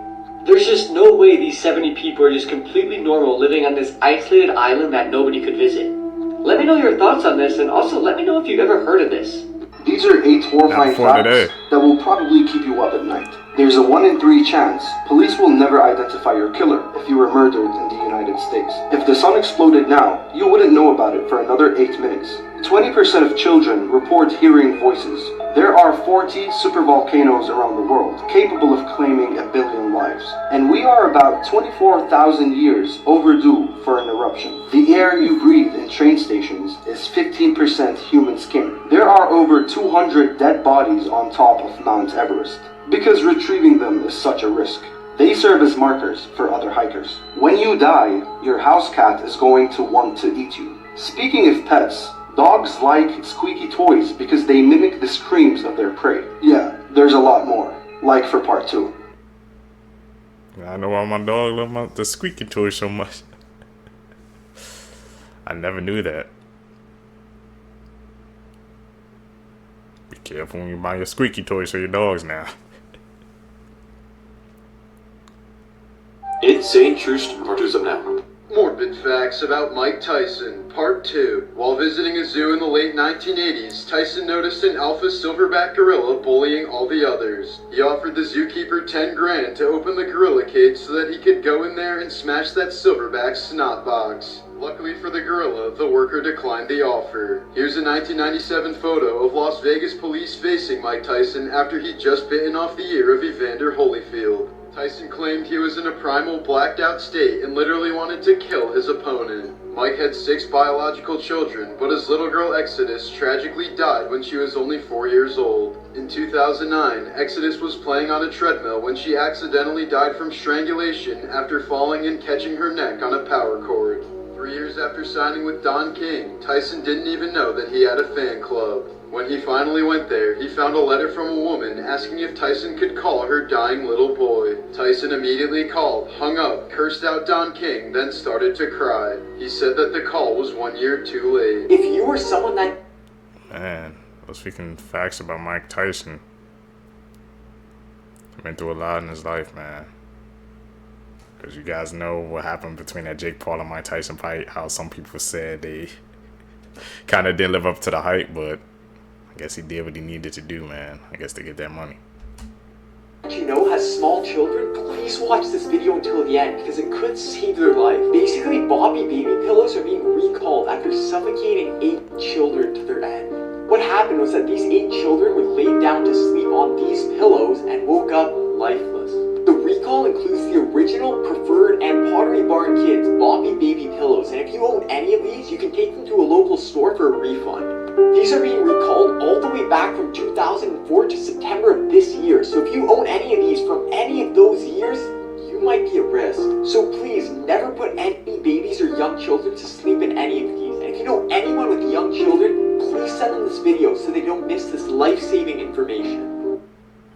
There's just no way these 70 people are just completely normal living on this isolated island that nobody could visit. Let me know your thoughts on this, and also let me know if you've ever heard of this. These are 8 horrifying facts that will probably keep you up at night. There's a 1 in 3 chance police will never identify your killer if you were murdered in the United States. If the sun exploded now, you wouldn't know about it for another 8 minutes. 20% of children report hearing voices. There are 40 supervolcanoes around the world capable of claiming 1 billion lives. And we are about 24,000 years overdue for an eruption. The air you breathe in train stations is 15% human skin. There are over 200 dead bodies on top of Mount Everest, because retrieving them is such a risk. They serve as markers for other hikers. When you die, your house cat is going to want to eat you. Speaking of pets, dogs like squeaky toys because they mimic the screams of their prey. Yeah, there's a lot more. Like for part 2. I know why my dog loves the squeaky toy so much. I never knew that. Be careful when you buy your squeaky toys for your dogs now. Insane True Stories of Now. Morbid facts about Mike Tyson, Part 2. While visiting a zoo in the late 1980s, Tyson noticed an alpha silverback gorilla bullying all the others. He offered the zookeeper 10 grand to open the gorilla cage so that he could go in there and smash that silverback snot box. Luckily for the gorilla, the worker declined the offer. Here's a 1997 photo of Las Vegas police facing Mike Tyson after he'd just bitten off the ear of Evander Holyfield. Tyson claimed he was in a primal blacked out state and literally wanted to kill his opponent. Mike had 6 biological children, but his little girl Exodus tragically died when she was only 4 years old. In 2009, Exodus was playing on a treadmill when she accidentally died from strangulation after falling and catching her neck on a power cord. 3 years after signing with Don King, Tyson didn't even know that he had a fan club. When he finally went there, he found a letter from a woman asking if Tyson could call her dying little boy. Tyson immediately called, hung up, cursed out Don King, then started to cry. He said that the call was 1 year too late. If you were someone that... Man, those freaking facts about Mike Tyson. He went through a lot in his life, man. Because you guys know what happened between that Jake Paul and Mike Tyson fight. How some people said they kind of didn't live up to the hype, but I guess he did what he needed to do, man. I guess to get that money. you know has small children, please watch this video until the end because it could save their life. Basically, Bobby baby pillows are being recalled after suffocating 8 children to their end. What happened was that these 8 children were laid down to sleep on these pillows and woke up lifeless. The recall haul includes the original, preferred, and Pottery Barn Kids Boppy Baby pillows, and if you own any of these, you can take them to a local store for a refund. These are being recalled all the way back from 2004 to September of this year, so if you own any of these from any of those years, you might be at risk. So please, never put any babies or young children to sleep in any of these, and if you know anyone with young children, please send them this video so they don't miss this life-saving information.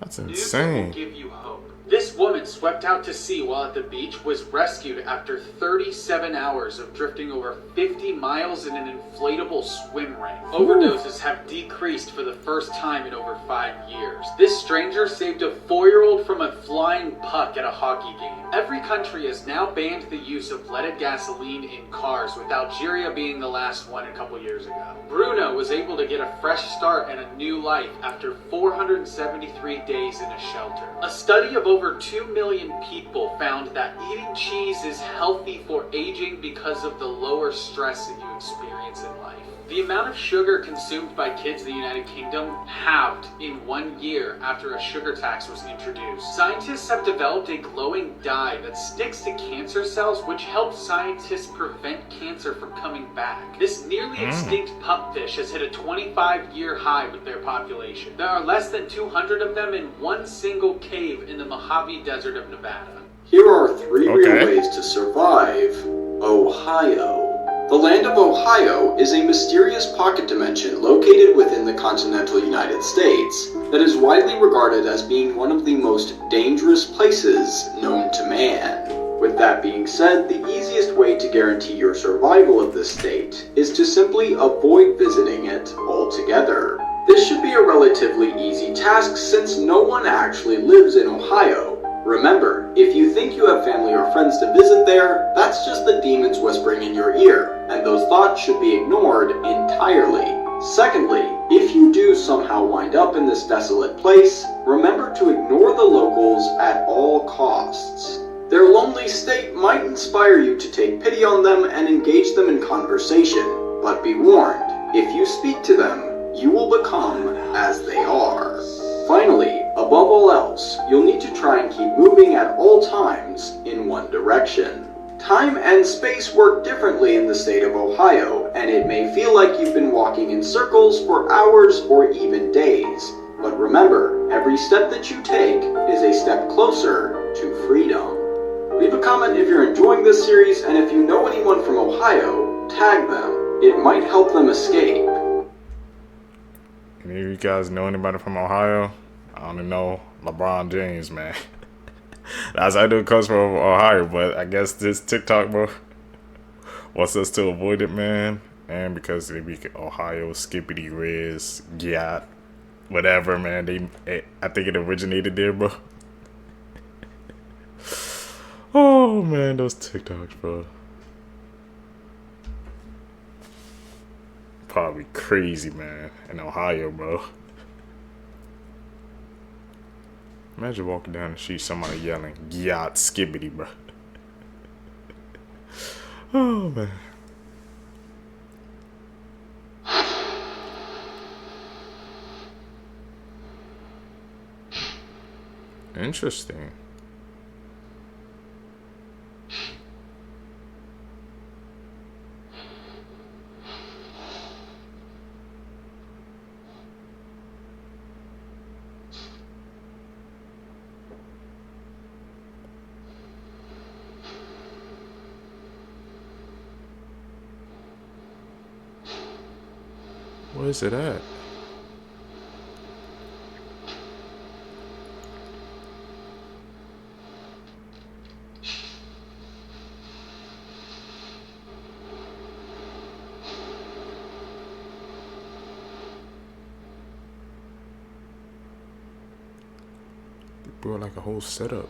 That's insane. Give you hope. This woman swept out to sea while at the beach was rescued after 37 hours of drifting over 50 miles in an inflatable swim ring. Overdoses have decreased for the first time in over 5 years. This stranger saved a 4-year-old from a flying puck at a hockey game. Every country has now banned the use of leaded gasoline in cars, with Algeria being the last one a couple years ago. Bruno was able to get a fresh start and a new life after 473 days in a shelter. A study of over 2 million people found that eating cheese is healthy for aging because of the lower stress that you experience in life. The amount of sugar consumed by kids in the United Kingdom halved in 1 year after a sugar tax was introduced. Scientists have developed a glowing dye that sticks to cancer cells, which helps scientists prevent cancer from coming back. This nearly extinct pupfish has hit a 25-year high with their population. There are less than 200 of them in one single cave in the Mojave Desert of Nevada. Here are 3 real ways to survive Ohio. The land of Ohio is a mysterious pocket dimension located within the continental United States that is widely regarded as being one of the most dangerous places known to man. With that being said, the easiest way to guarantee your survival of this state is to simply avoid visiting it altogether. This should be a relatively easy task since no one actually lives in Ohio. Remember, if you think you have family or friends to visit there, that's just the demons whispering in your ear, and those thoughts should be ignored entirely. Secondly, if you do somehow wind up in this desolate place, remember to ignore the locals at all costs. Their lonely state might inspire you to take pity on them and engage them in conversation, but be warned, if you speak to them, you will become as they are. Finally, above all else, you'll need to try and keep moving at all times in one direction. Time and space work differently in the state of Ohio, and it may feel like you've been walking in circles for hours or even days. But remember, every step that you take is a step closer to freedom. Leave a comment if you're enjoying this series, and if you know anyone from Ohio, tag them. It might help them escape. Any of you guys know anybody from Ohio? I don't know. LeBron James, man. That's I know it comes from Ohio, but I guess this TikTok, bro, wants us to avoid it, man. And because they be Ohio, Skippity Riz, Gyat, whatever, man. I think it originated there, bro. Oh, man, those TikToks, bro. Probably crazy, man, in Ohio, bro. Imagine walking down the street, somebody yelling, "Gyat Skibbity," bro. Oh, man. Interesting. Where is it at? They brought like a whole setup.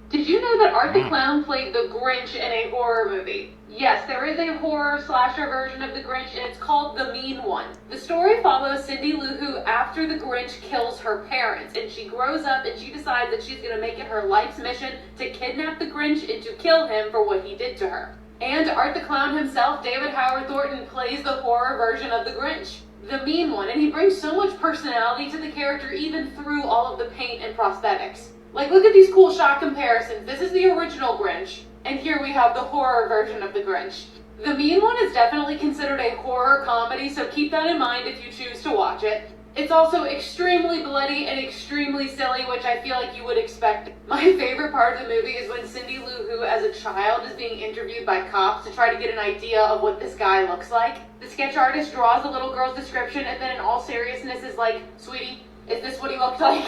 Did you know that Art the Clown played the Grinch in a horror movie? Yes, there is a horror slasher version of the Grinch, and it's called The Mean One. The story follows Cindy Lou Who after the Grinch kills her parents, and she grows up and she decides that she's going to make it her life's mission to kidnap the Grinch and to kill him for what he did to her. And Art the Clown himself, David Howard Thornton, plays the horror version of the Grinch, the mean one, and he brings so much personality to the character even through all of the paint and prosthetics. Like, look at these cool shot comparisons. This is the original Grinch, and here we have the horror version of the Grinch. The mean one is definitely considered a horror comedy, so keep that in mind if you choose to watch it. It's also extremely bloody and extremely silly, which I feel like you would expect. My favorite part of the movie is when Cindy Lou Who, as a child, is being interviewed by cops to try to get an idea of what this guy looks like. The sketch artist draws the little girl's description and then in all seriousness is like, "Sweetie, is this what he looks like?"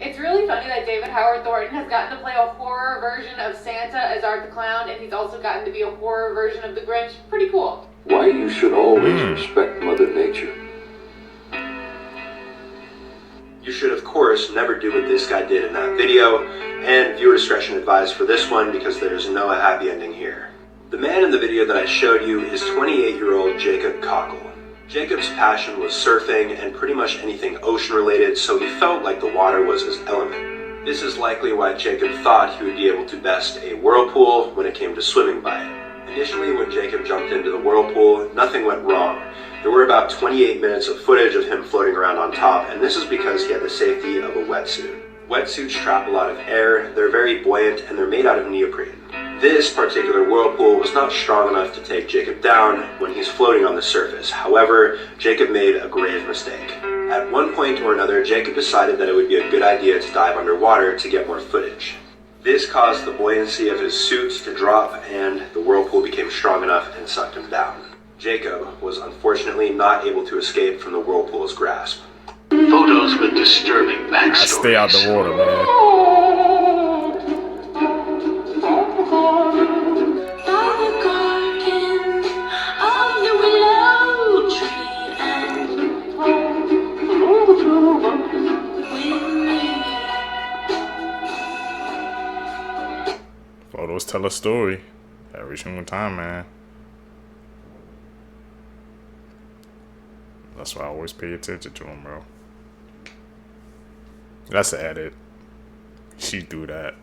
It's really funny that David Howard Thornton has gotten to play a horror version of Santa as Art the Clown, and he's also gotten to be a horror version of the Grinch. Pretty cool. Why you should always respect Mother Nature. You should, of course, never do what this guy did in that video, and viewer discretion advised for this one because there's no happy ending here. The man in the video that I showed you is 28-year-old Jacob Cockle. Jacob's passion was surfing and pretty much anything ocean-related, so he felt like the water was his element. This is likely why Jacob thought he would be able to best a whirlpool when it came to swimming by it. Initially, when Jacob jumped into the whirlpool, nothing went wrong. There were about 28 minutes of footage of him floating around on top, and this is because he had the safety of a wetsuit. Wetsuits trap a lot of air, they're very buoyant, and they're made out of neoprene. This particular whirlpool was not strong enough to take Jacob down when he's floating on the surface. However, Jacob made a grave mistake. At one point or another, Jacob decided that it would be a good idea to dive underwater to get more footage. This caused the buoyancy of his suit to drop, and the whirlpool became strong enough and sucked him down. Jacob was unfortunately not able to escape from the whirlpool's grasp. Photos with disturbing backstories. Stay out the water, man. Photos tell a story every single time, man. That's why I always pay attention to them, bro. That's the edit. She do that.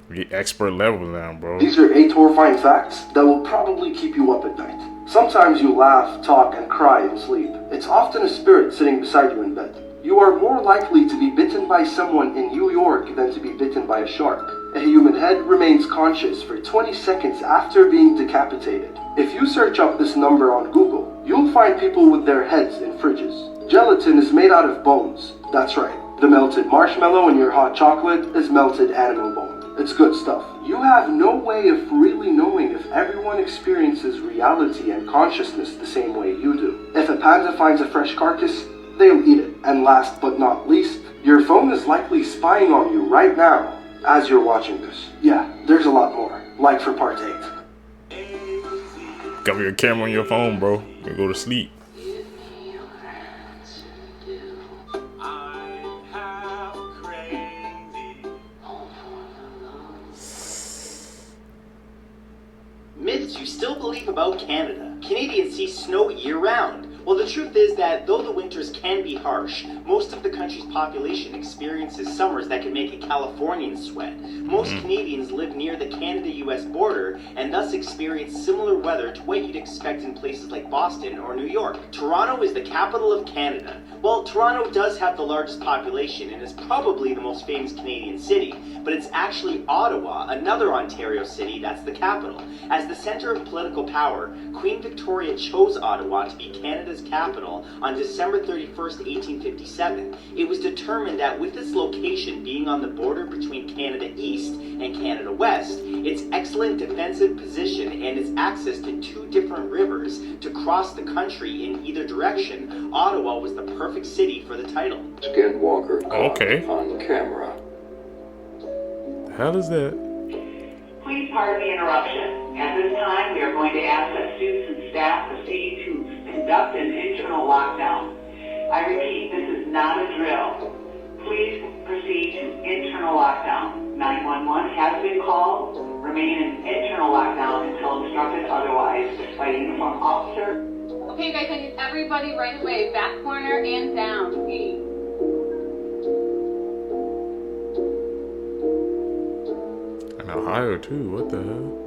We expert level now, bro. These are 8 horrifying facts that will probably keep you up at night. Sometimes you laugh, talk, and cry in sleep. It's often a spirit sitting beside you in bed. You are more likely to be bitten by someone in New York than to be bitten by a shark. A human head remains conscious for 20 seconds after being decapitated. If you search up this number on Google, you'll find people with their heads in fridges. Gelatin is made out of bones. That's right. The melted marshmallow in your hot chocolate is melted animal bone. It's good stuff. You have no way of really knowing if everyone experiences reality and consciousness the same way you do. If a panda finds a fresh carcass, they'll eat it. And last but not least, your phone is likely spying on you right now as you're watching this. Yeah, there's a lot more. Like for part 8. Cover your camera on your phone, bro. You go to sleep. Myths you still believe about Canada. Canadians see snow year-round. Well, the truth is that though the winters can be harsh, most of the country's population experiences summers that can make a Californian sweat. Most Canadians live near the Canada-US border and thus experience similar weather to what you'd expect in places like Boston or New York. Toronto is the capital of Canada. Well, Toronto does have the largest population and is probably the most famous Canadian city, but it's actually Ottawa, another Ontario city that's the capital. As the center of political power, Queen Victoria chose Ottawa to be Canada's capital on December 31st, 1857. It was determined that with its location being on the border between Canada East and Canada West, its excellent defensive position and its access to 2 different rivers to cross the country in either direction, Ottawa was the perfect city for the title. Skinwalker okay. On camera. The hell is that? Please pardon the interruption. At this time, we are going to ask that students and staff proceed to conduct an internal lockdown. I repeat, this is not a drill. Please proceed to internal lockdown. 911 has been called. Remain in internal lockdown until instructed otherwise by a uniformed officer. Okay, guys, I need everybody right away. Back corner and down. Please. In Ohio too, what the hell?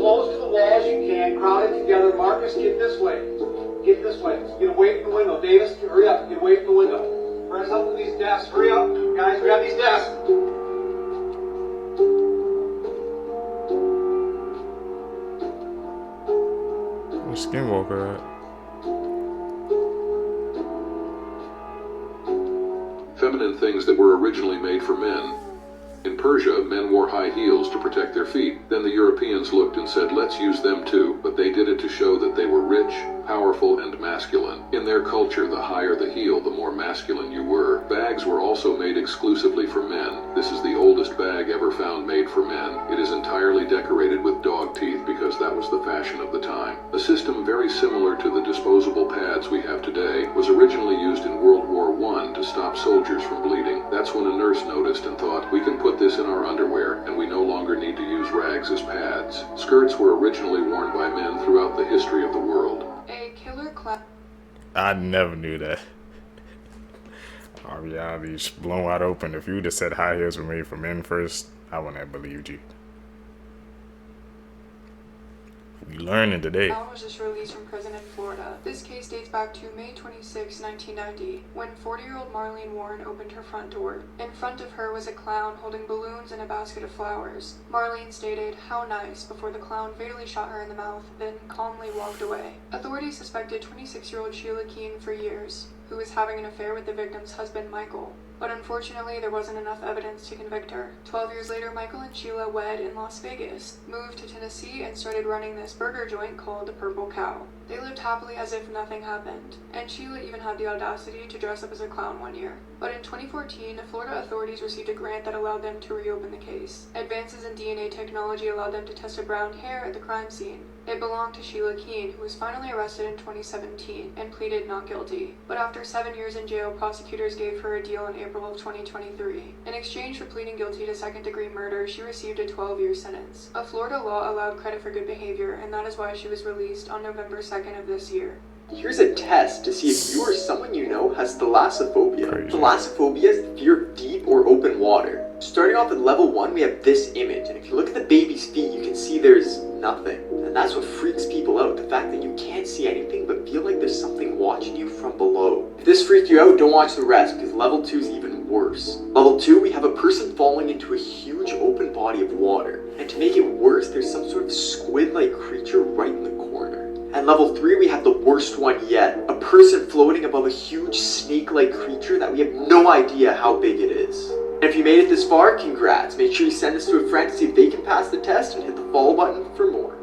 close to the wall as you can. Crowd it together. Marcus, get this way. Get this way. Get away from the window. Davis, hurry up. Get away from the window. Press up to these desks. Hurry up. Guys, grab these desks. Where's Skinwalker at? Feminine things that were originally made for men. In Persia, men wore high heels to protect their feet. Then the Europeans looked and said, let's use them too, but they did it to show that they were rich, powerful, and masculine. In their culture, the higher the heel, the more masculine you were. Bags were also made exclusively for men. This is the oldest bag ever found made for men. It is entirely decorated with dog teeth because that was the fashion of the time. A system very similar to the disposable pads we have today was originally used in World War I to stop soldiers from bleeding. That's when a nurse noticed and thought, we can put this in our underwear and we no longer need to use rags as pads. Skirts were originally worn by men throughout the history of the world. A killer clown. I never knew that. Our reality's blown wide open. If you would have said high heels were made for men first, I wouldn't have believed you. We learning today. Clown was just released from prison in Florida. This case dates back to May 26, 1990, when 40-year-old Marlene Warren opened her front door. In front of her was a clown holding balloons and a basket of flowers. Marlene stated, "How nice," before the clown fatally shot her in the mouth, then calmly walked away. Authorities suspected 26-year-old Sheila Keene for years, who was having an affair with the victim's husband, Michael. But unfortunately, there wasn't enough evidence to convict her. 12 years later, Michael and Sheila wed in Las Vegas, moved to Tennessee, and started running this burger joint called the Purple Cow. They lived happily as if nothing happened, and Sheila even had the audacity to dress up as a clown one year. But in 2014, Florida authorities received a grant that allowed them to reopen the case. Advances in DNA technology allowed them to test a brown hair at the crime scene. It belonged to Sheila Keene, who was finally arrested in 2017 and pleaded not guilty. But after 7 years in jail, prosecutors gave her a deal in April of 2023. In exchange for pleading guilty to second-degree murder, she received a 12-year sentence. A Florida law allowed credit for good behavior, and that is why she was released on November 2nd of this year. Here's a test to see if you or someone you know has thalassophobia. Thalassophobia is the fear of deep or open water. Starting off at level 1, we have this image, and if you look at the baby's feet, you can see there's nothing. And that's what freaks people out, the fact that you can't see anything but feel like there's something watching you from below. If this freaked you out, don't watch the rest, because level 2 is even worse. Level 2, we have a person falling into a huge open body of water. And to make it worse, there's some sort of squid-like creature right in the corner. And level 3, we have the worst one yet. A person floating above a huge snake-like creature that we have no idea how big it is. And if you made it this far, congrats. Make sure you send this to a friend to see if they can pass the test and hit the follow button for more.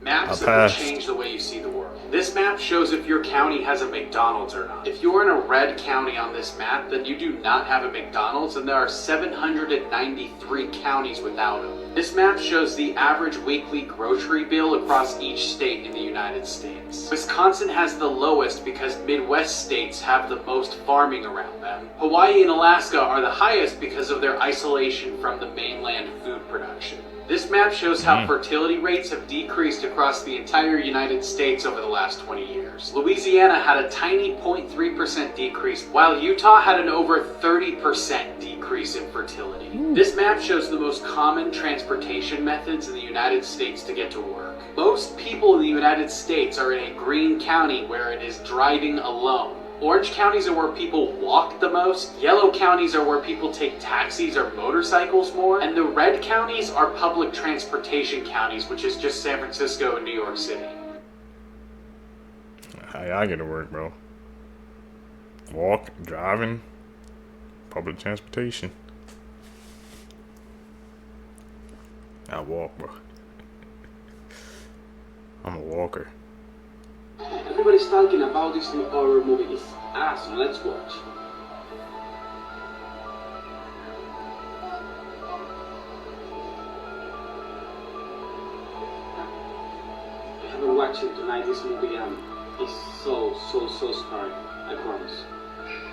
Maps will change the way you see the world. This map shows if your county has a McDonald's or not. If you're in a red county on this map, then you do not have a McDonald's, and there are 793 counties without them. This map shows the average weekly grocery bill across each state in the United States. Wisconsin has the lowest because Midwest states have the most farming around them. Hawaii and Alaska are the highest because of their isolation from the mainland food production. This map shows how fertility rates have decreased across the entire United States over the last 20 years. Louisiana had a tiny 0.3% decrease, while Utah had an over 30% decrease in fertility. This map shows the most common transportation methods in the United States to get to work. Most people in the United States are in a green county where it is driving alone. Orange counties are where people walk the most, yellow counties are where people take taxis or motorcycles more, and the red counties are public transportation counties, which is just San Francisco and New York City. How y'all get to work, bro? Walk, driving, public transportation. I walk, bro. I'm a walker. Everybody's talking about this new horror movie. It's awesome. Let's watch. I haven't watched it tonight. This movie is so scary. I promise.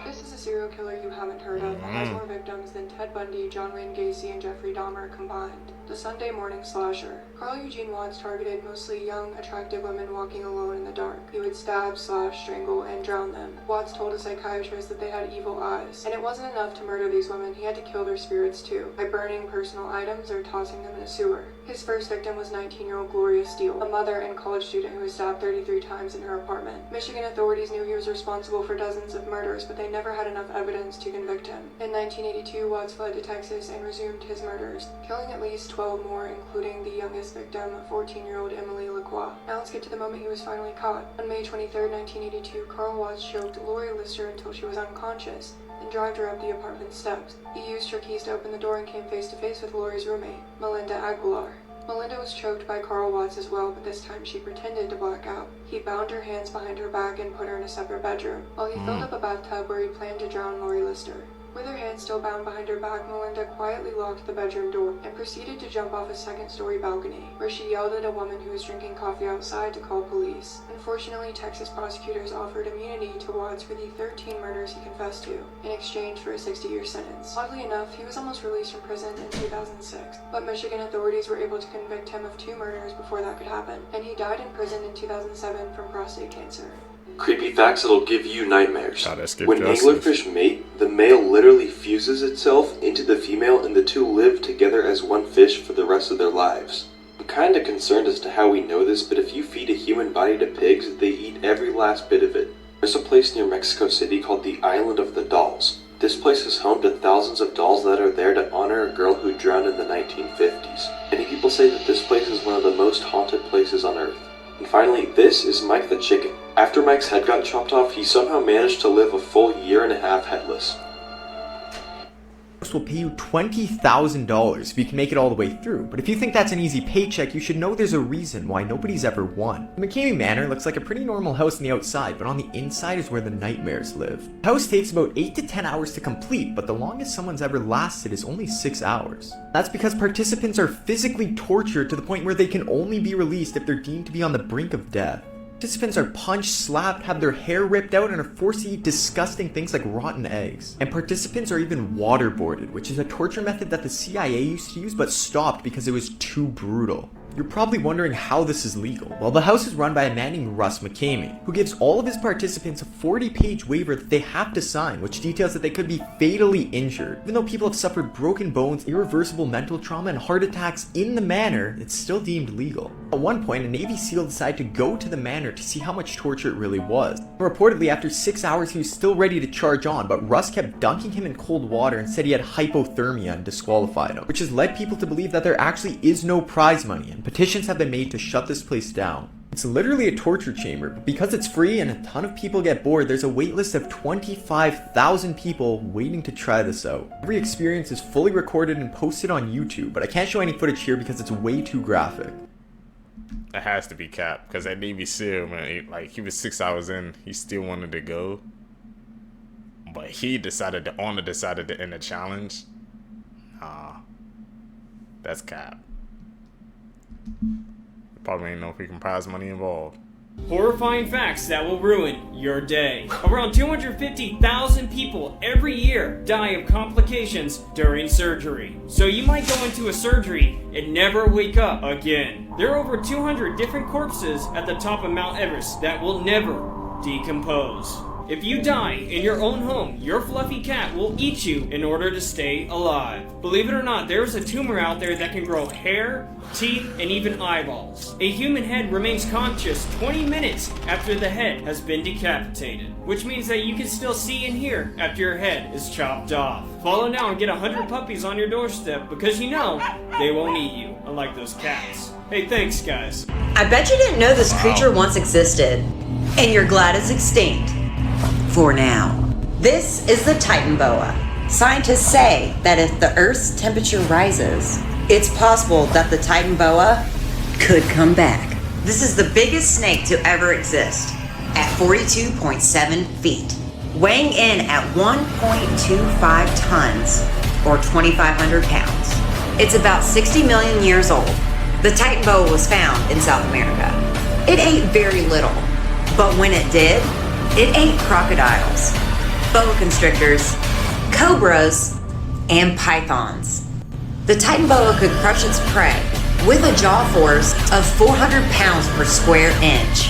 This is a serial killer you haven't heard of and has more victims than Ted Bundy, John Wayne Gacy, and Jeffrey Dahmer combined. The Sunday morning slasher. Carl Eugene Watts targeted mostly young, attractive women walking alone in the dark. He would stab, slash, strangle, and drown them. Watts told a psychiatrist that they had evil eyes. And it wasn't enough to murder these women, he had to kill their spirits too, by burning personal items or tossing them in a sewer. His first victim was 19-year-old Gloria Steele, a mother and college student who was stabbed 33 times in her apartment. Michigan authorities knew he was responsible for dozens of murders, but they never had enough evidence to convict him. In 1982, Watts fled to Texas and resumed his murders, killing at least 12 more, including the youngest victim, 14-year-old Emily Lacroix. Now let's get to the moment he was finally caught. On May 23, 1982, Carl Watts choked Lori Lister until she was unconscious and dragged her up the apartment steps. He used her keys to open the door and came face to face with Lori's roommate, Melinda Aguilar. Melinda was choked by Carl Watts as well, but this time she pretended to black out. He bound her hands behind her back and put her in a separate bedroom, while he filled up a bathtub where he planned to drown Lori Lister. With her hands still bound behind her back, Melinda quietly locked the bedroom door and proceeded to jump off a second-story balcony, where she yelled at a woman who was drinking coffee outside to call police. Unfortunately, Texas prosecutors offered immunity to Watts for the 13 murders he confessed to, in exchange for a 60-year sentence. Oddly enough, he was almost released from prison in 2006, but Michigan authorities were able to convict him of 2 murders before that could happen, and he died in prison in 2007 from prostate cancer. Creepy facts that'll give you nightmares. When justice. anglerfish mate, the male literally fuses itself into the female and the two live together as one fish for the rest of their lives. I'm kinda concerned as to how we know this, but if you feed a human body to pigs, they eat every last bit of it. There's a place near Mexico City called the Island of the Dolls. This place is home to thousands of dolls that are there to honor a girl who drowned in the 1950s. Many people say that this place is one of the most haunted places on Earth. And finally, this is Mike the Chicken. After Mike's head got chopped off, he somehow managed to live a full 1.5 years headless. Will pay you $20,000 if you can make it all the way through, but if you think that's an easy paycheck, you should know there's a reason why nobody's ever won. The McCamey Manor looks like a pretty normal house on the outside, but on the inside is where the nightmares live. The house takes about 8 to 10 hours to complete, but the longest someone's ever lasted is only 6 hours. That's because participants are physically tortured to the point where they can only be released if they're deemed to be on the brink of death. Participants are punched, slapped, have their hair ripped out, and are forced to eat disgusting things like rotten eggs. And participants are even waterboarded, which is a torture method that the CIA used to use but stopped because it was too brutal. You're probably wondering how this is legal. Well, the house is run by a man named Russ McCamey, who gives all of his participants a 40-page waiver that they have to sign, which details that they could be fatally injured. Even though people have suffered broken bones, irreversible mental trauma, and heart attacks in the manor, it's still deemed legal. At one point, a Navy SEAL decided to go to the manor to see how much torture it really was. Reportedly, after 6 hours, he was still ready to charge on, but Russ kept dunking him in cold water and said he had hypothermia and disqualified him, which has led people to believe that there actually is no prize money, and petitions have been made to shut this place down. It's literally a torture chamber, but because it's free and a ton of people get bored, there's a wait list of 25,000 people waiting to try this out. Every experience is fully recorded and posted on YouTube, but I can't show any footage here because it's way too graphic. That has to be cap, because that Navy SEAL, man, he was 6 hours in, he still wanted to go, but he decided to end the challenge. That's cap. Probably ain't no freaking prize money involved. Horrifying facts that will ruin your day. Around 250,000 people every year die of complications during surgery. So you might go into a surgery and never wake up again. There are over 200 different corpses at the top of Mount Everest that will never decompose. If you die in your own home, your fluffy cat will eat you in order to stay alive. Believe it or not, there is a tumor out there that can grow hair, teeth, and even eyeballs. A human head remains conscious 20 minutes after the head has been decapitated, which means that you can still see and hear after your head is chopped off. Follow now and get 100 puppies on your doorstep because you know they won't eat you, unlike those cats. Hey, thanks, guys. I bet you didn't know this creature once existed, and you're glad it's extinct. For now. This is the Titan boa. Scientists say that if the Earth's temperature rises, it's possible that the Titan boa could come back. This is the biggest snake to ever exist, at 42.7 feet, weighing in at 1.25 tons, or 2,500 pounds. It's about 60 million years old. The Titan boa was found in South America. It ate very little, but when it did, it ate crocodiles, boa constrictors, cobras, and pythons. The Titan boa could crush its prey with a jaw force of 400 pounds per square inch.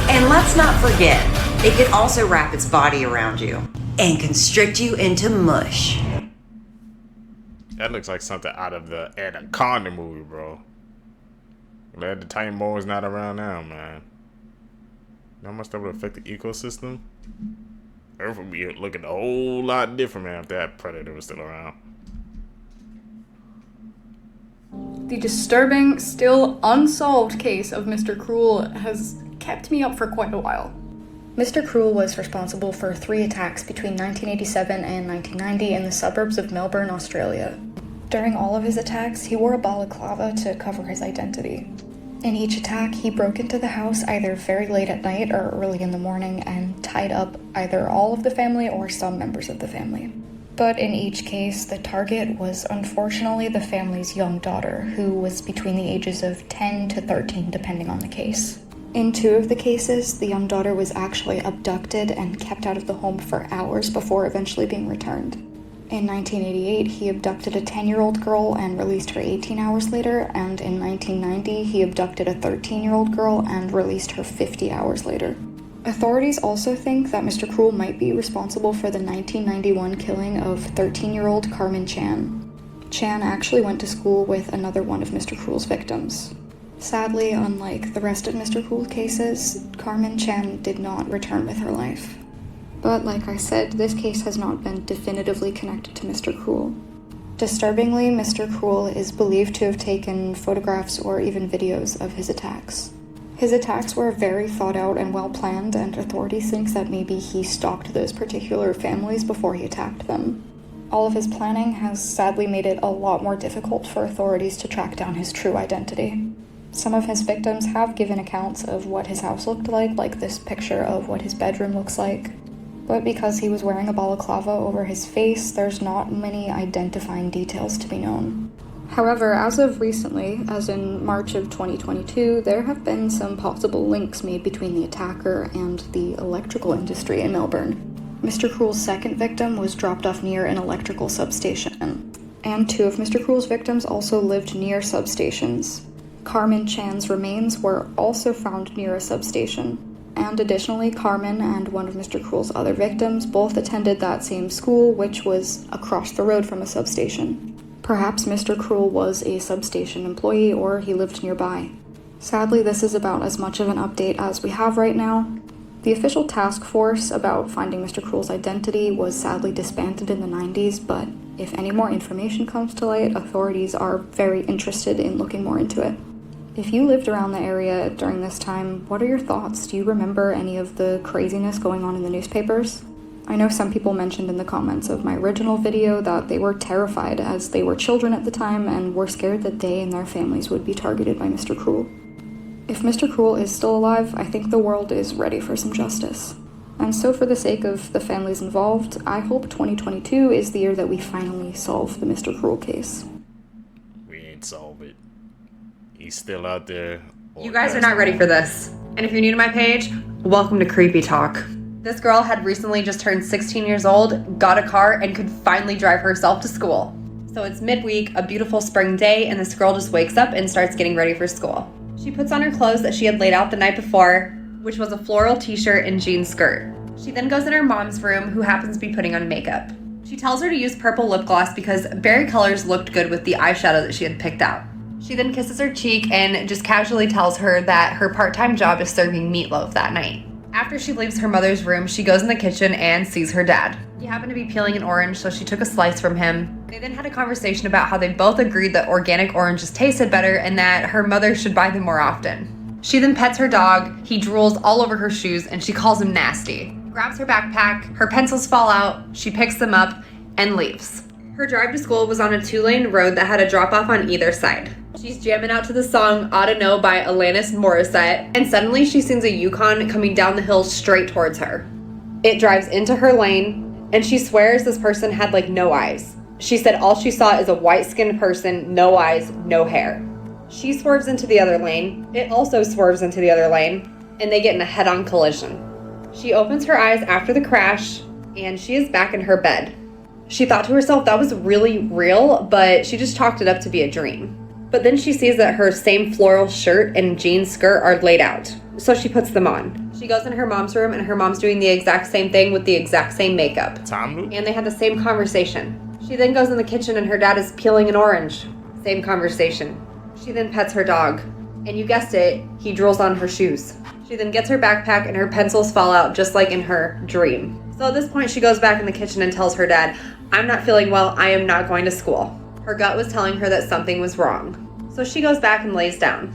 And let's not forget, it could also wrap its body around you and constrict you into mush. That looks like something out of the Anaconda movie, bro. Glad the Titan Boa is not around now, man. How much that would affect the ecosystem? Earth would be looking a whole lot different, man, if that predator was still around. The disturbing, still unsolved case of Mr. Cruel has kept me up for quite a while. Mr. Cruel was responsible for 3 attacks between 1987 and 1990 in the suburbs of Melbourne, Australia. During all of his attacks, he wore a balaclava to cover his identity. In each attack, he broke into the house either very late at night or early in the morning and tied up either all of the family or some members of the family. But in each case, the target was unfortunately the family's young daughter, who was between the ages of 10 to 13 depending on the case. In 2 of the cases, the young daughter was actually abducted and kept out of the home for hours before eventually being returned. In 1988, he abducted a 10-year-old girl and released her 18 hours later, and in 1990, he abducted a 13-year-old girl and released her 50 hours later. Authorities also think that Mr. Cruel might be responsible for the 1991 killing of 13-year-old Carmen Chan. Chan actually went to school with another one of Mr. Cruel's victims. Sadly, unlike the rest of Mr. Cruel's cases, Carmen Chan did not return with her life. But like I said, this case has not been definitively connected to Mr. Cruel. Disturbingly, Mr. Cruel is believed to have taken photographs or even videos of his attacks. His attacks were very thought out and well planned, and authorities think that maybe he stalked those particular families before he attacked them. All of his planning has sadly made it a lot more difficult for authorities to track down his true identity. Some of his victims have given accounts of what his house looked like this picture of what his bedroom looks like. But because he was wearing a balaclava over his face, there's not many identifying details to be known. However, as of recently, as in March of 2022, there have been some possible links made between the attacker and the electrical industry in Melbourne. Mr. Cruel's second victim was dropped off near an electrical substation, and 2 of Mr. Cruel's victims also lived near substations. Carmen Chan's remains were also found near a substation, and additionally, Carmen and one of Mr. Cruel's other victims both attended that same school, which was across the road from a substation. Perhaps Mr. Cruel was a substation employee, or he lived nearby. Sadly, this is about as much of an update as we have right now. The official task force about finding Mr. Cruel's identity was sadly disbanded in the 90s, but if any more information comes to light, authorities are very interested in looking more into it. If you lived around the area during this time, what are your thoughts? Do you remember any of the craziness going on in the newspapers? I know some people mentioned in the comments of my original video that they were terrified as they were children at the time and were scared that they and their families would be targeted by Mr. Cruel. If Mr. Cruel is still alive, I think the world is ready for some justice. And so for the sake of the families involved, I hope 2022 is the year that we finally solve the Mr. Cruel case. We ain't solve it. He's still out there. You guys are not ready for this. And if you're new to my page, welcome to Creepy Talk. This girl had recently just turned 16 years old, got a car, and could finally drive herself to school. So it's midweek, a beautiful spring day, and this girl just wakes up and starts getting ready for school. She puts on her clothes that she had laid out the night before, which was a floral t-shirt and jean skirt. She then goes in her mom's room, who happens to be putting on makeup. She tells her to use purple lip gloss because berry colors looked good with the eyeshadow that she had picked out. She then kisses her cheek and just casually tells her that her part-time job is serving meatloaf that night. After she leaves her mother's room, she goes in the kitchen and sees her dad. He happened to be peeling an orange, so she took a slice from him. They then had a conversation about how they both agreed that organic oranges tasted better and that her mother should buy them more often. She then pets her dog, he drools all over her shoes, and she calls him nasty. Grabs her backpack, her pencils fall out, she picks them up, and leaves. Her drive to school was on a 2-lane road that had a drop-off on either side. She's jamming out to the song Oughta Know by Alanis Morissette, and suddenly she sees a Yukon coming down the hill straight towards her. It drives into her lane, and she swears this person had like no eyes. She said all she saw is a white-skinned person, no eyes, no hair. She swerves into the other lane, it also swerves into the other lane, and they get in a head-on collision. She opens her eyes after the crash, and she is back in her bed. She thought to herself that was really real, but she just chalked it up to be a dream. But then she sees that her same floral shirt and jean skirt are laid out, so she puts them on. She goes in her mom's room, and her mom's doing the exact same thing with the exact same makeup. And they had the same conversation. She then goes in the kitchen, and her dad is peeling an orange. Same conversation. She then pets her dog. And you guessed it, he drools on her shoes. She then gets her backpack and her pencils fall out just like in her dream. So at this point she goes back in the kitchen and tells her dad, "I'm not feeling well, I am not going to school." Her gut was telling her that something was wrong. So she goes back and lays down.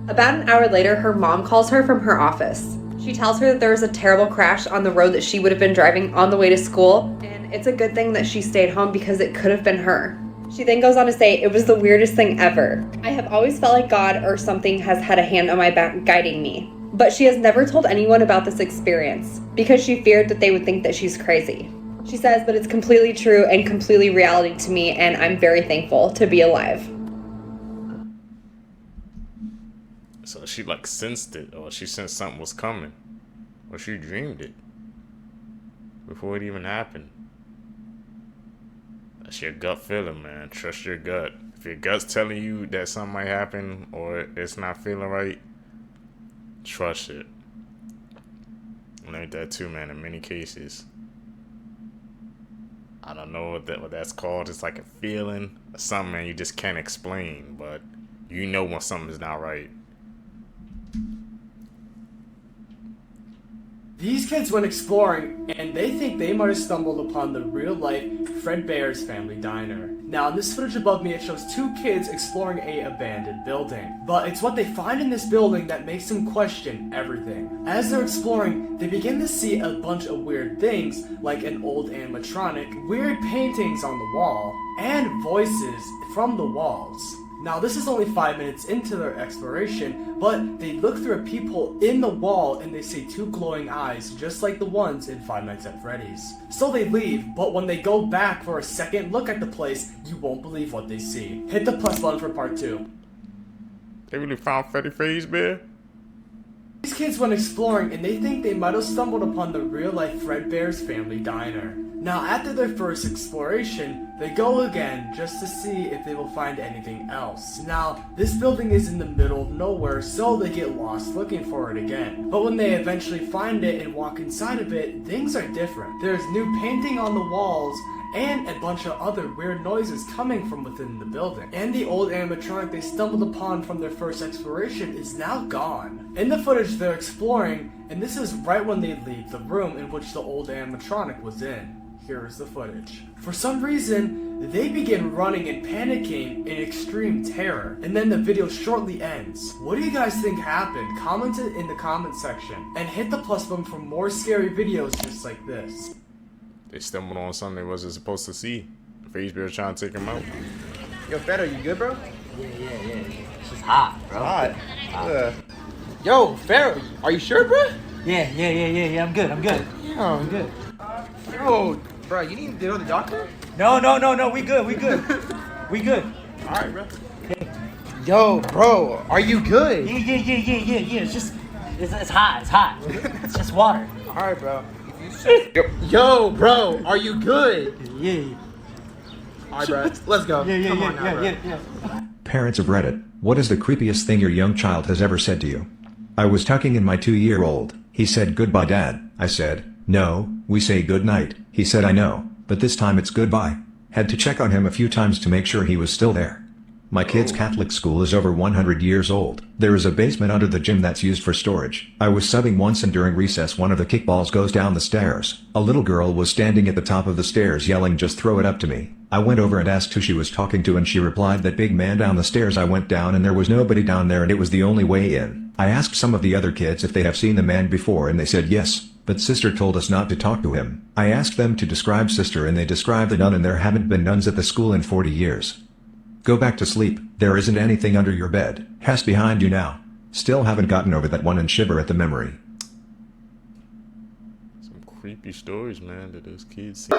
About an hour later, her mom calls her from her office. She tells her that there was a terrible crash on the road that she would have been driving on the way to school, and it's a good thing that she stayed home because it could have been her. She then goes on to say, "It was the weirdest thing ever. I have always felt like God or something has had a hand on my back guiding me." But she has never told anyone about this experience because she feared that they would think that she's crazy. She says, "But it's completely true and completely reality to me, and I'm very thankful to be alive." So she like sensed it, or she sensed something was coming, or she dreamed it before it even happened. That's your gut feeling, man. Trust your gut. If your gut's telling you that something might happen or it's not feeling right, trust it. I learned that too, man, in many cases. I don't know what that's called. It's like a feeling or something, man, you just can't explain, but you know when something's not right. These kids went exploring, and they think they might have stumbled upon the real-life Fredbear's Family Diner. Now, in this footage above me, it shows two kids exploring a abandoned building. But it's what they find in this building that makes them question everything. As they're exploring, they begin to see a bunch of weird things, like an old animatronic, weird paintings on the wall, and voices from the walls. Now, this is only 5 minutes into their exploration, but they look through a peephole in the wall and they see two glowing eyes, just like the ones in Five Nights at Freddy's. So they leave, but when they go back for a second look at the place, you won't believe what they see. Hit the plus button for part 2. They really found Freddy Fazbear? These kids went exploring and they think they might have stumbled upon the real-life Fredbear's Family Diner. Now, after their first exploration, they go again just to see if they will find anything else. Now, this building is in the middle of nowhere, so they get lost looking for it again. But when they eventually find it and walk inside of it, things are different. There's new painting on the walls, and a bunch of other weird noises coming from within the building. And the old animatronic they stumbled upon from their first exploration is now gone. In the footage, they're exploring, and this is right when they leave the room in which the old animatronic was in. Here is the footage. For some reason, they begin running and panicking in extreme terror, and then the video shortly ends. What do you guys think happened? Comment it in the comment section, and hit the plus button for more scary videos just like this. They stumbled on something they wasn't supposed to see. Fazbear trying to take him out. Yo, Fed, are you good, bro? Yeah. It's just hot, bro. Hot? Yo, Pharaoh, are you sure, bro? Yeah, I'm good. Yeah, I'm good. Yo, bro, you need to go to the doctor? No, we good. We good. Alright, bro. Yo, bro, are you good? Yeah. It's hot. It's just water. Alright, bro. Yo, bro, are you good? Yeah. Alright, bro, let's go. Come on now, bro. Yeah. Parents of Reddit, what is the creepiest thing your young child has ever said to you? I was tucking in my 2-year-old. He said, "Goodbye, Dad." I said, "No, we say good night." He said, "I know, but this time it's goodbye." Had to check on him a few times to make sure he was still there. My kid's Catholic school is over 100 years old. There is a basement under the gym that's used for storage. I was subbing once and during recess one of the kickballs goes down the stairs. A little girl was standing at the top of the stairs yelling, "Just throw it up to me." I went over and asked who she was talking to and she replied, "That big man down the stairs." I went down and there was nobody down there and it was the only way in. I asked some of the other kids if they have seen the man before and they said yes, but sister told us not to talk to him. I asked them to describe sister and they described the nun and there haven't been nuns at the school in 40 years. Go back to sleep, there isn't anything under your bed. Has behind you now. Still haven't gotten over that one and shiver at the memory. Some creepy stories, man, that those kids see.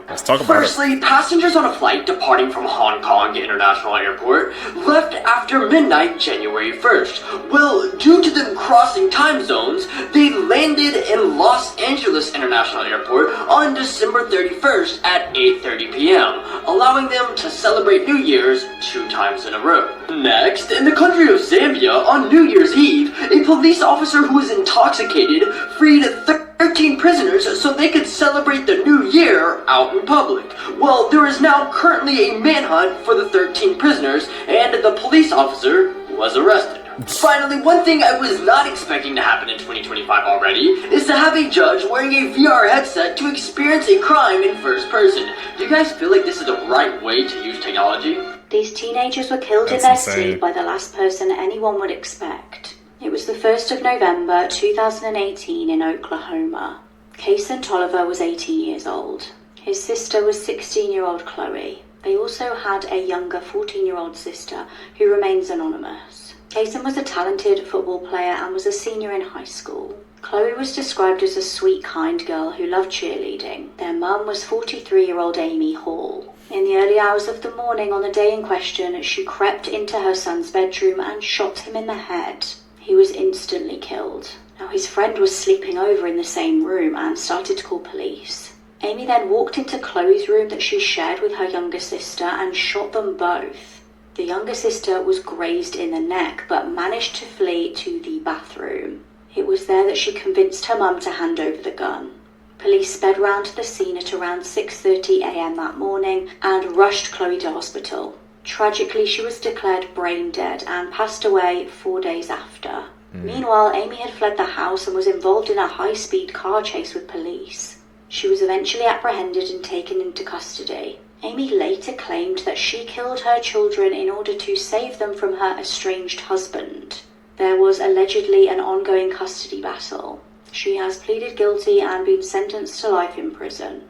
Let's talk about Firstly, passengers on a flight departing from Hong Kong International Airport left after midnight January 1st. Well, due to them crossing time zones, they landed in Los Angeles International Airport on December 31st at 8:30 p.m., allowing them to celebrate New Year's 2 times in a row. Next, in the country of Zambia, on New Year's Eve, a police officer who was intoxicated freed 13 prisoners so they could celebrate the new year out in public. Well, there is now currently a manhunt for the 13 prisoners, and the police officer was arrested. Finally, one thing I was not expecting to happen in 2025 already is to have a judge wearing a VR headset to experience a crime in first person. Do you guys feel like this is the right way to use technology? These teenagers were killed in their sleep by the last person anyone would expect. It was the 1st of November 2018 in Oklahoma. Kaysen Tolliver was 18 years old. His sister was 16-year-old Chloe. They also had a younger 14-year-old sister who remains anonymous. Kaysen was a talented football player and was a senior in high school. Chloe was described as a sweet, kind girl who loved cheerleading. Their mum was 43-year-old Amy Hall. In the early hours of the morning on the day in question, she crept into her son's bedroom and shot him in the head. He was instantly killed. Now, his friend was sleeping over in the same room and started to call police. Amy then walked into Chloe's room that she shared with her younger sister and shot them both. The younger sister was grazed in the neck but managed to flee to the bathroom. It was there that she convinced her mum to hand over the gun. Police sped round to the scene at around 6:30 a.m. that morning and rushed Chloe to hospital. Tragically, she was declared brain dead and passed away 4 days after. Meanwhile, Amy had fled the house and was involved in a high-speed car chase with police. She was eventually apprehended and taken into custody. Amy later claimed that she killed her children in order to save them from her estranged husband. There was allegedly an ongoing custody battle. She has pleaded guilty and been sentenced to life in prison.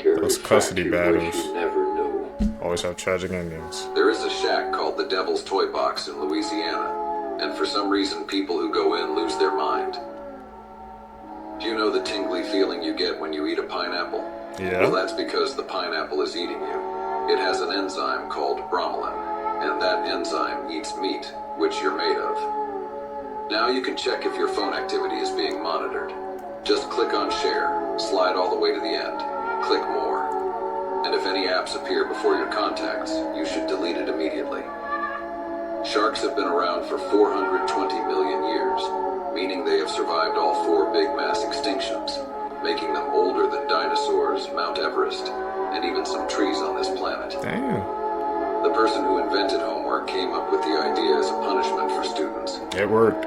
Those custody battles always have tragic endings. There is a shack called the Devil's Toy Box in Louisiana, and for some reason people who go in lose their mind. Do you know the tingly feeling you get when you eat a pineapple? Yeah. Well, that's because the pineapple is eating you. It has an enzyme called bromelain, and that enzyme eats meat, which you're made of. Now you can check if your phone activity is being monitored. Just click on share, slide all the way to the end, click more. And if any apps appear before your contacts, you should delete it immediately. Sharks have been around for 420 million years, meaning they have survived all 4 big mass extinctions, making them older than dinosaurs, Mount Everest, and even some trees on this planet. Damn. The person who invented homework came up with the idea as a punishment for students. It worked.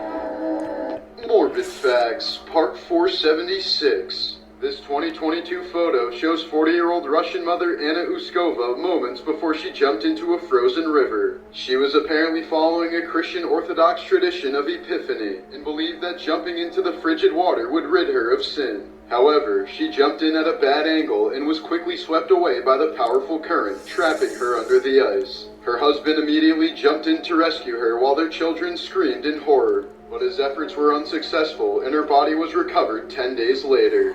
Morbid Facts, Part 476. This 2022 photo shows 40-year-old Russian mother Anna Uskova moments before she jumped into a frozen river. She was apparently following a Christian Orthodox tradition of Epiphany and believed that jumping into the frigid water would rid her of sin. However, she jumped in at a bad angle and was quickly swept away by the powerful current, trapping her under the ice. Her husband immediately jumped in to rescue her while their children screamed in horror, but his efforts were unsuccessful and her body was recovered 10 days later.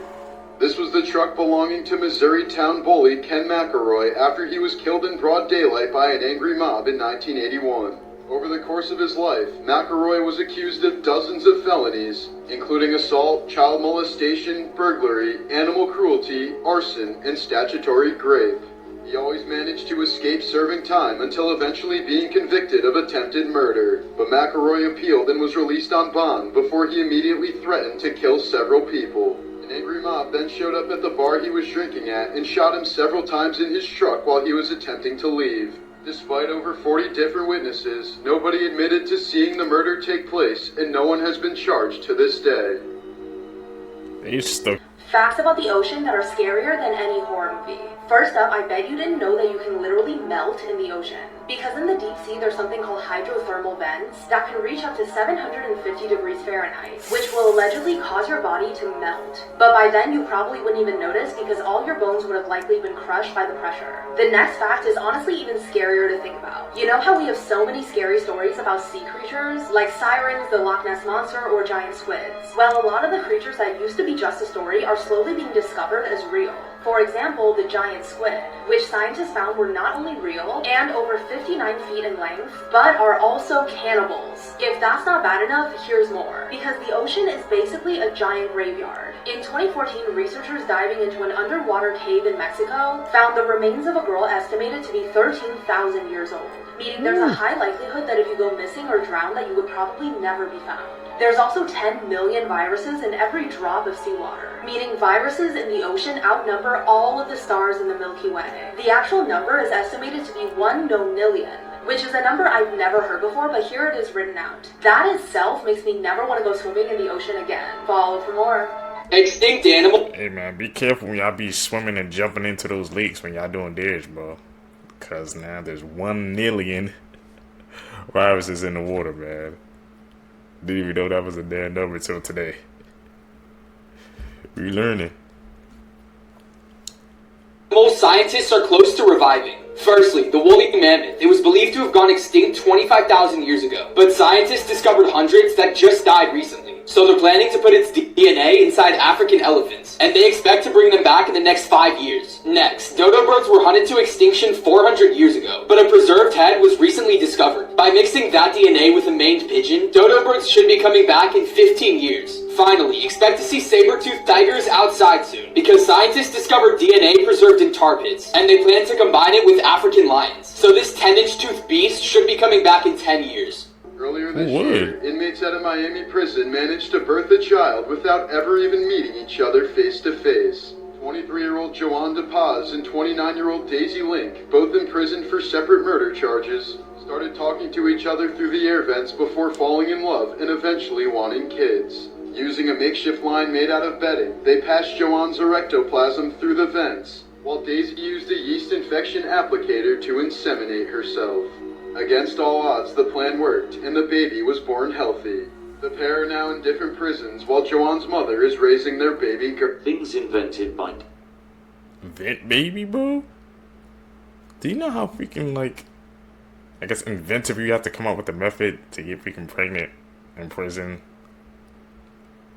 This was the truck belonging to Missouri town bully Ken McElroy after he was killed in broad daylight by an angry mob in 1981. Over the course of his life, McElroy was accused of dozens of felonies, including assault, child molestation, burglary, animal cruelty, arson, and statutory rape. He always managed to escape serving time until eventually being convicted of attempted murder, but McElroy appealed and was released on bond before he immediately threatened to kill several people. An angry mob then showed up at the bar he was drinking at and shot him several times in his truck while he was attempting to leave. Despite over 40 different witnesses, nobody admitted to seeing the murder take place, and no one has been charged to this day. Facts about the ocean that are scarier than any horror movie. First up, I bet you didn't know that you can literally melt in the ocean. Because in the deep sea, there's something called hydrothermal vents that can reach up to 750 degrees Fahrenheit, which will allegedly cause your body to melt. But by then, you probably wouldn't even notice because all your bones would have likely been crushed by the pressure. The next fact is honestly even scarier to think about. You know how we have so many scary stories about sea creatures, like sirens, the Loch Ness Monster, or giant squids? Well, a lot of the creatures that used to be just a story are slowly being discovered as real. For example, the giant squid, which scientists found were not only real and over 59 feet in length, but are also cannibals. If that's not bad enough, here's more. Because the ocean is basically a giant graveyard. In 2014, researchers diving into an underwater cave in Mexico found the remains of a girl estimated to be 13,000 years old, meaning there's a high likelihood that if you go missing or drown that you would probably never be found. There's also 10 million viruses in every drop of seawater, meaning viruses in the ocean outnumber all of the stars in the Milky Way. The actual number is estimated to be 1 nonillion, which is a number I've never heard before, but here it is written out. That itself makes me never want to go swimming in the ocean again. Follow for more. Extinct animal. Hey man, be careful when y'all be swimming and jumping into those lakes when y'all doing dish, bro. Cause now there's 1 million viruses in the water, man. Didn't even know that was a damn number till today. We learning. Most scientists are close to reviving. Firstly, the woolly mammoth. It was believed to have gone extinct 25,000 years ago, but scientists discovered hundreds that just died recently. So they're planning to put its DNA inside African elephants, and they expect to bring them back in the next 5 years. Next, dodo birds were hunted to extinction 400 years ago, but a preserved head was recently discovered. By mixing that DNA with a maned pigeon, dodo birds should be coming back in 15 years. Finally, expect to see saber-toothed tigers outside soon, because scientists discovered DNA preserved in tar pits, and they plan to combine it with African lions. So this 10-inch toothed beast should be coming back in 10 years. Earlier this year, inmates at a Miami prison managed to birth a child without ever even meeting each other face to face. 23-year-old Joanne DePaz and 29-year-old Daisy Link, both imprisoned for separate murder charges, started talking to each other through the air vents before falling in love and eventually wanting kids. Using a makeshift line made out of bedding, they passed Joanne's erectoplasm through the vents, while Daisy used a yeast infection applicator to inseminate herself. Against all odds, the plan worked, and the baby was born healthy. The pair are now in different prisons, while Joanne's mother is raising their baby girl. Things invented by... Invent baby, bro? Do you know how freaking, like, I guess inventive you have to come up with a method to get freaking pregnant in prison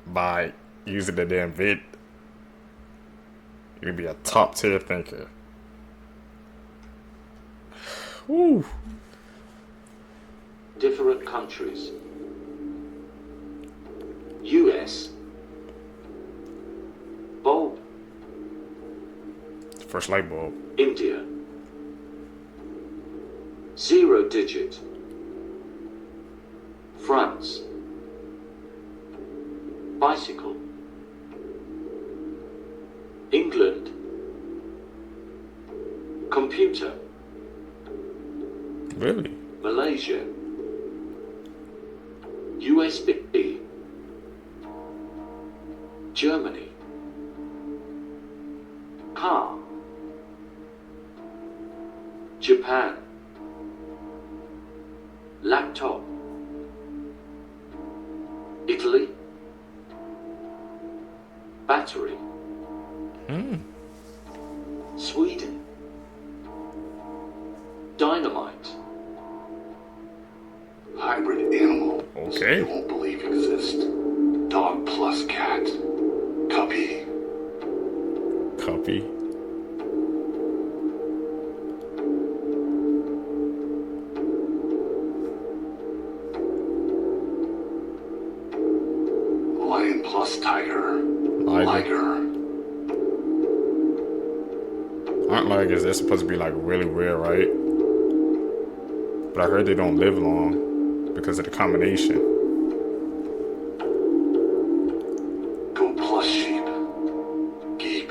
by using the damn vid? You'd be a top tier thinker. Woo. Different countries. US. Bulb. First light bulb. India. 0 digit. France. Bicycle. England. Computer. Really? Malaysia. USB. Germany. Car. Japan. Laptop. Italy. Battery. Sweden. Dynamite. Hybrid animal. Okay. You won't believe exist. Dog plus cat. Cuppy. Copy. Lion plus tiger. Liger. Aren't ligers, they're supposed to be like really rare, right? But I heard they don't live long because of the combination. Goat plus sheep. Geep.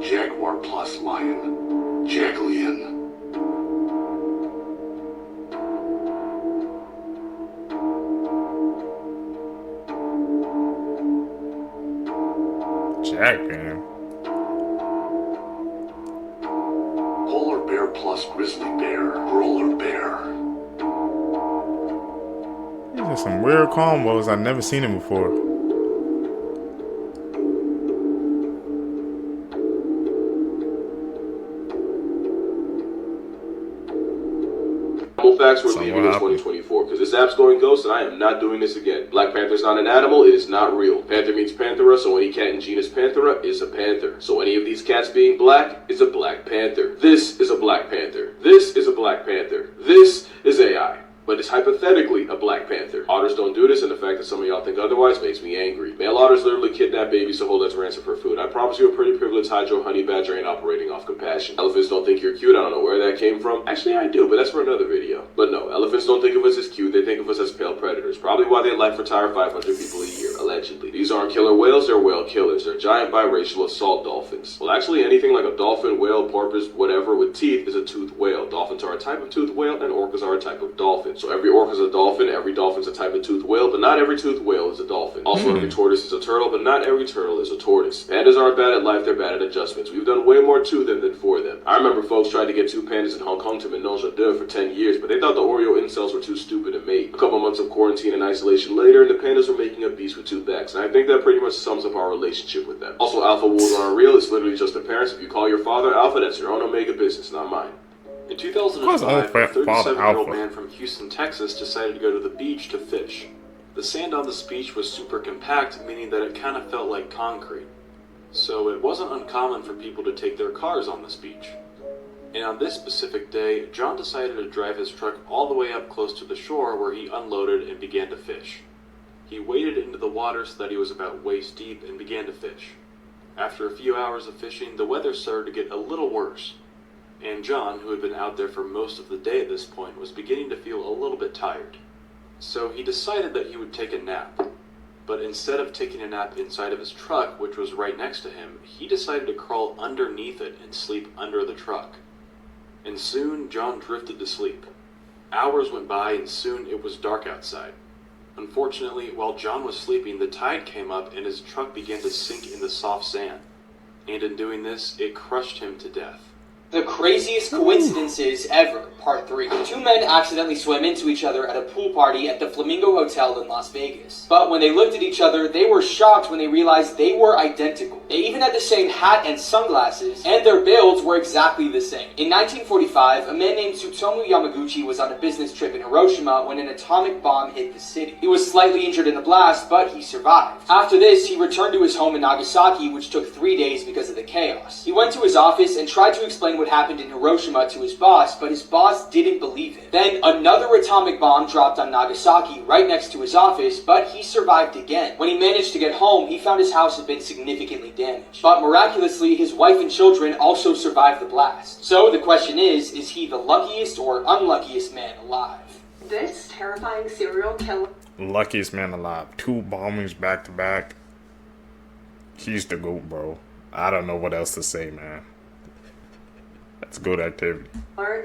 Jaguar plus lion. Jaglion. Jack, man. Polar bear plus grizzly bear. Roller bear. These are some weird combos. I've never seen them before. Facts we're leaving in 2024 because this app's going ghost and I am not doing this again. Black Panther's not an animal, it is not real. Panther means Panthera, so any cat in genus Panthera is a panther. So any of these cats being black is a Black Panther. This is a Black Panther. This is a Black Panther. This is AI. But it's hypothetically a Black Panther. Otters don't do this, and the fact that some of y'all think otherwise makes me angry. Male otters literally kidnap babies to hold as ransom for food. I promise you a pretty privileged hydro honey badger ain't operating off compassion. Elephants don't think you're cute. I don't know where that came from. Actually, I do, but that's for another video. But no, elephants don't think of us as cute. They think of us as pale predators. Probably why they life retire 500 people a year, allegedly. These aren't killer whales, they're whale killers. They're giant biracial assault dolphins. Well, actually, anything like a dolphin, whale, porpoise, whatever with teeth is a toothed whale. Dolphins are a type of toothed whale, and orcas are a type of dolphin. So every orca is a dolphin, every dolphin's a type of toothed whale, but not every toothed whale is a dolphin. Also, every tortoise is a turtle, but not every turtle is a tortoise. Pandas aren't bad at life, they're bad at adjustments. We've done way more to them than for them. I remember folks tried to get 2 pandas in Hong Kong to menage a deux for 10 years, but they thought the Oreo incels were too stupid to mate. A couple months of quarantine and isolation later, and the pandas were making a beast with 2 backs, and I think that pretty much sums up our relationship with them. Also, alpha wolves aren't real, it's literally just appearance. If you call your father alpha, that's your own Omega business, not mine. In 2005, a 37-year-old man from Houston, Texas decided to go to the beach to fish. The sand on this beach was super compact, meaning that it kind of felt like concrete. So it wasn't uncommon for people to take their cars on this beach. And on this specific day, John decided to drive his truck all the way up close to the shore where he unloaded and began to fish. He waded into the water so that he was about waist deep and began to fish. After a few hours of fishing, the weather started to get a little worse. And John, who had been out there for most of the day at this point, was beginning to feel a little bit tired. So he decided that he would take a nap. But instead of taking a nap inside of his truck, which was right next to him, he decided to crawl underneath it and sleep under the truck. And soon, John drifted to sleep. Hours went by and soon it was dark outside. Unfortunately, while John was sleeping, the tide came up and his truck began to sink in the soft sand. And in doing this, it crushed him to death. The craziest coincidences ever, part 3. 2 men accidentally swam into each other at a pool party at the Flamingo Hotel in Las Vegas. But when they looked at each other, they were shocked when they realized they were identical. They even had the same hat and sunglasses, and their builds were exactly the same. In 1945, a man named Tsutomu Yamaguchi was on a business trip in Hiroshima when an atomic bomb hit the city. He was slightly injured in the blast, but he survived. After this, he returned to his home in Nagasaki, which took 3 days because of the chaos. He went to his office and tried to explain what happened in Hiroshima to his boss, but his boss didn't believe it. Then another atomic bomb dropped on Nagasaki right next to his office, but he survived again. When he managed to get home, he found his house had been significantly damaged. But miraculously, his wife and children also survived the blast. So the question is he the luckiest or unluckiest man alive? This terrifying serial killer. Luckiest man alive. 2 bombings back to back. He's the GOAT, bro. I don't know what else to say, man. That's good activity.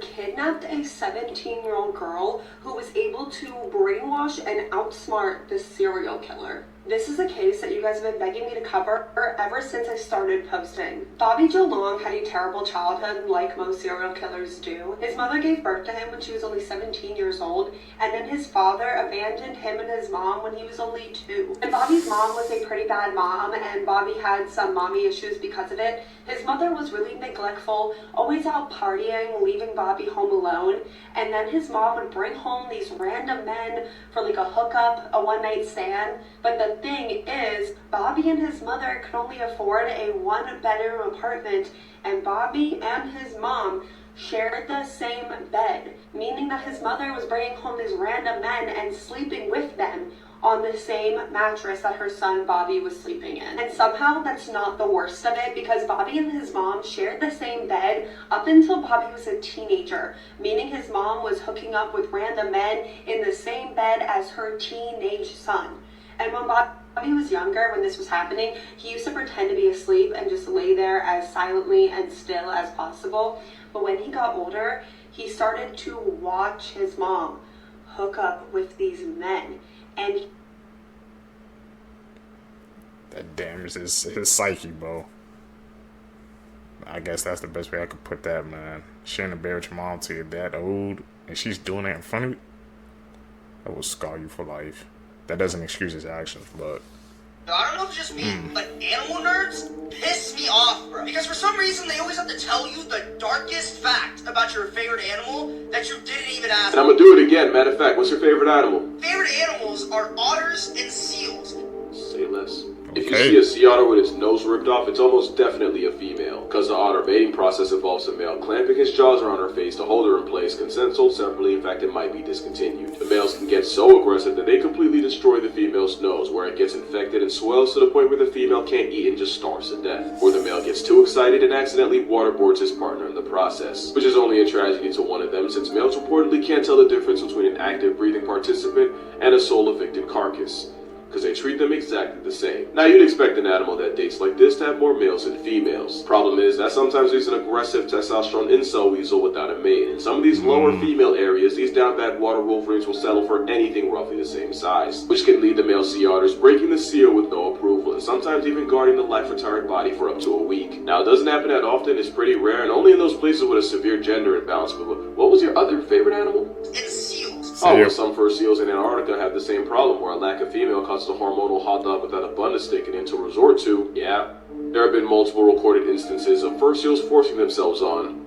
Kidnapped a 17-year-old girl who was able to brainwash and outsmart the serial killer. This is a case that you guys have been begging me to cover ever since I started posting. Bobby Joe Long had a terrible childhood like most serial killers do. His mother gave birth to him when she was only 17 years old, and then his father abandoned him and his mom when he was only 2. And Bobby's mom was a pretty bad mom, and Bobby had some mommy issues because of it. His mother was really neglectful, always out partying, leaving Bobby home alone, and then his mom would bring home these random men for like a hookup, a one-night stand. But the thing is, Bobby and his mother could only afford a 1-bedroom apartment, and Bobby and his mom shared the same bed, meaning that his mother was bringing home these random men and sleeping with them on the same mattress that her son Bobby was sleeping in. And somehow that's not the worst of it, because Bobby and his mom shared the same bed up until Bobby was a teenager, meaning his mom was hooking up with random men in the same bed as her teenage son. And when Bobby was younger, when this was happening, he used to pretend to be asleep and just lay there as silently and still as possible. But when he got older, he started to watch his mom hook up with these men. And that damages his psyche, bro. I guess that's the best way I could put that, man. Sharing a bed with your mom till you're that old, and she's doing that in front of you, that will scar you for life. That doesn't excuse his actions, but I don't know if it's just me, but animal nerds piss me off, bro. Because for some reason, they always have to tell you the darkest fact about your favorite animal that you didn't even ask. And I'm gonna do it again. Matter of fact, what's your favorite animal? Favorite animals are otters and seals. Say less. If you see a sea otter with its nose ripped off, it's almost definitely a female, because the otter mating process involves a male clamping his jaws around her face to hold her in place. Consent sold separately, in fact it might be discontinued. The males can get so aggressive that they completely destroy the female's nose, where it gets infected and swells to the point where the female can't eat and just starves to death. Or the male gets too excited and accidentally waterboards his partner in the process, which is only a tragedy to one of them, since males reportedly can't tell the difference between an active breathing participant and a soul-evicted carcass, because they treat them exactly the same. Now you'd expect an animal that dates like this to have more males than females. Problem is that sometimes there's an aggressive testosterone incel weasel without a mate. In some of these lower female areas, these down bad water wolverines will settle for anything roughly the same size, which can lead the male sea otters breaking the seal with no approval, and sometimes even guarding the life-retired body for up to a week. Now it doesn't happen that often, it's pretty rare, and only in those places with a severe gender imbalance. But what was your other favorite animal? Oh, well, some fur seals in Antarctica have the same problem, where a lack of female causes a hormonal hot dog without abundance taken in to resort to. Yeah, there have been multiple recorded instances of fur seals forcing themselves on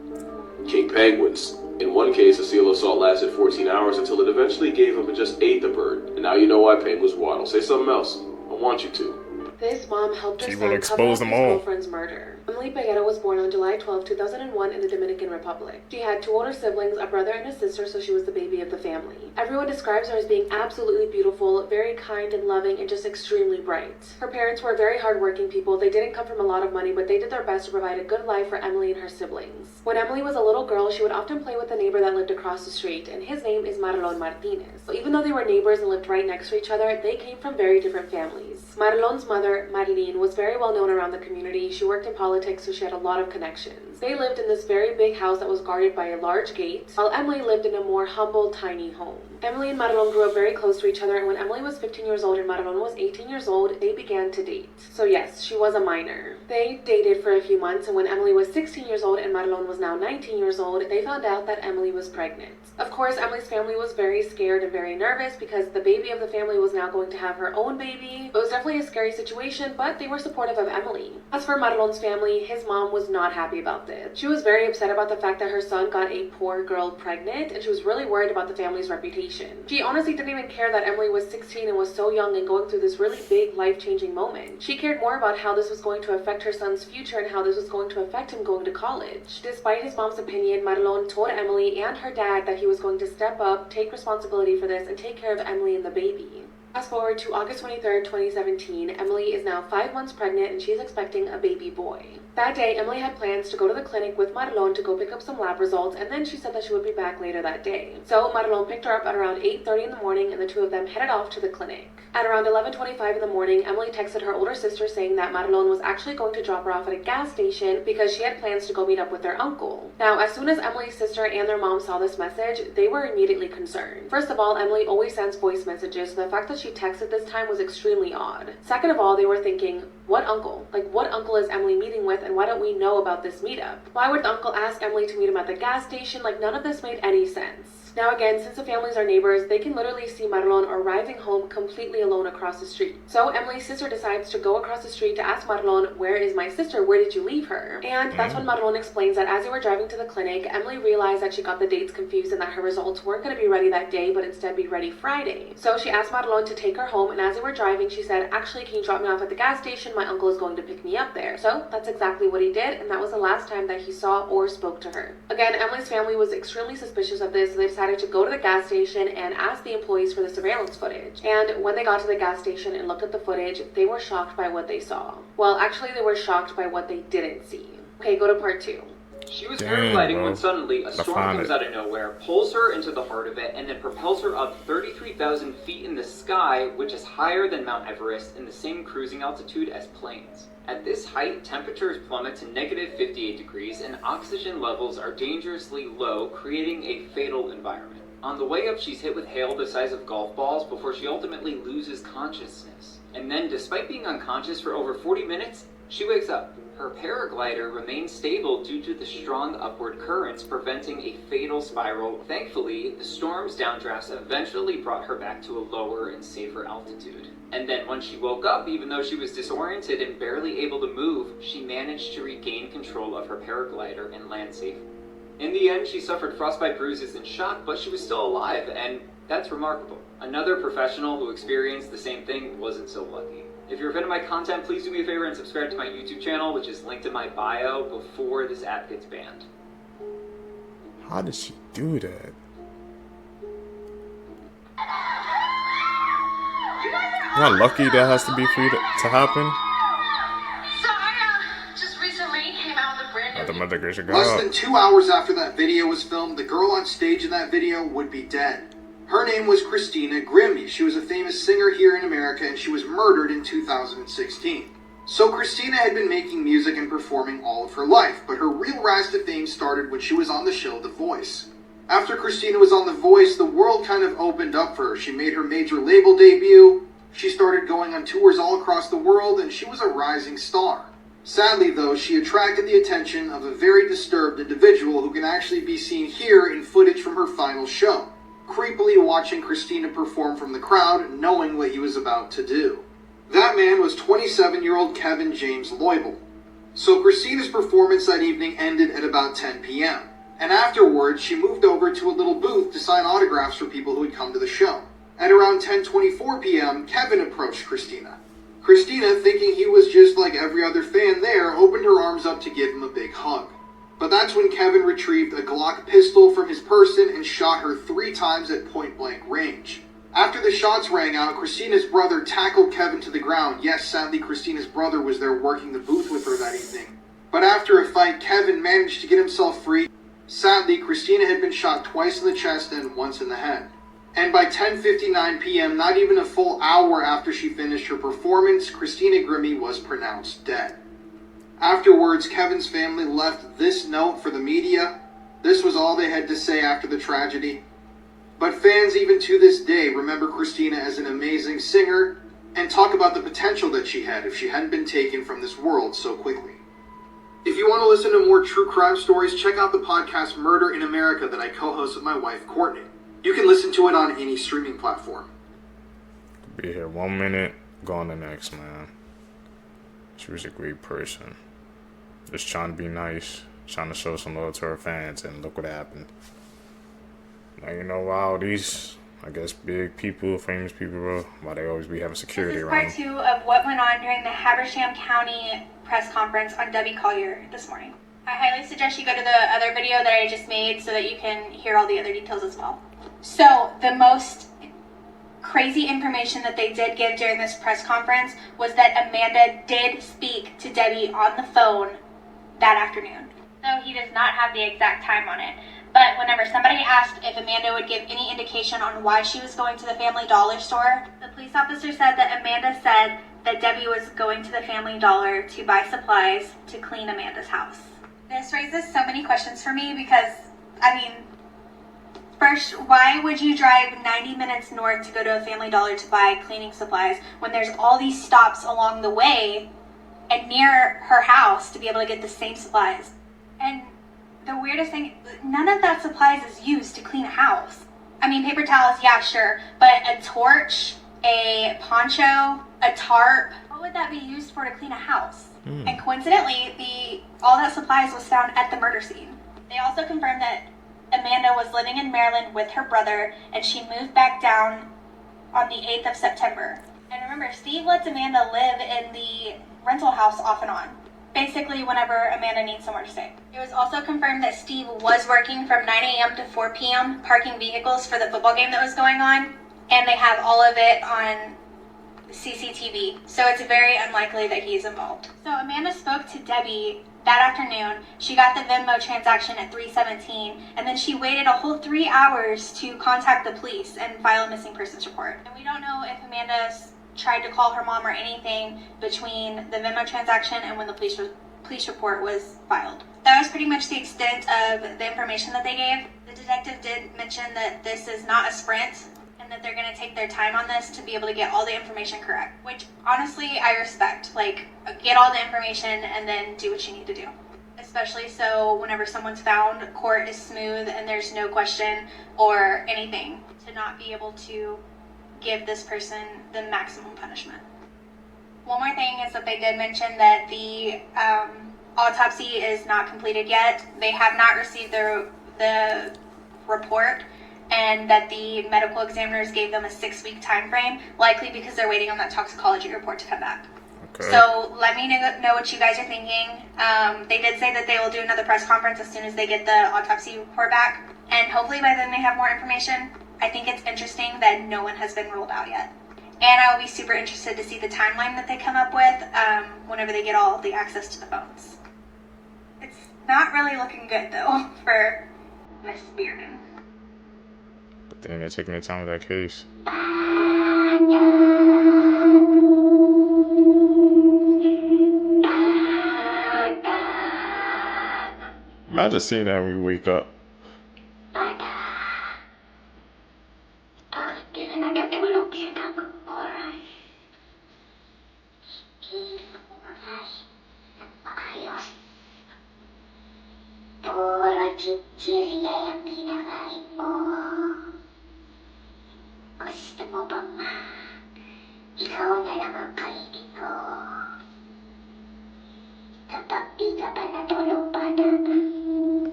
king penguins. In one case, a seal assault lasted 14 hours until it eventually gave up and just ate the bird. And now you know why penguins waddle. Say something else. I want you to. This mom helped her She son will cover expose up them his all. girlfriend's murder. Emily Peguero was born on July 12, 2001 in the Dominican Republic. She had 2 older siblings, a brother and a sister, so she was the baby of the family. Everyone describes her as being absolutely beautiful, very kind and loving, and just extremely bright. Her parents were very hardworking people. They didn't come from a lot of money, but they did their best to provide a good life for Emily and her siblings. When Emily was a little girl, she would often play with a neighbor that lived across the street, and his name is Marlon Martinez. So even though they were neighbors and lived right next to each other, they came from very different families. Marlon's mother, Marlene, was very well known around the community. She worked in politics, so she had a lot of connections. They lived in this very big house that was guarded by a large gate, while Emily lived in a more humble, tiny home. Emily and Marlon grew up very close to each other, and when Emily was 15 years old and Marlon was 18 years old, they began to date. So yes, she was a minor. They dated for a few months, and when Emily was 16 years old and Marlon was now 19 years old, they found out that Emily was pregnant. Of course, Emily's family was very scared and very nervous because the baby of the family was now going to have her own baby. It was definitely a scary situation, but they were supportive of Emily. As for Marlon's family, his mom was not happy about this. She was very upset about the fact that her son got a poor girl pregnant, and she was really worried about the family's reputation. She honestly didn't even care that Emily was 16 and was so young and going through this really big life-changing moment. She cared more about how this was going to affect her son's future and how this was going to affect him going to college. Despite his mom's opinion, Marlon told Emily and her dad that he was going to step up, take responsibility for this, and take care of Emily and the baby. Fast forward to August 23rd, 2017, Emily is now 5 months pregnant and she's expecting a baby boy. That day, Emily had plans to go to the clinic with Marlon to go pick up some lab results, and then she said that she would be back later that day. So Marlon picked her up at around 8:30 in the morning, and the two of them headed off to the clinic. At around 11:25 in the morning, Emily texted her older sister saying that Marlon was actually going to drop her off at a gas station because she had plans to go meet up with their uncle. Now, as soon as Emily's sister and their mom saw this message, they were immediately concerned. First of all, Emily always sends voice messages, so the fact that she texted this time was extremely odd. Second of all, they were thinking, what uncle? Like, what uncle is Emily meeting with, and why don't we know about this meetup? Why would the uncle ask Emily to meet him at the gas station? Like, none of this made any sense. Now again, since the families are neighbors, they can literally see Marlon arriving home completely alone across the street. So Emily's sister decides to go across the street to ask Marlon, where is my sister? Where did you leave her? And that's when Marlon explains that as they were driving to the clinic, Emily realized that she got the dates confused and that her results weren't going to be ready that day, but instead be ready Friday. So she asked Marlon to take her home, and as they were driving, she said, actually, can you drop me off at the gas station? My uncle is going to pick me up there. So that's exactly what he did, and that was the last time that he saw or spoke to her. Again, Emily's family was extremely suspicious of this, so they decided to go to the gas station and ask the employees for the surveillance footage. And when they got to the gas station and looked at the footage, they were shocked by what they saw. Well, actually, they were shocked by what they didn't see. Okay, go to part 2. She was paragliding when suddenly a storm comes out of nowhere, pulls her into the heart of it, and then propels her up 33,000 feet in the sky, which is higher than Mount Everest and the same cruising altitude as planes. At this height, temperatures plummet to negative 58 degrees and oxygen levels are dangerously low, creating a fatal environment. On the way up, she's hit with hail the size of golf balls before she ultimately loses consciousness. And then, despite being unconscious for over 40 minutes, she wakes up. Her paraglider remains stable due to the strong upward currents, preventing a fatal spiral. Thankfully, the storm's downdrafts eventually brought her back to a lower and safer altitude. And then once she woke up, even though she was disoriented and barely able to move, she managed to regain control of her paraglider and land safely. In the end, she suffered frostbite bruises and shock, but she was still alive, and that's remarkable. Another professional who experienced the same thing wasn't so lucky. If you're a fan of my content, please do me a favor and subscribe to my YouTube channel, which is linked in my bio before this app gets banned. How did she do that? Not lucky that has to be free to happen. So I just recently came out with a brand new... The mother grace of Less God. than 2 hours after that video was filmed, the girl on stage in that video would be dead. Her name was Christina Grimmie. She was a famous singer here in America, and she was murdered in 2016. So Christina had been making music and performing all of her life, but her real rise to fame started when she was on the show The Voice. After Christina was on The Voice, the world kind of opened up for her. She made her major label debut, she started going on tours all across the world, and she was a rising star. Sadly, though, she attracted the attention of a very disturbed individual who can actually be seen here in footage from her final show, creepily watching Christina perform from the crowd, knowing what he was about to do. That man was 27-year-old Kevin James Loibl. So Christina's performance that evening ended at about 10 p.m., and afterwards she moved over to a little booth to sign autographs for people who had come to the show. At around 10:24 p.m., Kevin approached Christina. Christina, thinking he was just like every other fan there, opened her arms up to give him a big hug. But that's when Kevin retrieved a Glock pistol from his person and shot her 3 times at point-blank range. After the shots rang out, Christina's brother tackled Kevin to the ground. Yes, sadly, Christina's brother was there working the booth with her that evening. But after a fight, Kevin managed to get himself free. Sadly, Christina had been shot twice in the chest and once in the head. And by 10:59 p.m., not even a full hour after she finished her performance, Christina Grimmie was pronounced dead. Afterwards, Kevin's family left this note for the media. This was all they had to say after the tragedy. But fans, even to this day, remember Christina as an amazing singer and talk about the potential that she had if she hadn't been taken from this world so quickly. If you want to listen to more true crime stories, check out the podcast Murder in America that I co-host with my wife, Courtney. You can listen to it on any streaming platform. Be here 1 minute, go on the next, man. She was a great person. Just trying to be nice, trying to show some love to her fans, and look what happened. Now you know why all these, I guess, big people, famous people, why they always be having security around. This is part 2 of what went on during the Habersham County press conference on Debbie Collier this morning. I highly suggest you go to the other video that I just made so that you can hear all the other details as well. So, the most crazy information that they did give during this press conference was that Amanda did speak to Debbie on the phone that afternoon. So he does not have the exact time on it. But whenever somebody asked if Amanda would give any indication on why she was going to the Family Dollar store, the police officer said that Amanda said that Debbie was going to the Family Dollar to buy supplies to clean Amanda's house. This raises so many questions for me because, I mean, first, why would you drive 90 minutes north to go to a Family Dollar to buy cleaning supplies when there's all these stops along the way and near her house to be able to get the same supplies? And the weirdest thing, none of that supplies is used to clean a house. I mean, paper towels, yeah, sure, but a torch, a poncho, a tarp, what would that be used for to clean a house? And coincidentally, all that supplies was found at the murder scene. They also confirmed that Amanda was living in Maryland with her brother, and she moved back down on the 8th of September. And remember, Steve lets Amanda live in the rental house off and on, basically whenever Amanda needs somewhere to stay. It was also confirmed that Steve was working from 9 a.m. to 4 p.m. parking vehicles for the football game that was going on, and they have all of it on CCTV, so it's very unlikely that he's involved. So Amanda spoke to Debbie that afternoon. She got the Venmo transaction at 3:17, and then she waited a whole 3 hours to contact the police and file a missing persons report. And we don't know if Amanda tried to call her mom or anything between the Venmo transaction and when the police report was filed. That was pretty much the extent of the information that they gave. The detective did mention that this is not a sprint, and that they're going to take their time on this to be able to get all the information correct, which honestly I respect. Like, get all the information and then do what you need to do. Especially so whenever someone's found, court is smooth and there's no question or anything, to not be able to give this person the maximum punishment. One more thing is that they did mention that the autopsy is not completed yet. They have not received the report, and that the medical examiners gave them a 6-week time frame, likely because they're waiting on that toxicology report to come back. Okay. So let me know what you guys are thinking. They did say that they will do another press conference as soon as they get the autopsy report back, and hopefully by then they have more information. I think it's interesting that no one has been ruled out yet. And I will be super interested to see the timeline that they come up with whenever they get all the access to the phones. It's not really looking good, though, for Miss Bearden. But then they're taking their time with that case. Imagine seeing that when we wake up.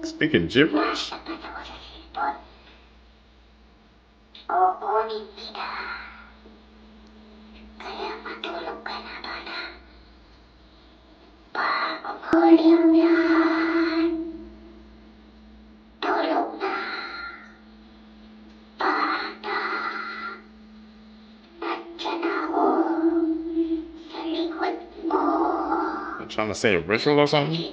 Speaking gibberish? I'm trying to say a ritual or something?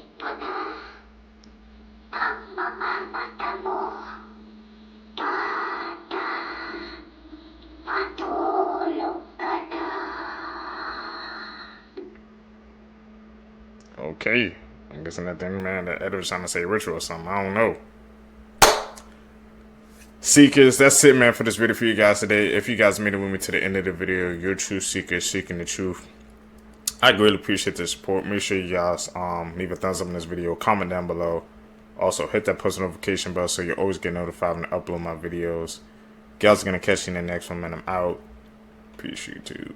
Okay, I'm guessing that thing, man, that Ed was trying to say ritual or something. I don't know. Seekers, that's it, man, for this video for you guys today. If you guys made it with me to the end of the video, you're true seekers seeking the truth. I greatly appreciate the support. Make sure you guys leave a thumbs up in this video, comment down below. Also, hit that post notification bell so you always get notified when I upload my videos. Guys are gonna catch you in the next one, man. I'm out. Peace, YouTube.